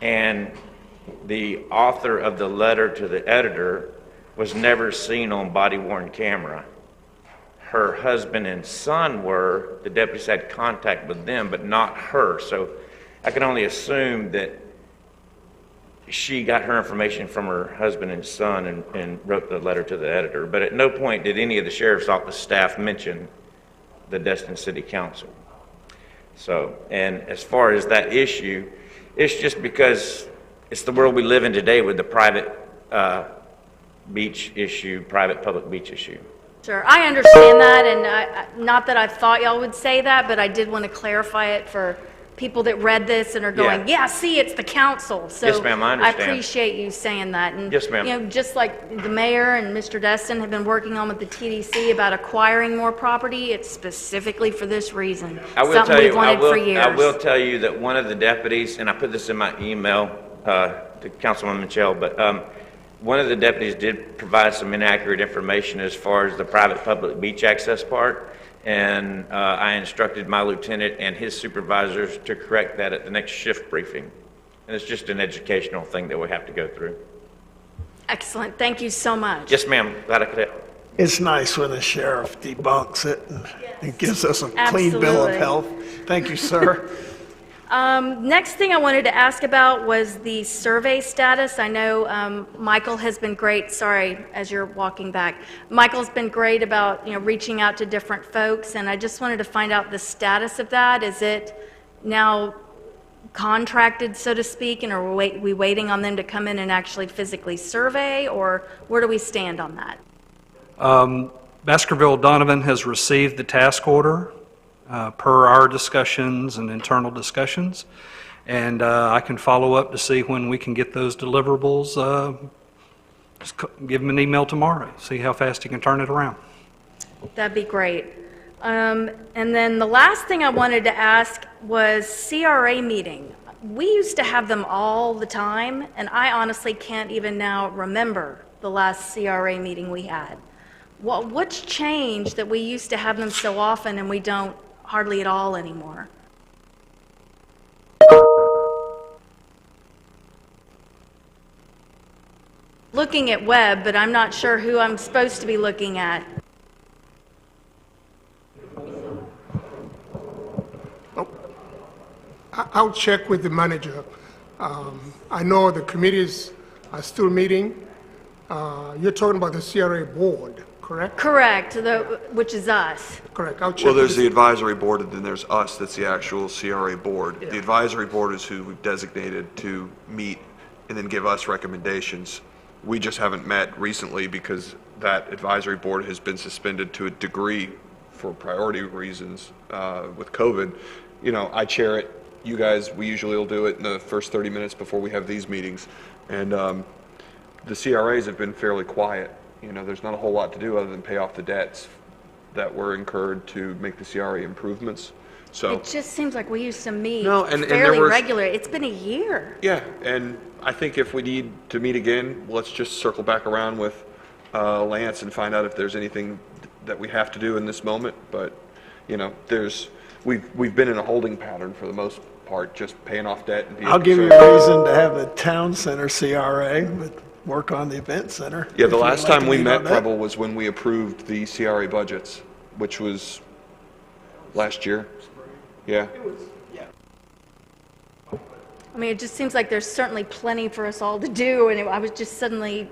And the author of the letter to the editor was never seen on body-worn camera. Her husband and son were. The deputies had contact with them, but not her. So I can only assume that she got her information from her husband and son and wrote the letter to the editor. But at no point did any of the sheriff's office staff mention the Destin City Council. So, and as far as that issue, it's just because it's the world we live in today with the private beach issue, private public beach issue. Sure, I understand that, and not that I thought y'all would say that, but I did want to clarify it for people that read this and are going, yeah, see, it's the council. So yes, ma'am, I understand. I appreciate you saying that. And, yes, ma'am. You know, just like the mayor and Mr. Destin have been working on with the TDC about acquiring more property, it's specifically for this reason. I will Something tell we've you, wanted for years. I will tell you that one of the deputies, and I put this in my email to Councilman Michelle, but one of the deputies did provide some inaccurate information as far as the private-public beach access part. And I instructed my lieutenant and his supervisors to correct that at the next shift briefing. And it's just an educational thing that we have to go through. Excellent. Thank you so much. Yes, ma'am. Glad I could help. It's nice when the sheriff debunks it and gives us a clean bill of health. Thank you, sir. Next thing I wanted to ask about was the survey status. I know Michael has been great. Sorry, as you're walking back. Michael's been great about reaching out to different folks, and I just wanted to find out the status of that. Is it now contracted, so to speak, and are we waiting on them to come in and actually physically survey, or where do we stand on that? Baskerville Donovan has received the task order per our discussions and internal discussions, and I can follow up to see when we can get those deliverables. Just give him an email tomorrow, see how fast he can turn it around. That'd be great. And then the last thing I wanted to ask was CRA meeting. We used to have them all the time, and I honestly can't even now remember the last CRA meeting we had. What's changed that we used to have them so often and we don't hardly at all anymore? Looking at Webb, but I'm not sure who I'm supposed to be looking at. I'll check with the manager. I know the committees are still meeting. You're talking about the CRA board, correct? Correct, which is us. Correct. I'll check. Well, there's the advisory board, and then there's us. That's the actual CRA board. Yeah. The advisory board is who we've designated to meet and then give us recommendations. We just haven't met recently because that advisory board has been suspended to a degree for priority reasons with COVID. You know, I chair it. You guys, we usually will do it in the first 30 minutes before we have these meetings. And the CRAs have been fairly quiet. You know, there's not a whole lot to do other than pay off the debts that were incurred to make the CRA improvements. So It just seems like we used to meet and fairly there was, regular. It's been a year. Yeah, and I think if we need to meet again, let's just circle back around with Lance and find out if there's anything that we have to do in this moment. But you know, we've been in a holding pattern for the most part, just paying off debt. And I'll give you a reason to have the town center CRA, but work on the event center. Yeah, the last time we met, Preble, was when we approved the CRA budgets, which was last year. Yeah. I mean, it just seems like there's certainly plenty for us all to do, and I was just suddenly,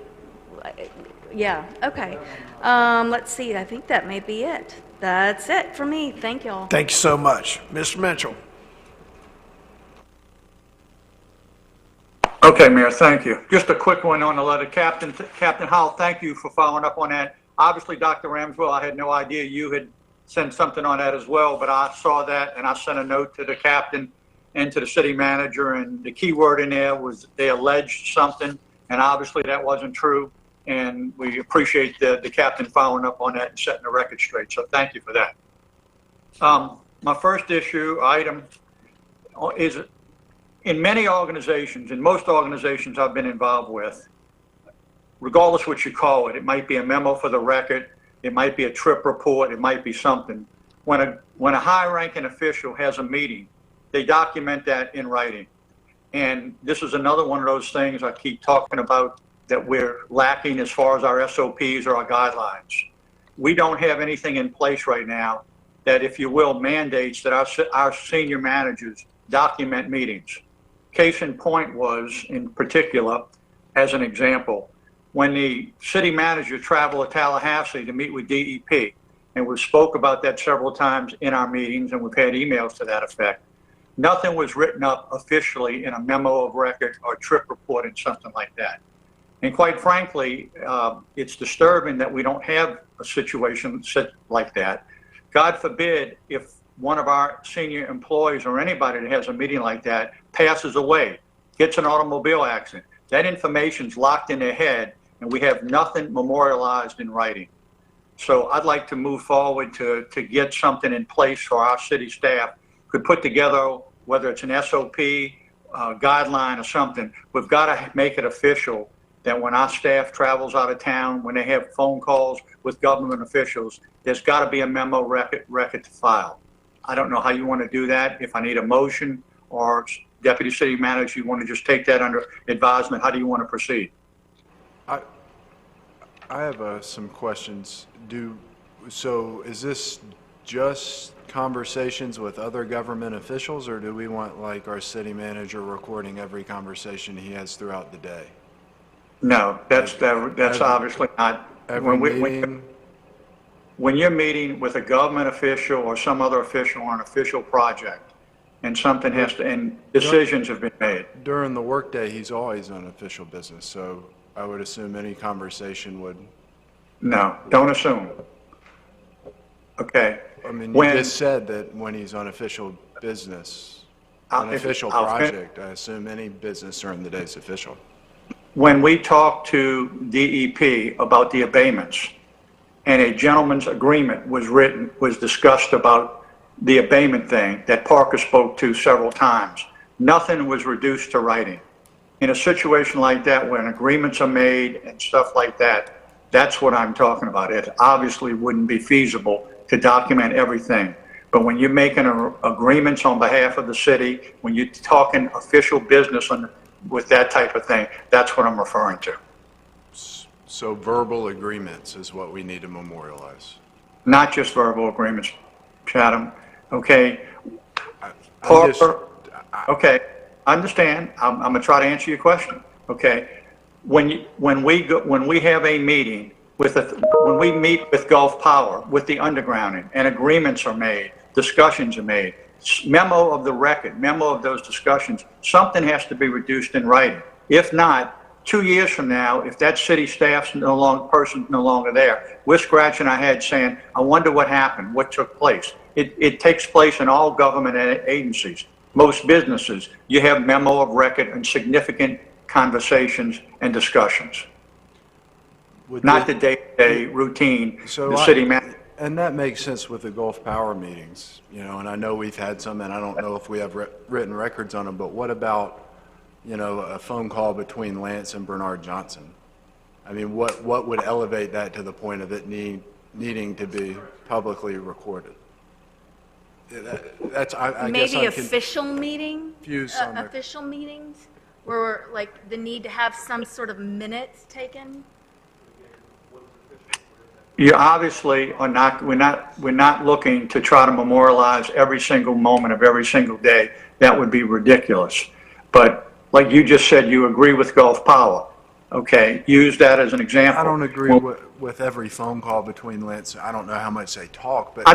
yeah, okay. Let's see, I think that may be it. That's it for me. Thank y'all. Thank you so much. Mr. Mitchell. Okay, Mayor, thank you. Just a quick one on the letter. Captain Howell, thank you for following up on that. Obviously, Dr. Ramswell, I had no idea you had sent something on that as well, but I saw that and I sent a note to the captain and to the city manager, and the key word in there was they alleged something, and obviously that wasn't true, and we appreciate the captain following up on that and setting the record straight, so thank you for that. My first item is, in many organizations, in most organizations I've been involved with, regardless what you call it, it might be a memo for the record, it might be a trip report, it might be something. When a high-ranking official has a meeting, they document that in writing. And this is another one of those things I keep talking about that we're lacking as far as our SOPs or our guidelines. We don't have anything in place right now that, if you will, mandates that our senior managers document meetings. Case in point was, in particular, as an example, when the city manager traveled to Tallahassee to meet with DEP, and we spoke about that several times in our meetings, and we've had emails to that effect. Nothing was written up officially in a memo of record or trip report and something like that. And quite frankly, it's disturbing that we don't have a situation like that. God forbid if one of our senior employees or anybody that has a meeting like that passes away, gets an automobile accident. That information's locked in their head, and we have nothing memorialized in writing. So I'd like to move forward to get something in place for our city staff, could put together, whether it's an SOP, guideline or something. We've got to make it official that when our staff travels out of town, when they have phone calls with government officials, there's got to be a memo record to file. I don't know how you want to do that. If I need a motion, or Deputy City Manager, you want to just take that under advisement, how do you want to proceed? I have some questions. So is this just conversations with other government officials, or do we want like our city manager recording every conversation he has throughout the day? No, that's obviously not. When you're meeting with a government official or some other official on an official project, and something has to, and decisions have been made. During the workday, he's always on official business, so I would assume any conversation would. No, don't assume. Okay. I mean, you just said that when he's on official business, an official project, I assume any business during the day is official. When we talked to DEP about the abatements, and a gentleman's agreement was discussed about the abatement thing that Parker spoke to several times, nothing was reduced to writing. In a situation like that, when agreements are made and stuff like that, that's what I'm talking about. It obviously wouldn't be feasible to document everything. But when you're making agreements on behalf of the city, when you're talking official business with that type of thing, that's what I'm referring to. So verbal agreements is what we need to memorialize. Not just verbal agreements, Chatham. Okay. Parker. Okay. I understand. I'm going to try to answer your question. Okay. When we have a meeting when we meet with Gulf Power, with the undergrounding, and agreements are made, discussions are made, memo of the record, memo of those discussions, something has to be reduced in writing. If not, 2 years from now, if that city staff's person's no longer there, we're scratching our heads saying, I wonder what happened, what took place. It takes place in all government agencies. Most businesses, you have memo of record and significant conversations and discussions. Not the day-to-day routine, So the city manager. And that makes sense with the Gulf Power meetings, you know, and I know we've had some, and I don't know if we have written records on them, but what about, you know, a phone call between Lance and Bernard Johnson? I mean, what would elevate that to the point of it needing to be publicly recorded? That's, I guess Maybe I'm official meetings, where like the need to have some sort of minutes taken. You obviously are not, we're not looking to try to memorialize every single moment of every single day. That would be ridiculous. But like you just said, you agree with Gulf Power. Okay, use that as an example. I don't agree with every phone call between Lance. I don't know how much they talk, but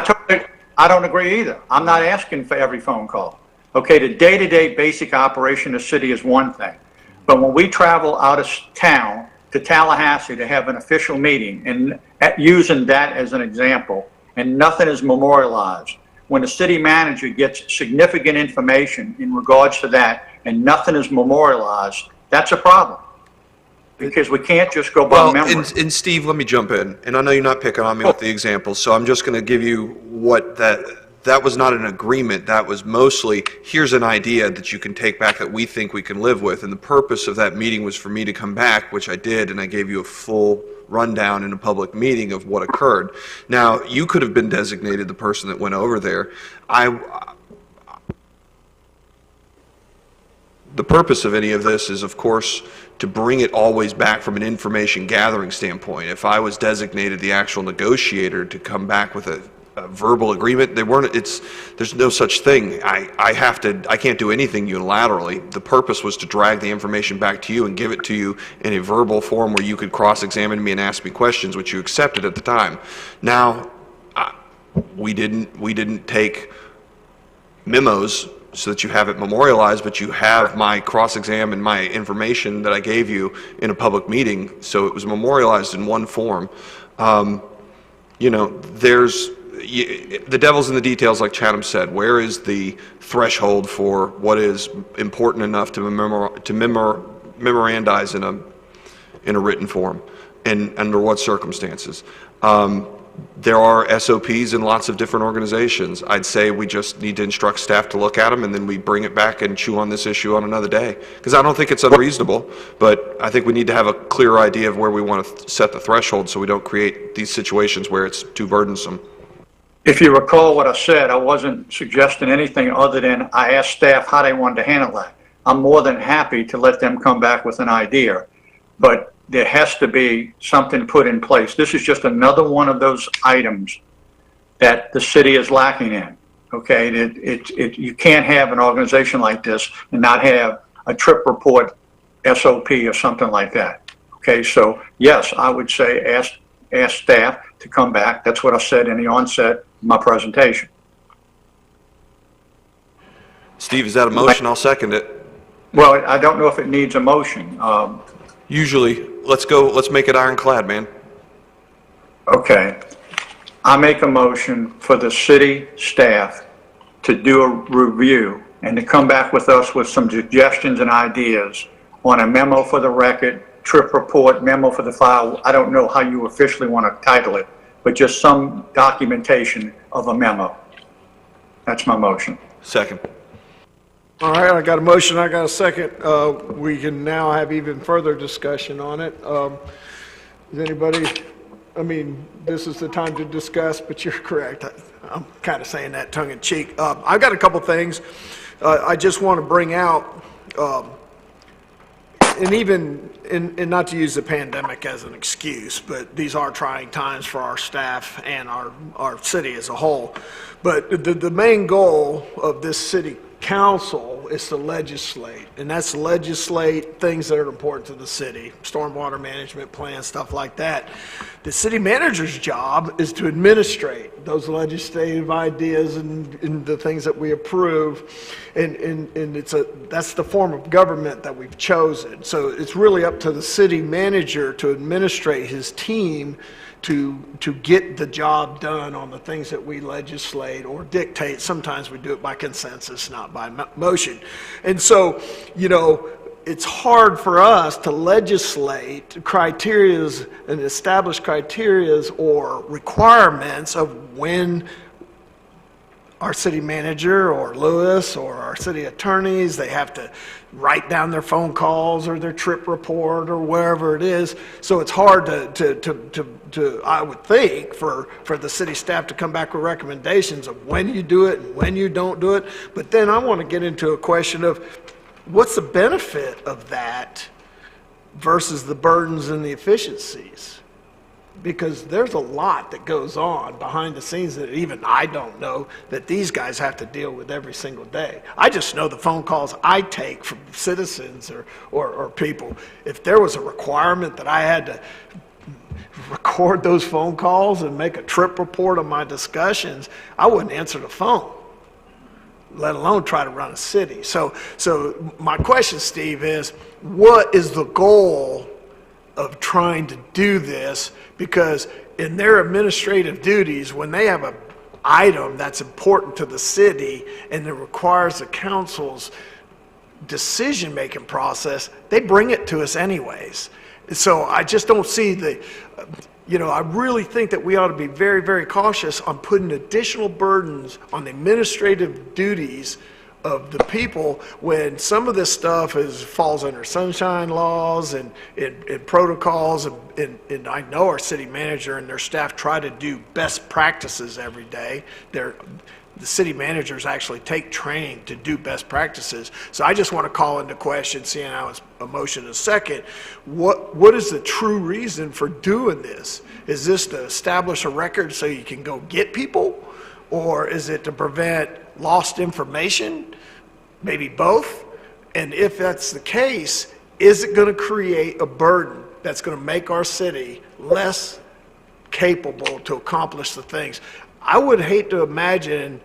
I don't agree either. I'm not asking for every phone call. Okay, the day-to-day basic operation of the city is one thing. But when we travel out of town to Tallahassee to have an official meeting, and using that as an example, and nothing is memorialized, when the city manager gets significant information in regards to that, and nothing is memorialized, that's a problem. Because we can't just go by memory. And Steve, let me jump in. And I know you're not picking on me with the examples, so I'm just going to give you what that was not an agreement. That was mostly, here's an idea that you can take back that we think we can live with. And the purpose of that meeting was for me to come back, which I did, and I gave you a full rundown in a public meeting of what occurred. Now, you could have been designated the person that went over there. The purpose of any of this is, of course, to bring it always back from an information gathering standpoint. If I was designated the actual negotiator to come back with a verbal agreement, there's no such thing. I can't do anything unilaterally. The purpose was to drag the information back to you and give it to you in a verbal form where you could cross-examine me and ask me questions, which you accepted at the time. Now, we didn't take memos so that you have it memorialized, but you have my cross-exam and my information that I gave you in a public meeting, so it was memorialized in one form. You know, the devil's in the details, like Chatham said. Where is the threshold for what is important enough to memorandize in a written form, and under what circumstances? There are SOPs in lots of different organizations. I'd say we just need to instruct staff to look at them, and then we bring it back and chew on this issue on another day. Because I don't think it's unreasonable, but I think we need to have a clear idea of where we want to set the threshold so we don't create these situations where it's too burdensome. If you recall what I said, I wasn't suggesting anything other than I asked staff how they wanted to handle that. I'm more than happy to let them come back with an idea, but there has to be something put in place. This is just another one of those items that the city is lacking in. Okay, you can't have an organization like this and not have a trip report SOP or something like that. Okay, so yes, I would say ask staff to come back. That's what I said in the onset of my presentation. Steve, is that a motion? I'll second it. Well, I don't know if it needs a motion. Usually, let's make it ironclad, man. Okay. I make a motion for the city staff to do a review and to come back with us with some suggestions and ideas on a memo for the record, trip report, memo for the file. I don't know how you officially want to title it, but just some documentation of a memo. That's my motion. Second. All right, I got a motion, I got a second. We can now have even further discussion on it. Is anybody, I mean, this is the time to discuss, but you're correct. I'm kind of saying that tongue in cheek. I've got a couple things I just want to bring out, and even, and not to use the pandemic as an excuse, but these are trying times for our staff and our city as a whole. But the main goal of this city council is to legislate, and that's to legislate things that are important to the city, stormwater management plan, stuff like that. The city manager's job is to administrate those legislative ideas and the things that we approve, and that's the form of government that we've chosen. So it's really up to the city manager to administrate his team to get the job done on the things that we legislate or dictate. Sometimes we do it by consensus, not by motion. And so, you know, it's hard for us to legislate criterias and establish criterias or requirements of when our city manager or Lewis or our city attorneys, they have to write down their phone calls or their trip report or wherever it is. So it's hard to I would think, for the city staff to come back with recommendations of when you do it and when you don't do it. But then I want to get into a question of what's the benefit of that versus the burdens and the efficiencies? Because there's a lot that goes on behind the scenes that even I don't know that these guys have to deal with every single day. I just know the phone calls I take from citizens or people. If there was a requirement that I had to record those phone calls and make a trip report of my discussions, I wouldn't answer the phone, let alone try to run a city. So my question, Steve, is what is the goal of trying to do this? Because in their administrative duties, when they have an item that's important to the city and it requires the council's decision-making process, they bring it to us anyways. So I just don't see I really think that we ought to be very, very cautious on putting additional burdens on the administrative duties of the people when some of this stuff falls under sunshine laws and protocols, and I know our city manager and their staff try to do best practices every day. The city managers actually take training to do best practices. So I just want to call into question, seeing how it's a motion a second, what is the true reason for doing this? Is this to establish a record so you can go get people? Or is it to prevent lost information? Maybe both. And if that's the case, is it going to create a burden that's going to make our city less capable to accomplish the things? I would hate to imagine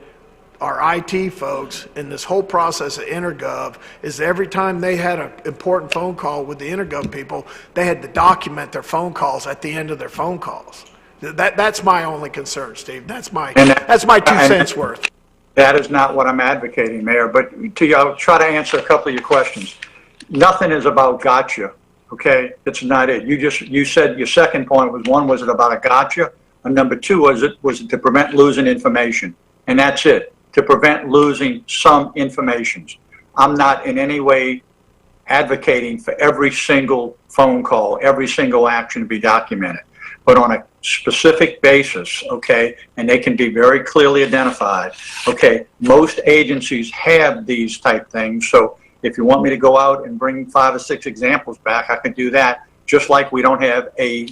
our IT folks in this whole process of Intergov is every time they had an important phone call with the Intergov people, they had to document their phone calls at the end of their phone calls. That's my only concern, Steve. That's my 2 cents worth. That is not what I'm advocating, Mayor, but I'll try to answer a couple of your questions. Nothing is about gotcha, okay? That's not it. You said your second point was, one, was it about a gotcha? And number two, was it to prevent losing information? And that's it, to prevent losing some information. I'm not in any way advocating for every single phone call, every single action to be documented, but on a specific basis, okay, and they can be very clearly identified. Okay, most agencies have these type things, so if you want me to go out and bring 5 or 6 examples back, I can do that, just like we don't have a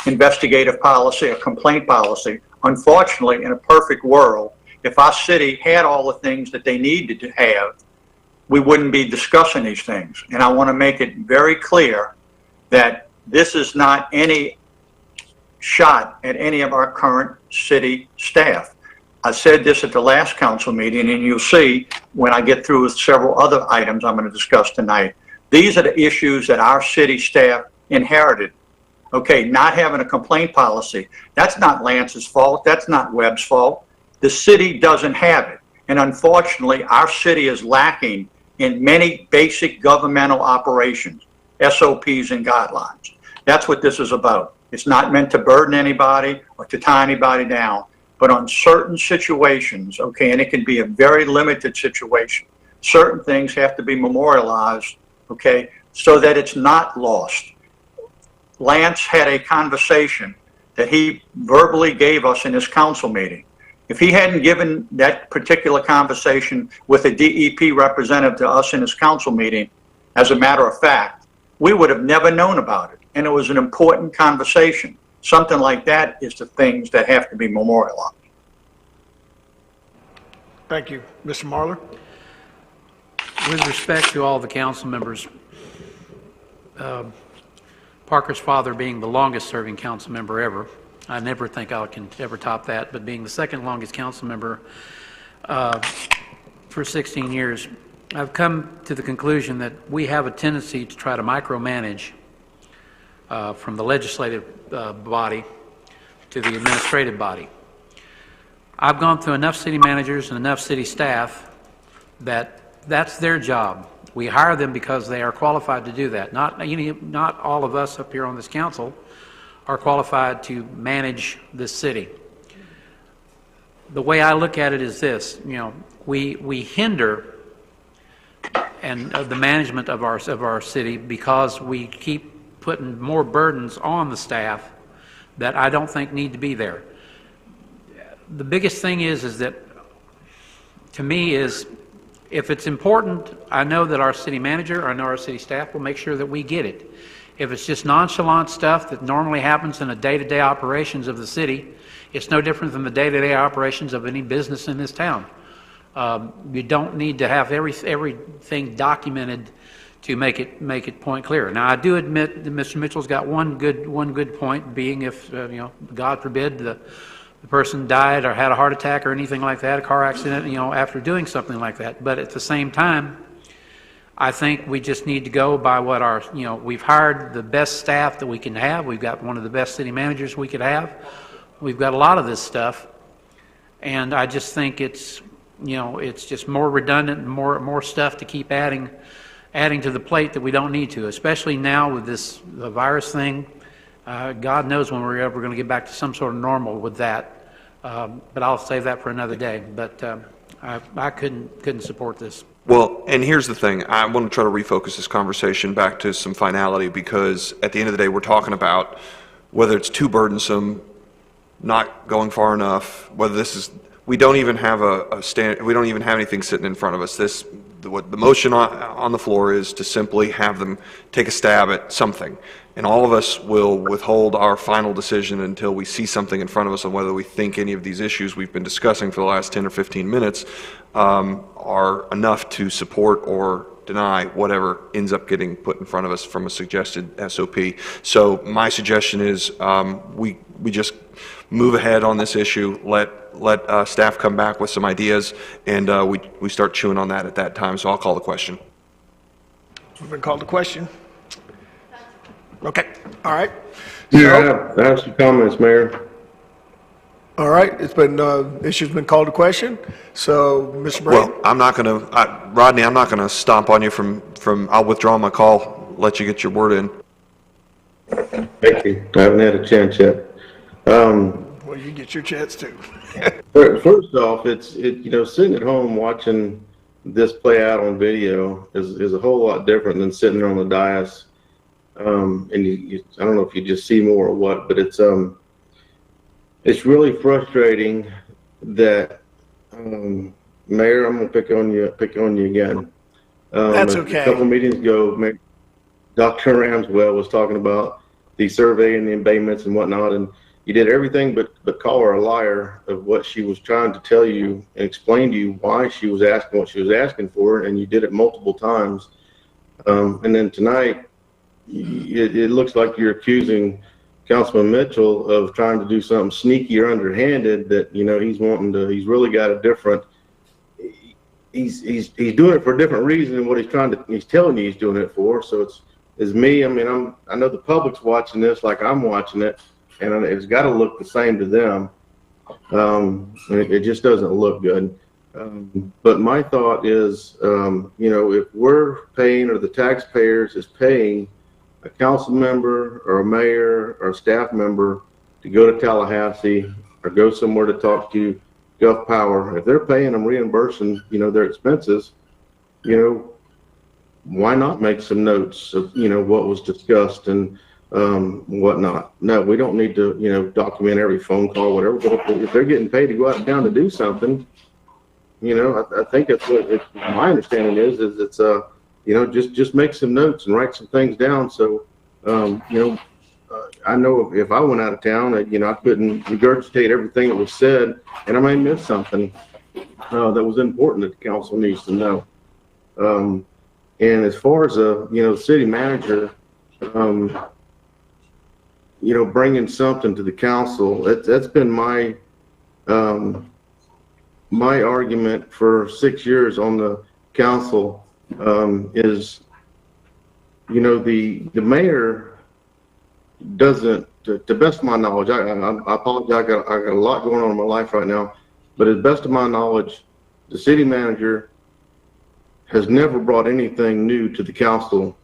investigative policy, a complaint policy. Unfortunately, in a perfect world, if our city had all the things that they needed to have, we wouldn't be discussing these things. And I want to make it very clear that this is not any shot at any of our current city staff. I said this at the last council meeting, and you'll see when I get through with several other items I'm going to discuss tonight. These are the issues that our city staff inherited. Okay, not having a complaint policy, that's not Lance's fault, that's not Webb's fault. The city doesn't have it. And unfortunately, our city is lacking in many basic governmental operations, SOPs and guidelines. That's what this is about. It's not meant to burden anybody or to tie anybody down, but on certain situations, okay, and it can be a very limited situation, certain things have to be memorialized, okay, so that it's not lost. Lance had a conversation that he verbally gave us in his council meeting. If he hadn't given that particular conversation with a DEP representative to us in his council meeting, as a matter of fact, we would have never known about it. And it was an important conversation. Something like that is the things that have to be memorialized. Thank you. Mr. Marler? With respect to all the council members, Parker's father being the longest-serving council member ever, I never think I can ever top that, but being the second longest council member for 16 years, I've come to the conclusion that we have a tendency to try to micromanage from the legislative body to the administrative body. I've gone through enough city managers and enough city staff that that's their job. We hire them because they are qualified to do that. Not all of us up here on this council are qualified to manage this city. The way I look at it is this: we hinder the management of our city because we keep putting more burdens on the staff that I don't think need to be there. The biggest thing is that, to me, is if it's important, I know that our city manager, I know our city staff will make sure that we get it. If it's just nonchalant stuff that normally happens in the day-to-day operations of the city, it's no different than the day-to-day operations of any business in this town. You don't need to have everything documented to make it point clear. Now, I do admit that Mr. Mitchell's got one good point, being if God forbid the person died or had a heart attack or anything like that, a car accident, after doing something like that. But at the same time, I think we just need to go by what we've hired the best staff that we can have. We've got one of the best city managers we could have. We've got a lot of this stuff, and I just think it's just more redundant and more stuff to keep adding to the plate that we don't need to, especially now with the virus thing. God knows when we're ever going to get back to some sort of normal with that, but I'll save that for another day. But I couldn't support this. Well, and here's the thing. I want to try to refocus this conversation back to some finality, because at the end of the day, we're talking about whether it's too burdensome, not going far enough, whether this is, we don't even have we don't even have anything sitting in front of us. What the motion on the floor is to simply have them take a stab at something. And all of us will withhold our final decision until we see something in front of us on whether we think any of these issues we've been discussing for the last 10 or 15 minutes are enough to support or deny whatever ends up getting put in front of us from a suggested SOP. So my suggestion is we just move ahead on this issue, let staff come back with some ideas, and we start chewing on that at that time. So I'll call the question. We've been called the question. Okay, all right. Yeah, I have some comments, Mayor. All right, it's been, issue's been called to question. So, Mr. Brady? Well, I'm not going to, Rodney, I'm not going to stomp on you from, I'll withdraw my call, let you get your word in. Thank you. I haven't had a chance yet. Well, you get your chance too. First off, sitting at home watching this play out on video is a whole lot different than sitting there on the dais. And I don't know if you just see more or what, but it's really frustrating that, Mayor, I'm going to pick on you again. That's okay. A couple meetings ago, Dr. Ramswell was talking about the survey and the embayments and whatnot, and you did everything but call her a liar of what she was trying to tell you and explain to you why she was asking what she was asking for, and you did it multiple times. And then tonight, it looks like you're accusing Councilman Mitchell of trying to do something sneaky or underhanded that, he's really got a different, he's doing it for a different reason than what he's telling you he's doing it for. So it's me. I mean, I know the public's watching this like I'm watching it, and it's got to look the same to them. It just doesn't look good. But my thought is, if we're paying, or the taxpayers is paying a council member or a mayor or a staff member to go to Tallahassee or go somewhere to talk to Gulf Power, if they're paying them, reimbursing, their expenses, why not make some notes of, what was discussed and whatnot? No, we don't need to, document every phone call, whatever. But if they're getting paid to go out of town to do something, I think that's what my understanding is it's just make some notes and write some things down. So, I know if I went out of town, I couldn't regurgitate everything that was said, and I may miss something that was important that the council needs to know. And as far as city manager, bringing something to the council, that's been my my argument for 6 years on the council, is, the mayor doesn't, to the best of my knowledge, I apologize, I got a lot going on in my life right now, but to the best of my knowledge, the city manager has never brought anything new to the council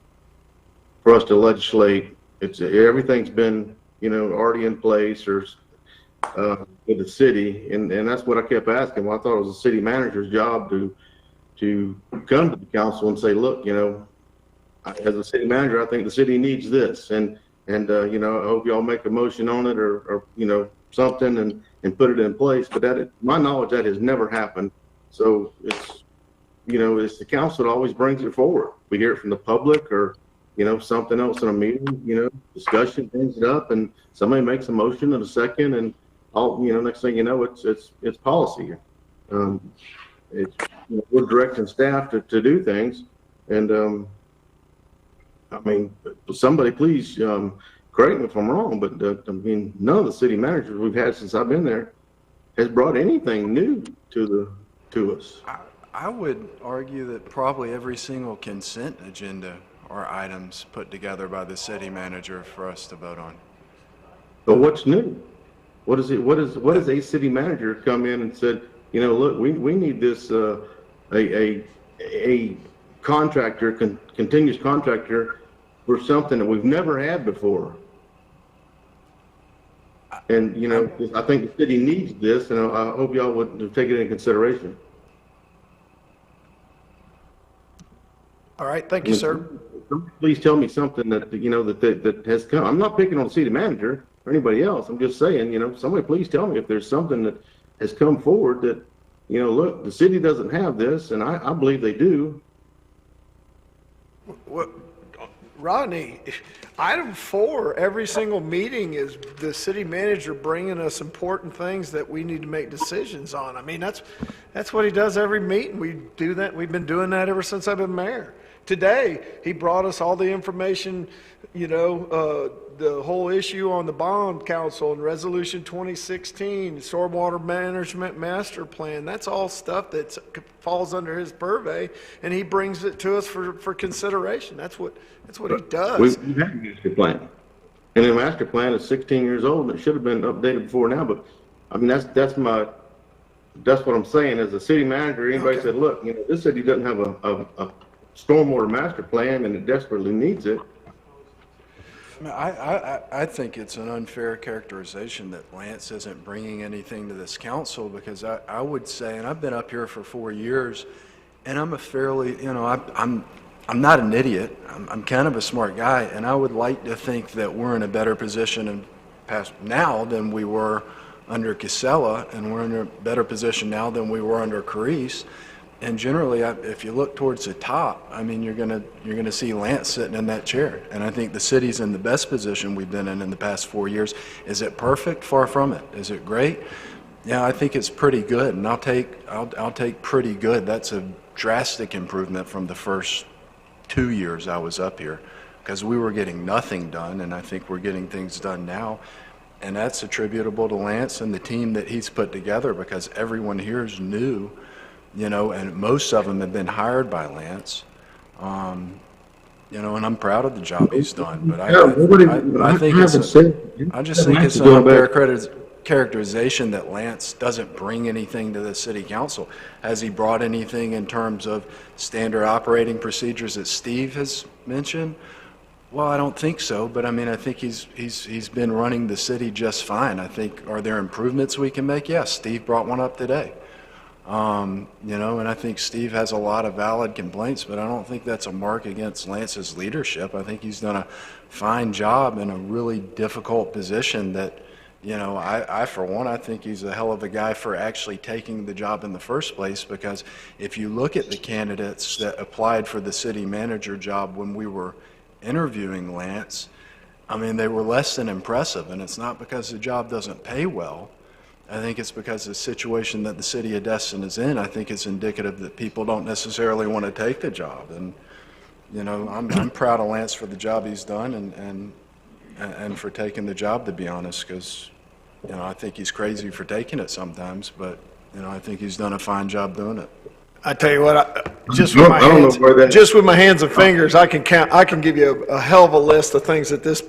for us to legislate. Everything's been, already in place or with the city, and that's what I kept asking. Well, I thought it was the city manager's job to come to the council and say, look, as a city manager, I think the city needs this, and I hope y'all make a motion on it or something and put it in place. But to my knowledge, that has never happened. So it's the council that always brings it forward. We hear it from the public or something else in a meeting, discussion brings it up, and somebody makes a motion in a second, and next thing you know, it's policy. We're directing staff to do things, and somebody please correct me if I'm wrong, but none of the city managers we've had since I've been there has brought anything new to us. I would argue that probably every single consent agenda are items put together by the city manager for us to vote on. But what's new? What is a city manager come in and said, look, we need this, a contractor, continuous contractor for something that we've never had before. And, I think the city needs this, and I hope y'all would take it into consideration. All right, thank you, sir. Please tell me something that, that has come. I'm not picking on the city manager or anybody else. I'm just saying, somebody please tell me if there's something that has come forward that, look, the city doesn't have this, and I believe they do. What, Rodney, item 4, every single meeting is the city manager bringing us important things that we need to make decisions on. That's what he does every meeting. We do that. We've been doing that ever since I've been mayor. Today, he brought us all the information, the whole issue on the bond council and resolution 2016, stormwater management master plan. That's all stuff that falls under his purvey, and he brings it to us for consideration. That's what he does. We have a master plan, and the master plan is 16 years old, and it should have been updated before now. But that's what I'm saying. As a city manager, anybody said, look, this city doesn't have a stormwater master plan, and it desperately needs it. I think it's an unfair characterization that Lance isn't bringing anything to this council, because I would say, and I've been up here for 4 years, and I'm a fairly, I'm not an idiot. I'm kind of a smart guy, and I would like to think that we're in a better position now than we were under Casella, and we're in a better position now than we were under Carice. And generally, if you look towards the top, you're gonna see Lance sitting in that chair. And I think the city's in the best position we've been in the past 4 years. Is it perfect? Far from it. Is it great? Yeah, I think it's pretty good, and I'll take pretty good. That's a drastic improvement from the first 2 years I was up here, because we were getting nothing done, and I think we're getting things done now. And that's attributable to Lance and the team that he's put together, because everyone here is new. And most of them have been hired by Lance, and I'm proud of the job he's done. But I think I just think it's an unfair characterization that Lance doesn't bring anything to the city council. Has he brought anything in terms of standard operating procedures that Steve has mentioned? Well, I don't think so, but I think he's been running the city just fine. I think, are there improvements we can make? Yes, Steve brought one up today. And I think Steve has a lot of valid complaints, but I don't think that's a mark against Lance's leadership. I think he's done a fine job in a really difficult position that, I for one, I think he's a hell of a guy for actually taking the job in the first place, because if you look at the candidates that applied for the city manager job when we were interviewing Lance, they were less than impressive, and it's not because the job doesn't pay well. I think it's because of the situation that the city of Destin is in. I think it's indicative that people don't necessarily want to take the job. And, you know, I'm proud of Lance for the job he's done and for taking the job, to be honest, because, you know, I think he's crazy for taking it sometimes, but, you know, I think he's done a fine job doing it. I tell you what, just with my hands and fingers, I can give you a hell of a list of things that this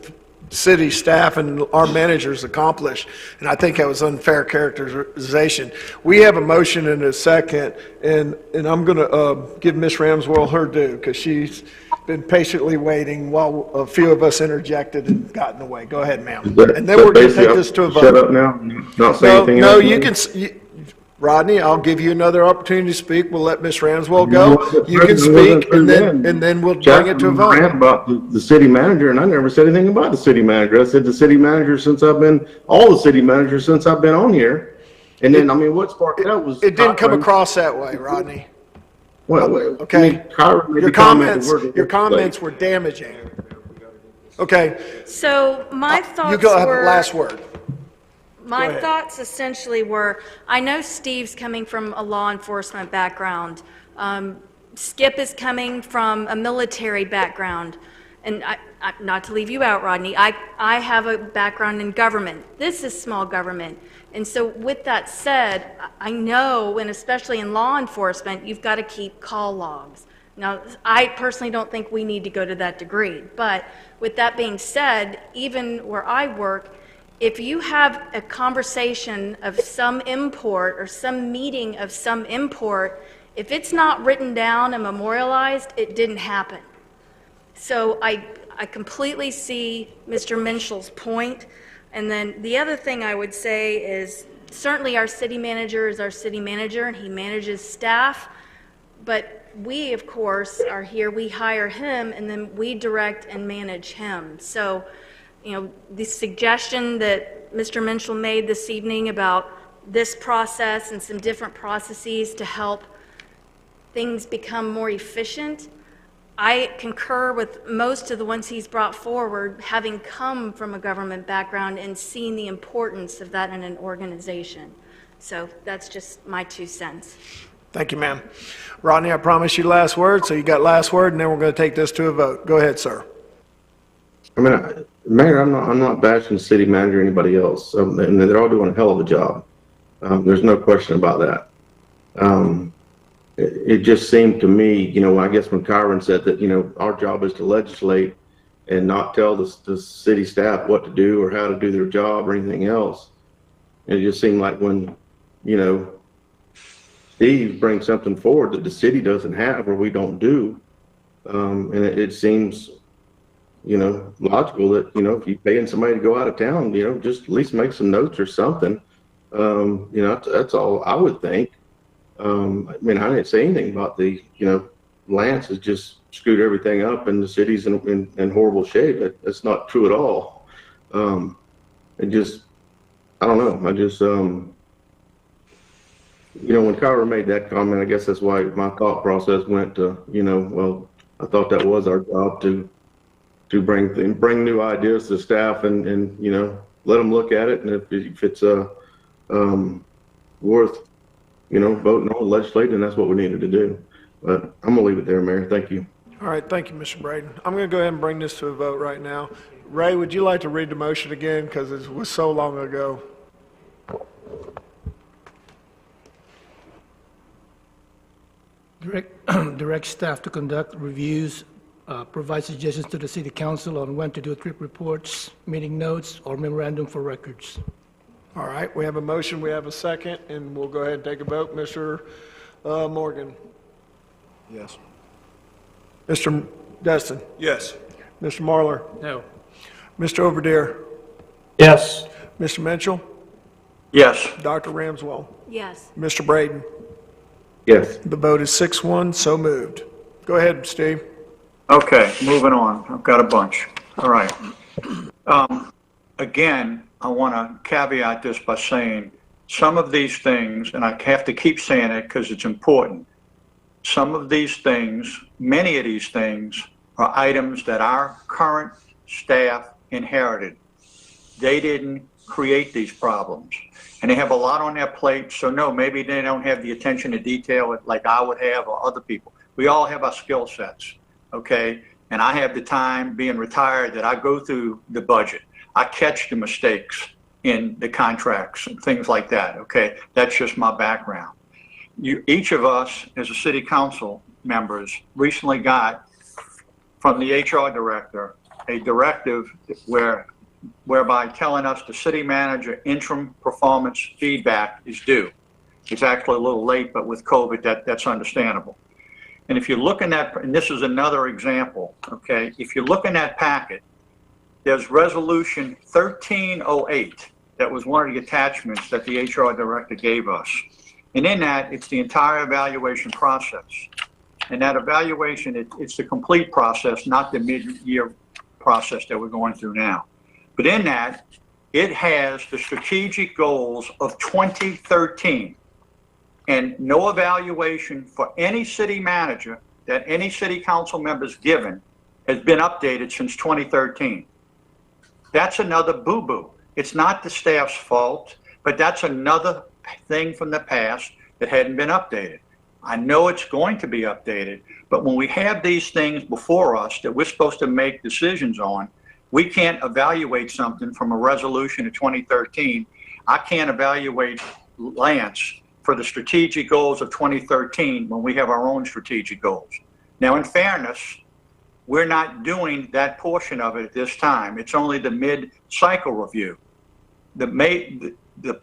city staff and our managers accomplished, and I think that was unfair characterization. We have a motion and a second, and I'm going to give Ms. Ramswell her due, because she's been patiently waiting while a few of us interjected and got in the way. Go ahead, ma'am. And then we're going to take this to a vote. Shut up now? Not say anything no, else? you can... Rodney, I'll give you another opportunity to speak. We'll let Ms. Ramswell go. You can speak, and then we'll bring it to a vote. About the city manager, and I never said anything about the city manager. I said the city manager all the city managers since I've been on here. And then, I mean, what sparked that was... It didn't come across that way, Rodney. Well, okay. Your comments were damaging. Okay. So my thoughts you go have were... the last word. My thoughts essentially were, I know Steve's coming from a law enforcement background. Skip is coming from a military background. And not to leave you out, Rodney, I have a background in government. This is small government. And so with that said, I know, and especially in law enforcement, you've got to keep call logs. Now, I personally don't think we need to go to that degree. But with that being said, even where I work, if you have a conversation of some import or some meeting of some import, if it's not written down and memorialized, it didn't happen. So I completely see Mr. Minshall's point. And then the other thing I would say is certainly our city manager is our city manager and he manages staff. But we, of course, are here. We hire him and then we direct and manage him. So, you know, the suggestion that Mr. Minshall made this evening about this process and some different processes to help things become more efficient, I concur with most of the ones he's brought forward, having come from a government background and seen the importance of that in an organization. So that's just my 2 cents. Thank you, ma'am. Rodney, I promised you last word, so you got last word, and then we're going to take this to a vote. Go ahead, sir. I mean, Mayor, I'm not bashing the city manager or anybody else, and they're all doing a hell of a job. There's no question about that. It just seemed to me, you know, I guess when Kyron said that, you know, our job is to legislate and not tell the city staff what to do or how to do their job or anything else. It just seemed like when, you know, Steve brings something forward that the city doesn't have or we don't do, and it seems, you know, logical that, you know, if you're paying somebody to go out of town, you know, just at least make some notes or something. You know, that's all I would think. I mean, I didn't say anything about the, you know, Lance has just screwed everything up and the city's in horrible shape. That's not true at all. It just, I don't know. I just, you know, when Kyra made that comment, I guess that's why my thought process went to, you know, well, I thought that was our job to bring new ideas to staff and you know, let them look at it, and if it's worth, you know, voting on legislating, that's what we needed to do. But I'm gonna leave it there, Mayor. Thank you. All right, thank you, Mr. Braden. I'm going to go ahead and bring this to a vote right now. Ray, would you like to read the motion again, because it was so long ago? Direct staff to conduct reviews, provide suggestions to the city council on when to do trip reports, meeting notes, or memorandum for records. All right, we have a motion, we have a second, and we'll go ahead and take a vote. Mr. Morgan? Yes. Mr. Destin? Yes. Mr. Marlar? No. Mr. Overdeer? Yes. Mr. Mitchell? Yes. Dr. Ramswell? Yes. Mr. Braden? Yes. The vote is 6-1, so moved. Go ahead, Steve. Okay, moving on. I've got a bunch. All right. Again, I want to caveat this by saying some of these things, and I have to keep saying it because it's important, some of these things, many of these things, are items that our current staff inherited. They didn't create these problems. And they have a lot on their plate, so no, maybe they don't have the attention to detail like I would have or other people. We all have our skill sets, okay? And I have the time being retired that I go through the budget. I catch the mistakes in the contracts and things like that, okay? That's just my background. Each of us as a city council members recently got from the HR director a directive whereby telling us the city manager interim performance feedback is due. It's actually a little late, but with COVID, that's understandable. And if you look in that, and this is another example, okay, if you look in that packet, there's resolution 1308. That was one of the attachments that the HR director gave us. And in that, it's the entire evaluation process. And that evaluation, it's the complete process, not the mid-year process that we're going through now. But in that, it has the strategic goals of 2013. And no evaluation for any city manager that any city council member's given has been updated since 2013. That's another boo-boo. It's not the staff's fault, but that's another thing from the past that hadn't been updated. I know it's going to be updated, but when we have these things before us that we're supposed to make decisions on, we can't evaluate something from a resolution of 2013. I can't evaluate Lance for the strategic goals of 2013 when we have our own strategic goals. Now, in fairness, we're not doing that portion of it at this time. It's only the mid-cycle review. The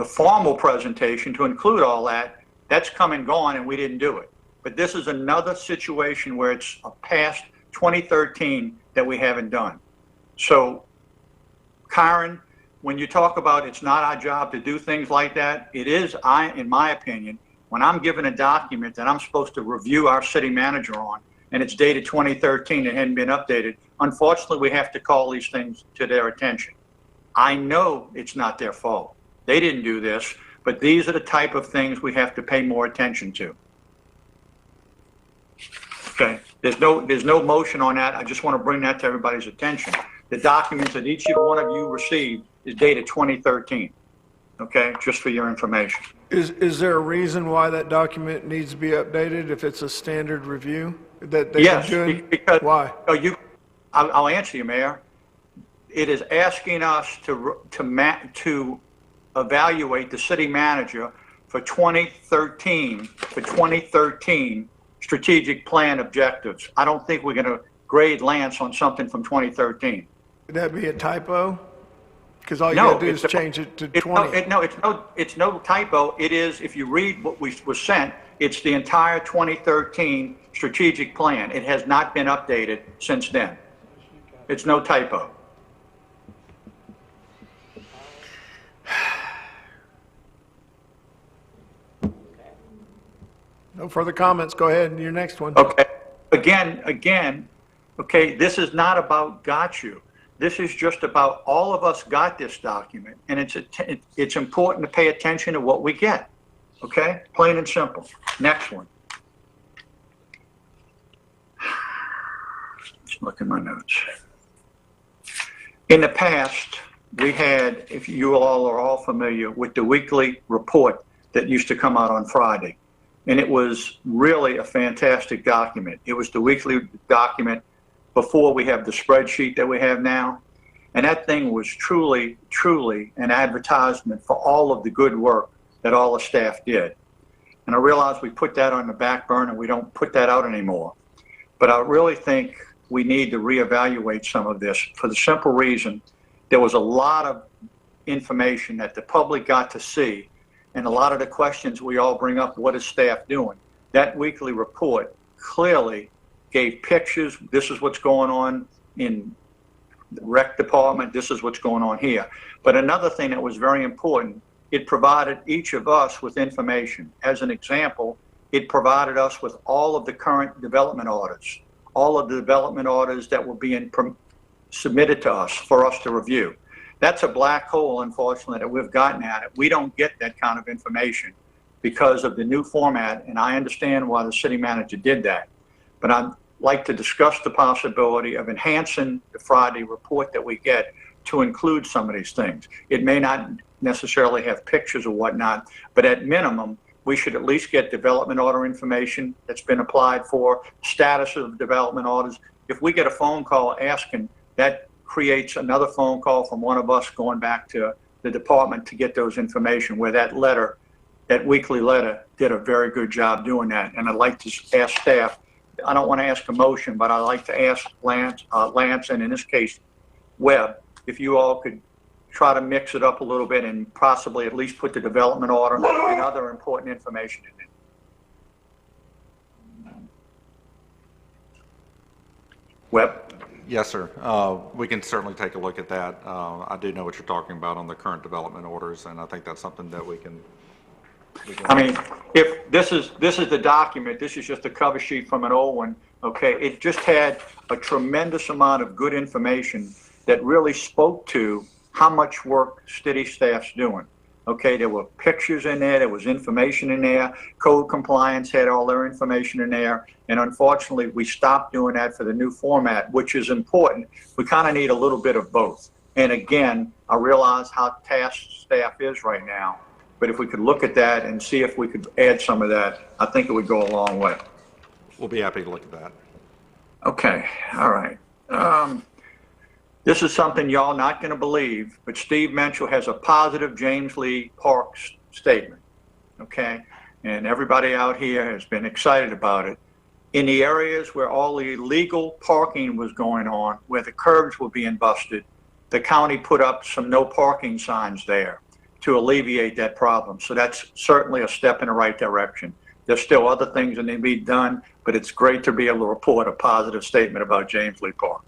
formal presentation to include all that, that's come and gone and we didn't do it. But this is another situation where it's a past 2013 that we haven't done. So, Karen, when you talk about it's not our job to do things like that, it is, in my opinion, when I'm given a document that I'm supposed to review our city manager on, and it's dated 2013 and hadn't been updated, unfortunately, we have to call these things to their attention. I know it's not their fault. They didn't do this, but these are the type of things we have to pay more attention to. Okay, there's no motion on that. I just want to bring that to everybody's attention. The documents that each one of you received is dated 2013. Okay, just for your information. Is there a reason why that document needs to be updated if it's a standard review that they've Yes, been doing? because why? I'll answer you, Mayor. It is asking us to evaluate the city manager for 2013 strategic plan objectives. I don't think we're going to grade Lance on something from 2013. Would that be a typo? Because all you got to do is change it to 20. It's no typo. It is, if you read what was sent, it's the entire 2013 strategic plan. It has not been updated since then. It's no typo. No further comments. Go ahead. Your next one. Okay. Again, okay, this is not about got you. This is just about all of us got this document, and it's important to pay attention to what we get. Okay? Plain and simple. Next one. Let's look at my notes. In the past, we had, if you all are all familiar with the weekly report that used to come out on Friday. And it was really a fantastic document. It was the weekly document before we have the spreadsheet that we have now. And that thing was truly, truly an advertisement for all of the good work that all the staff did. And I realize we put that on the back burner. We don't put that out anymore. But I really think we need to reevaluate some of this for the simple reason there was a lot of information that the public got to see. And a lot of the questions we all bring up, what is staff doing? That weekly report clearly gave pictures. This is what's going on in the rec department. This is what's going on here. But another thing that was very important, it provided each of us with information. As an example, it provided us with all of the current development orders, all of the development orders that were being submitted to us for us to review. That's a black hole, unfortunately, that we've gotten at it. We don't get that kind of information because of the new format, and I understand why the city manager did that. But I'd like to discuss the possibility of enhancing the Friday report that we get to include some of these things. It may not necessarily have pictures or whatnot, but at minimum, we should at least get development order information that's been applied for, status of development orders. If we get a phone call asking, that creates another phone call from one of us going back to the department to get those information, where that letter, that weekly letter, did a very good job doing that. And I'd like to ask staff, I don't want to ask a motion, but I'd like to ask Lance, and in this case, Webb, if you all could try to mix it up a little bit and possibly at least put the development order and other important information in it. Webb? Yes, sir. We can certainly take a look at that. I do know what you're talking about on the current development orders, and I think that's something that we can. I mean, if this is the document, this is just a cover sheet from an old one, okay? It just had a tremendous amount of good information that really spoke to how much work city staff's doing. Okay, there were pictures in there was information in there, code compliance had all their information in there, and unfortunately we stopped doing that for the new format, which is important. We kind of need a little bit of both. And again, I realize how tasked staff is right now, but if we could look at that and see if we could add some of that, I think it would go a long way. We'll be happy to look at that. Okay, all right. This is something y'all not going to believe, but Steve Menschel has a positive James Lee Park statement, okay? And everybody out here has been excited about it. In the areas where all the illegal parking was going on, where the curbs were being busted, the county put up some no parking signs there to alleviate that problem. So that's certainly a step in the right direction. There's still other things that need to be done, but it's great to be able to report a positive statement about James Lee Park.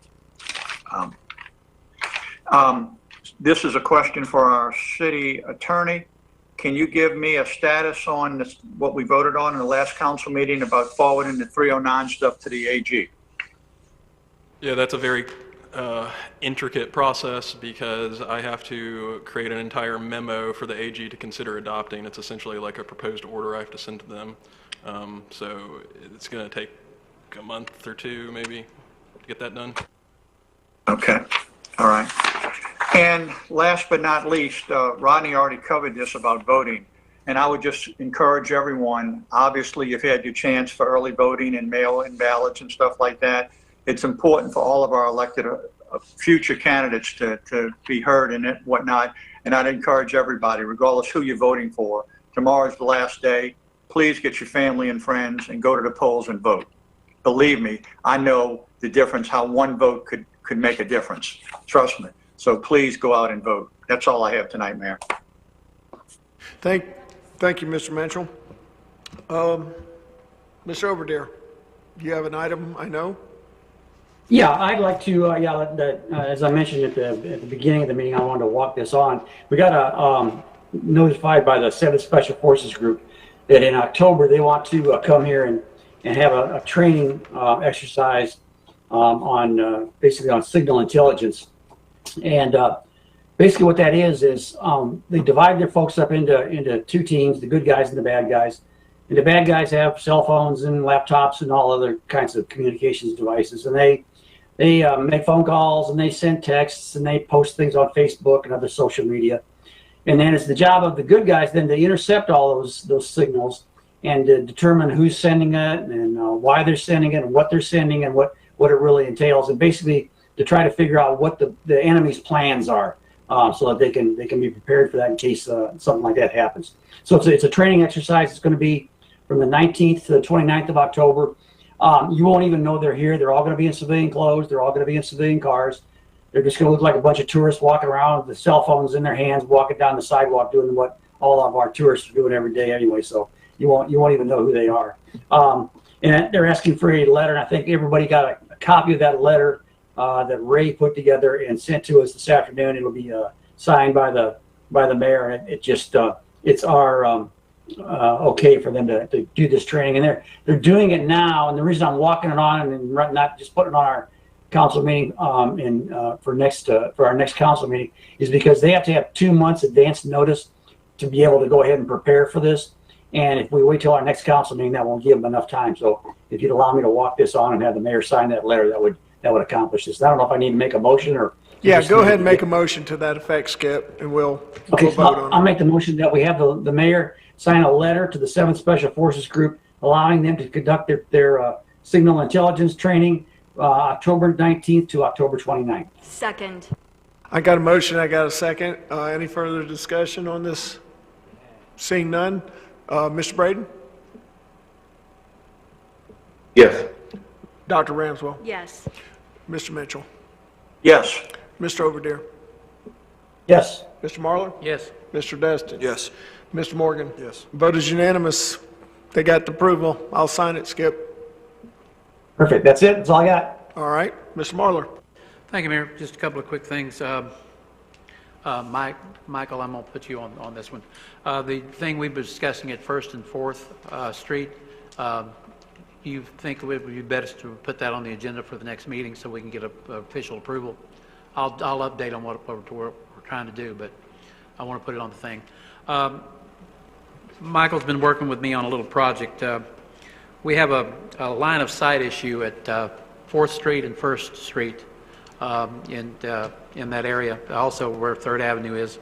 This is a question for our city attorney. Can you give me a status on this, what we voted on in the last council meeting about forwarding the 309 stuff to the AG? Yeah, that's a very intricate process because I have to create an entire memo for the AG to consider adopting. It's essentially like a proposed order I have to send to them. So it's going to take a month or two maybe to get that done. Okay, all right. And last but not least, Rodney already covered this about voting. And I would just encourage everyone, obviously you've had your chance for early voting and mail-in ballots and stuff like that. It's important for all of our elected future candidates to be heard and whatnot. And I'd encourage everybody, regardless who you're voting for, tomorrow's the last day. Please get your family and friends and go to the polls and vote. Believe me, I know the difference, how one vote could make a difference. Trust me. So please go out and vote. That's all I have tonight, Mayor. Thank you, Mr. Menschel. Mr. Overdeer, you have an item, I know? Yeah, I'd like to, as I mentioned at the beginning of the meeting, I wanted to walk this on. We got notified by the 7th Special Forces Group that in October they want to come here and have a training exercise on basically on signal intelligence. And basically what that is they divide their folks up into two teams, the good guys and the bad guys. And the bad guys have cell phones and laptops and all other kinds of communications devices. And they make phone calls and they send texts and they post things on Facebook and other social media. And then it's the job of the good guys then to intercept all those signals and to determine who's sending it and why they're sending it and what they're sending and what it really entails. And basically to try to figure out what the enemy's plans are so that they can be prepared for that in case something like that happens. So it's a training exercise. It's going to be from the 19th to the 29th of October. You won't even know they're here. They're all going to be in civilian clothes. They're all going to be in civilian cars. They're just going to look like a bunch of tourists walking around with the cell phones in their hands, walking down the sidewalk, doing what all of our tourists are doing every day anyway. So you won't even know who they are. And they're asking for a letter. And I think everybody got a copy of that letter that Ray put together and sent to us this afternoon. It'll be signed by the mayor. And it's our okay for them to do this training, and they're doing it now. And the reason I'm walking it on and not just putting it on our council meeting for our next council meeting is because they have to have 2 months advance notice to be able to go ahead and prepare for this. And if we wait till our next council meeting, that won't give them enough time. So if you'd allow me to walk this on and have the mayor sign that letter, that would accomplish this. I don't know if I need to make a motion or. Yeah, just go need ahead to and make get- a motion to that effect, Skip, and we'll Okay, vote so on I'll it. make the motion that we have the mayor sign a letter to the 7th Special Forces Group allowing them to conduct their signal intelligence training October 19th to October 29th. Second. I got a motion, I got a second. Any further discussion on this? Seeing none. Mr. Braden? Yes. Dr. Ramswell? Yes. Mr. Mitchell? Yes. Mr. Overdeer? Yes. Mr. Marlar? Yes. Mr. Destin? Yes. Mr. Morgan? Yes. Vote is unanimous. They got the approval. I'll sign it, Skip. Perfect. That's it. That's all I got. All right. Mr. Marlar? Thank you, Mayor. Just a couple of quick things. Michael, I'm going to put you on this one. The thing we've been discussing at 1st and 4th Street, you think it would be best to put that on the agenda for the next meeting so we can get a official approval? I'll update on what we're trying to do, but I want to put it on the thing. Michael's been working with me on a little project. We have a line of sight issue at 4th Street and 1st Street in that area, also where 3rd Avenue is.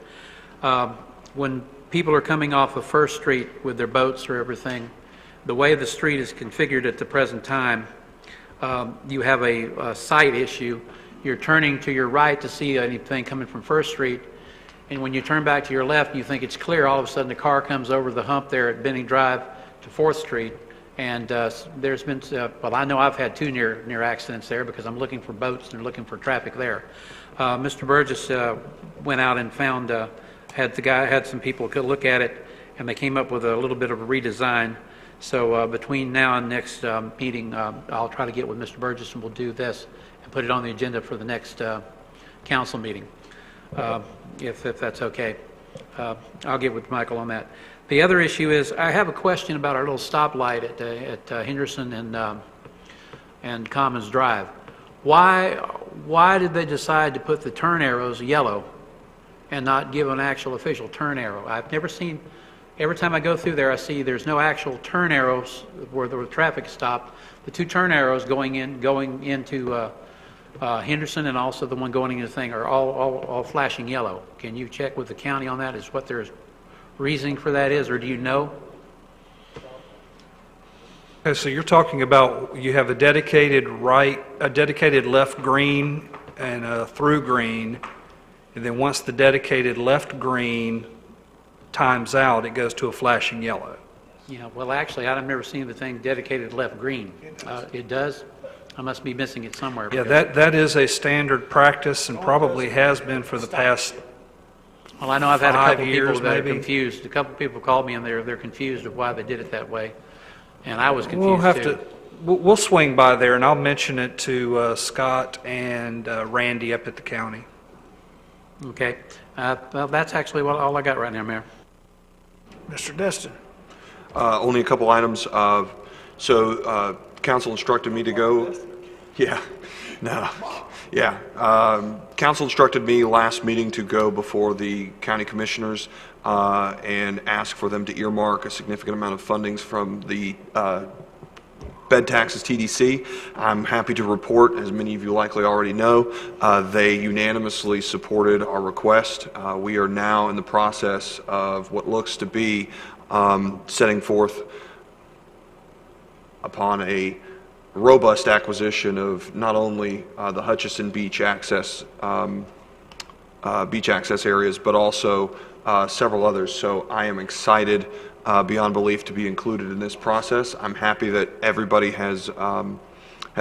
When people are coming off of 1st Street with their boats or everything, the way the street is configured at the present time, you have a sight issue. You're turning to your right to see anything coming from 1st Street, and when you turn back to your left, you think it's clear. All of a sudden, a car comes over the hump there at Benning Drive to 4th Street, and there's been, well, I know I've had 2 near accidents there because I'm looking for boats and looking for traffic there. Mr. Burgess went out and found, had some people look at it, and they came up with a little bit of a redesign. So between now and next meeting, I'll try to get with Mr. Burgess, and we'll do this and put it on the agenda for the next council meeting, if that's okay. I'll get with Michael on that. The other issue is I have a question about our little stoplight at Henderson and Commons Drive. Why did they decide to put the turn arrows yellow and not give an actual official turn arrow? I've never seen. Every time I go through there, I see there's no actual turn arrows where the traffic stopped. The 2 turn arrows going into Henderson and also the one going into the thing are all flashing yellow. Can you check with the county on that? Is what their reasoning for that is, or do you know? Okay, so you're talking about you have a dedicated left green and a through green, and then once the dedicated left green times out, it goes to a flashing yellow. Yeah, well, actually, I've never seen the thing dedicated left green. It does? I must be missing it somewhere. Yeah, that is a standard practice and probably has been for the past Well, I know I've had a 5 couple years, people that are maybe. confused. A couple people called me and they're confused of why they did it that way. And I was confused We'll have too. we'll swing by there and I'll mention it to Scott and Randy up at the county. Okay. Well, that's actually all I got right now, Mayor. Mr. Destin? Only a couple items. Council instructed me to go. Yeah, no, yeah. Council instructed me last meeting to go before the county commissioners and ask for them to earmark a significant amount of fundings from the bed taxes TDC. I'm happy to report, as many of you likely already know, they unanimously supported our request. We are now in the process of what looks to be setting forth upon a robust acquisition of not only the Hutchison beach access areas, but also several others. So I am excited beyond belief to be included in this process. I'm happy that everybody has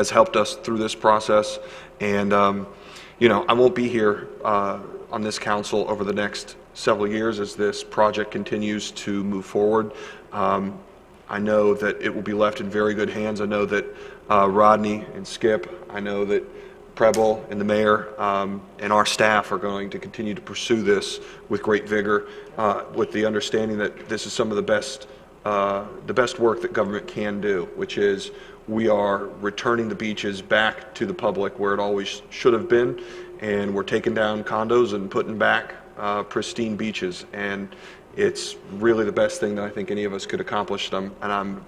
helped us through this process, and I won't be here on this council over the next several years as this project continues to move forward. I know that it will be left in very good hands. I know that Rodney and Skip, I know that Preble and the mayor and our staff are going to continue to pursue this with great vigor, with the understanding that this is some of the best work that government can do, which is we are returning the beaches back to the public where it always should have been, and we're taking down condos and putting back pristine beaches, and it's really the best thing that I think any of us could accomplish. And I'm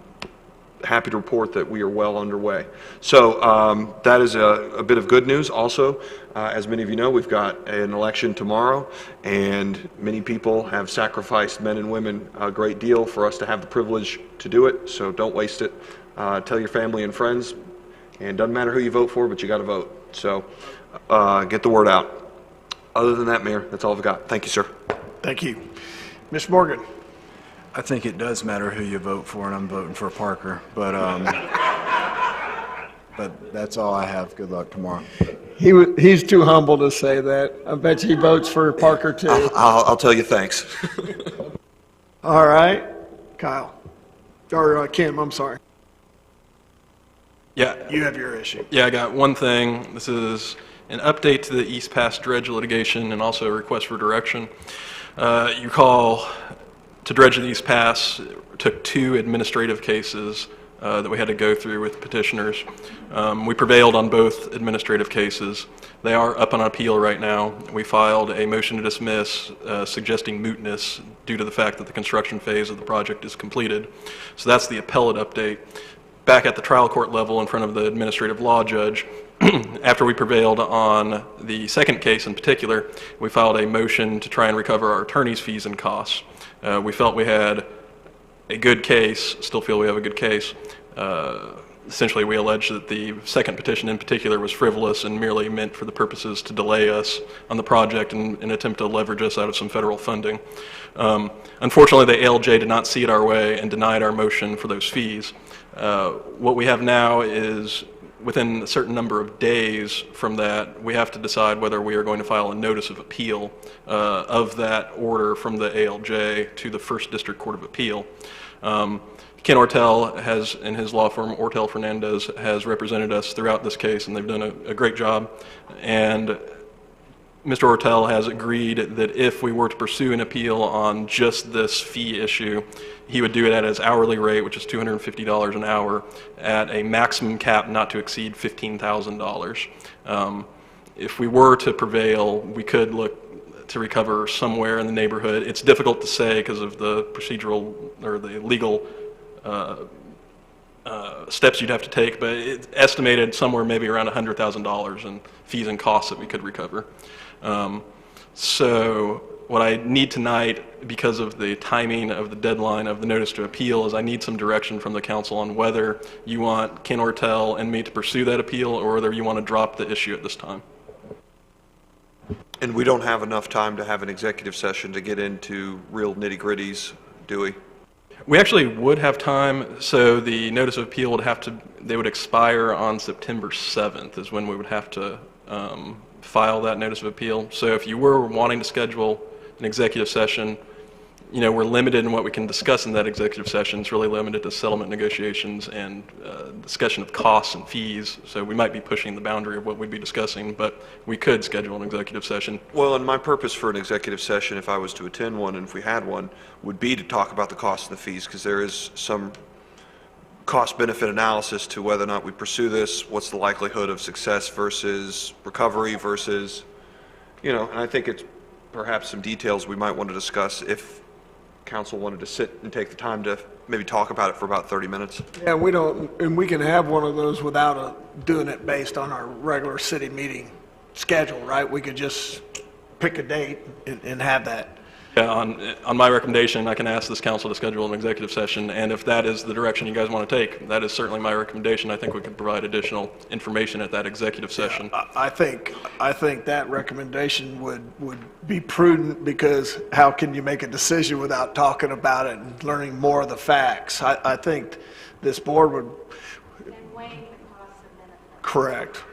happy to report that we are well underway. So that is a bit of good news. Also, as many of you know, we've got an election tomorrow, and many people have sacrificed, men and women, a great deal for us to have the privilege to do it. So don't waste it. Tell your family and friends, and doesn't matter who you vote for, but you got to vote. So get the word out. Other than that, Mayor, that's all I've got. Thank you, sir. Thank you. Ms. Morgan. I think it does matter who you vote for, and I'm voting for Parker, but but that's all I have. Good luck tomorrow. He's too humble to say that. I bet he votes for Parker too. I'll tell you thanks. All right, Kyle. Or Kim, I'm sorry. Yeah. You have your issue. Yeah, I got one thing. This is an update to the East Pass dredge litigation and also a request for direction. You recall to dredge the East Pass, it took 2 administrative cases that we had to go through with petitioners. We prevailed on both administrative cases. They are up on appeal right now. We filed a motion to dismiss suggesting mootness due to the fact that the construction phase of the project is completed. So that's the appellate update. Back at the trial court level in front of the administrative law judge, after we prevailed on the second case in particular, we filed a motion to try and recover our attorney's fees and costs. We felt we had a good case, still feel we have a good case. Essentially, we allege that the second petition in particular was frivolous and merely meant for the purposes to delay us on the project and attempt to leverage us out of some federal funding. Unfortunately, the ALJ did not see it our way and denied our motion for those fees. What we have now is within a certain number of days from that, we have to decide whether we are going to file a notice of appeal of that order from the ALJ to the First District Court of Appeal. Ken Ortel has, in his law firm, Ortel Fernandez, has represented us throughout this case, and they've done a great job. And Mr. Ortel has agreed that if we were to pursue an appeal on just this fee issue, he would do it at his hourly rate, which is $250 an hour, at a maximum cap not to exceed $15,000. If we were to prevail, we could look to recover somewhere in the neighborhood. It's difficult to say because of the procedural or the legal steps you'd have to take, but it's estimated somewhere maybe around $100,000 in fees and costs that we could recover. So what I need tonight, because of the timing of the deadline of the notice to appeal, is I need some direction from the council on whether you want Ken Ortel and me to pursue that appeal or whether you want to drop the issue at this time. And we don't have enough time to have an executive session to get into real nitty-gritties, do we? We actually would have time, so the notice of appeal would they would expire on September 7th is when we would have to file that notice of appeal. So if you were wanting to schedule an executive session, we're limited in what we can discuss in that executive session. It's really limited to settlement negotiations and discussion of costs and fees. So we might be pushing the boundary of what we'd be discussing, but we could schedule an executive session. Well, and my purpose for an executive session, if I was to attend one and if we had one, would be to talk about the costs and the fees, because there is some cost-benefit analysis to whether or not we pursue this, what's the likelihood of success versus recovery versus, and I think it's perhaps some details we might want to discuss if council wanted to sit and take the time to maybe talk about it for about 30 minutes. Yeah, we can have one of those without doing it based on our regular city meeting schedule, right? We could just pick a date and have that. Yeah, on my recommendation, I can ask this council to schedule an executive session, and if that is the direction you guys want to take, that is certainly my recommendation. I think we could provide additional information at that executive session. Yeah, I think that recommendation would be prudent, because how can you make a decision without talking about it and learning more of the facts? I think this board would. And weighing the costs and benefits. Correct.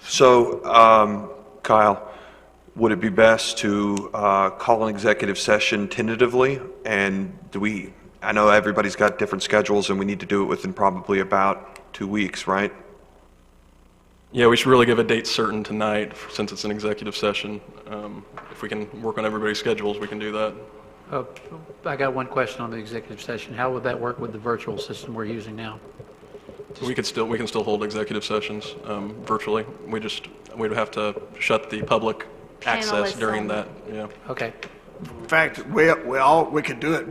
So, Kyle, would it be best to call an executive session tentatively? And I know everybody's got different schedules and we need to do it within probably about 2 weeks, right? Yeah, we should really give a date certain tonight since it's an executive session. If we can work on everybody's schedules, we can do that. I got one question on the executive session. How would that work with the virtual system we're using now? We can still hold executive sessions virtually. We'd have to shut the public access during that. Yeah. Okay. In fact, we could do it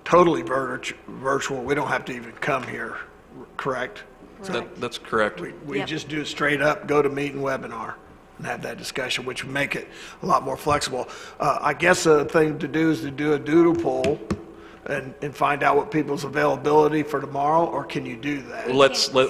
totally virtual. We don't have to even come here correct? That's correct. We just do it straight up, go to meeting webinar and have that discussion, which would make it a lot more flexible. I guess the thing to do is to do a doodle poll and find out what people's availability for tomorrow, or can you do that?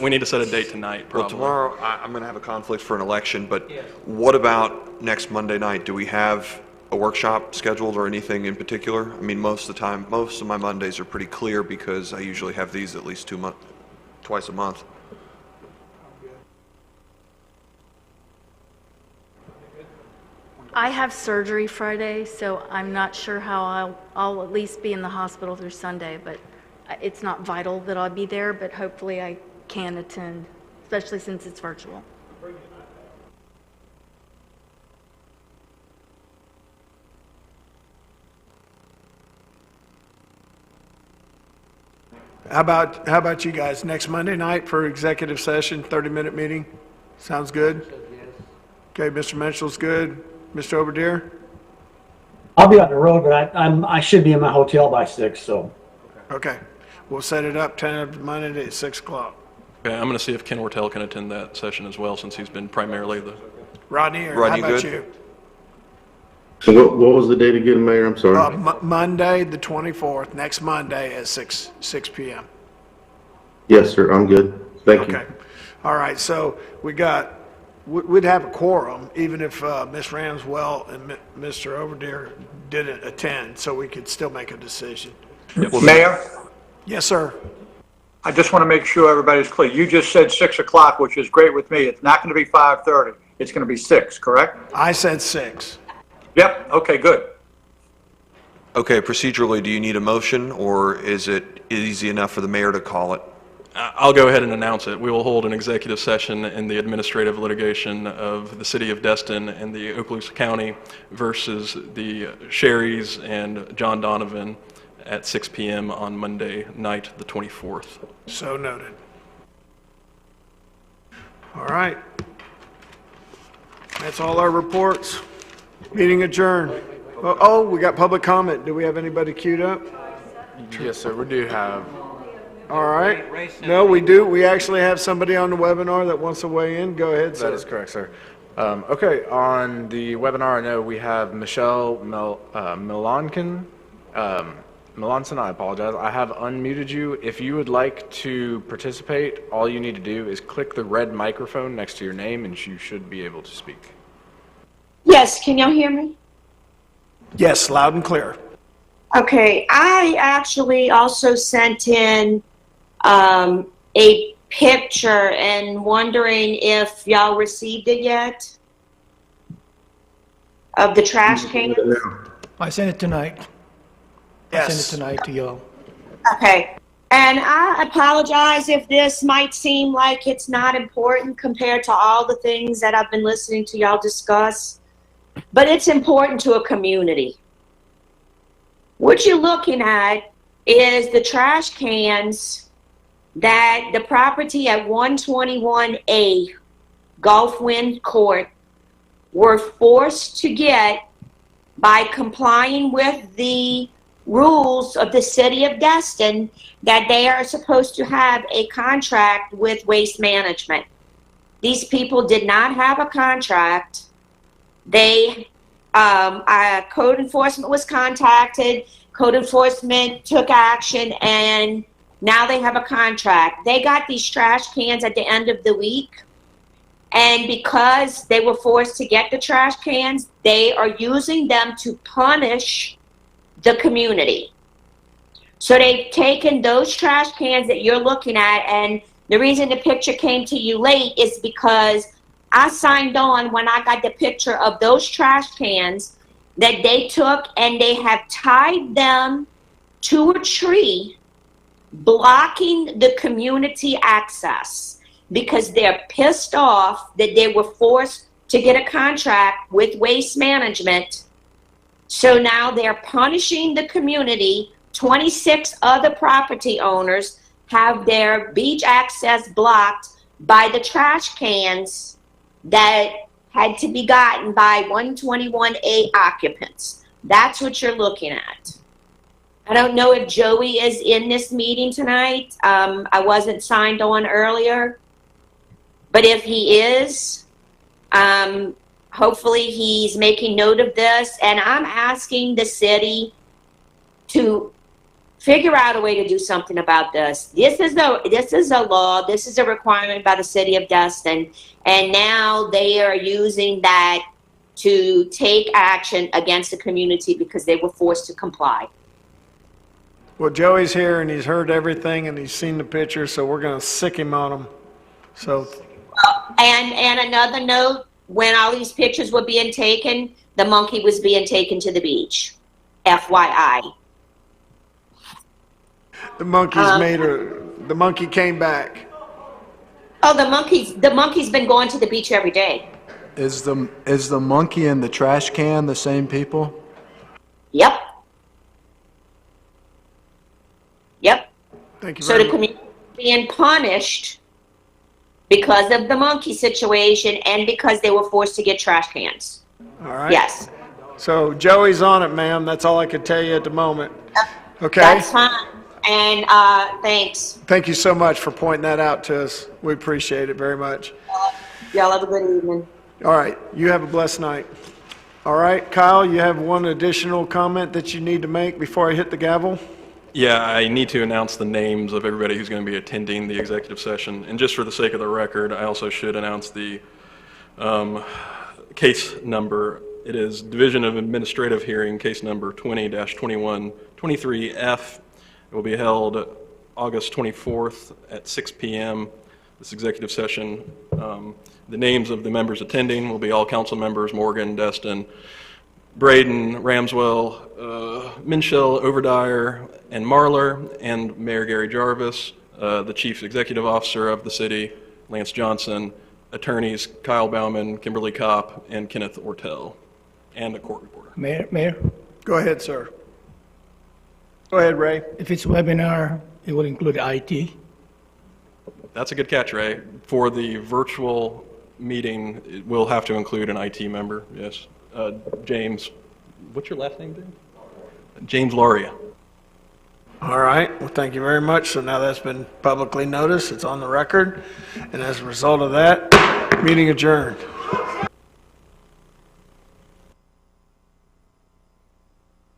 We need to set a date tonight, probably. Well, tomorrow, I'm going to have a conflict for an election, but what about next Monday night? Do we have a workshop scheduled or anything in particular? I mean, most of the time, most of my Mondays are pretty clear because I usually have these at least twice a month. I have surgery Friday, so I'm not sure how I'll at least be in the hospital through Sunday, but it's not vital that I'll be there, but hopefully I can attend, especially since it's virtual. How about you guys? Next Monday night for executive session, 30-minute meeting? Sounds good? Okay, Mr. Mitchell's good. Mr. Overdeer? I'll be on the road, but I should be in my hotel by 6, so. Okay. We'll set it up tentative Monday at 6 o'clock. Okay, I'm going to see if Ken Ortel can attend that session as well, since he's been primarily the... Rodney, how about you? So what was the date again, Mayor? I'm sorry. Monday, the 24th, next Monday at 6 p.m. Yes, sir. I'm good. Thank you. Okay. All right. So we'd have a quorum even if Ms. Ramswell and Mr. Overdeer didn't attend, so we could still make a decision. Mayor, Yes, sir. I just want to make sure everybody's clear. You just said 6 o'clock, which is great with me. It's not going to be 5:30. It's going to be 6, correct? I said 6. Yep. Okay, good. Okay, procedurally, do you need a motion, or is it easy enough for the mayor to call it? I'll go ahead and announce it. We will hold an executive session in the administrative litigation of the City of Destin and the Okaloosa County versus the Sherrys and John Donovan at 6 p.m. on Monday night, the 24th. So noted. All right. That's all our reports. Meeting adjourned. Oh, we got public comment. Do we have anybody queued up? Yes, sir. We do have. All right. No, we do. We actually have somebody on the webinar that wants to weigh in. Go ahead, sir. That is correct, sir. Okay, on the webinar, I know we have Michelle Melanson, I apologize. I have unmuted you. If you would like to participate, all you need to do is click the red microphone next to your name and you should be able to speak. Yes, can y'all hear me? Yes, loud and clear. Okay, I actually also sent in a picture and wondering if y'all received it yet of the trash can. I sent it tonight. Yes. I sent it tonight to y'all. Okay, and I apologize if this might seem like it's not important compared to all the things that I've been listening to y'all discuss, but it's important to a community. What you're looking at is the trash cans that the property at 121A Gulf Wind Court were forced to get by complying with the rules of the City of Destin that they are supposed to have a contract with Waste Management. These people did not have a contract. They code enforcement was contacted, code enforcement took action, and now they have a contract. They got these trash cans at the end of the week, and because they were forced to get the trash cans, they are using them to punish the community. So they've taken those trash cans that you're looking at, and the reason the picture came to you late is because I signed on when I got the picture of those trash cans that they took, and they have tied them to a tree, blocking the community access because they're pissed off that they were forced to get a contract with Waste Management. So now they're punishing the community. 26 other property owners have their beach access blocked by the trash cans that had to be gotten by 121A occupants. That's what you're looking at. I don't know if Joey is in this meeting tonight. I wasn't signed on earlier. But if he is, hopefully he's making note of this. And I'm asking the city to figure out a way to do something about this. This is a law. This is a requirement by the city of Destin. And now they are using that to take action against the community because they were forced to comply. Well, Joey's here and he's heard everything and he's seen the pictures, so we're going to sick him on them. So, and another note, when all these pictures were being taken, the monkey was being taken to the beach. FYI. The the monkey came back. Oh, the monkey's been going to the beach every day. Is the monkey and the trash can the same people? Yep. Yep. Thank you So very the much. community is being punished because of the monkey situation and because they were forced to get trash cans. All right. Yes. So Joey's on it, ma'am. That's all I could tell you at the moment. Okay. That's fine. And thanks. Thank you so much for pointing that out to us. We appreciate it very much. Y'all have a good evening. All right. You have a blessed night. All right. Kyle, you have one additional comment that you need to make before I hit the gavel? Yeah, I need to announce the names of everybody who's going to be attending the executive session. And just for the sake of the record, I also should announce the case number. It is Division of Administrative Hearing, case number 20-2123F. It will be held August 24th at 6 p.m. This executive session. The names of the members attending will be all council members: Morgan, Destin, Braden, Ramswell, Minshell, Overdyer, and Marlar, and Mayor Gary Jarvis, the Chief Executive Officer of the city, Lance Johnson, attorneys Kyle Bauman, Kimberly Kopp, and Kenneth Ortell, and a court reporter. Mayor, Go ahead, sir. Go ahead, Ray. if it's webinar, it will include IT. That's a good catch, Ray. For the virtual meeting, it will have to include an IT member, yes. James, what's your last name, James? James Lauria. All right. Well, thank you very much. So now that's been publicly noticed. It's on the record. And as a result of that, meeting adjourned.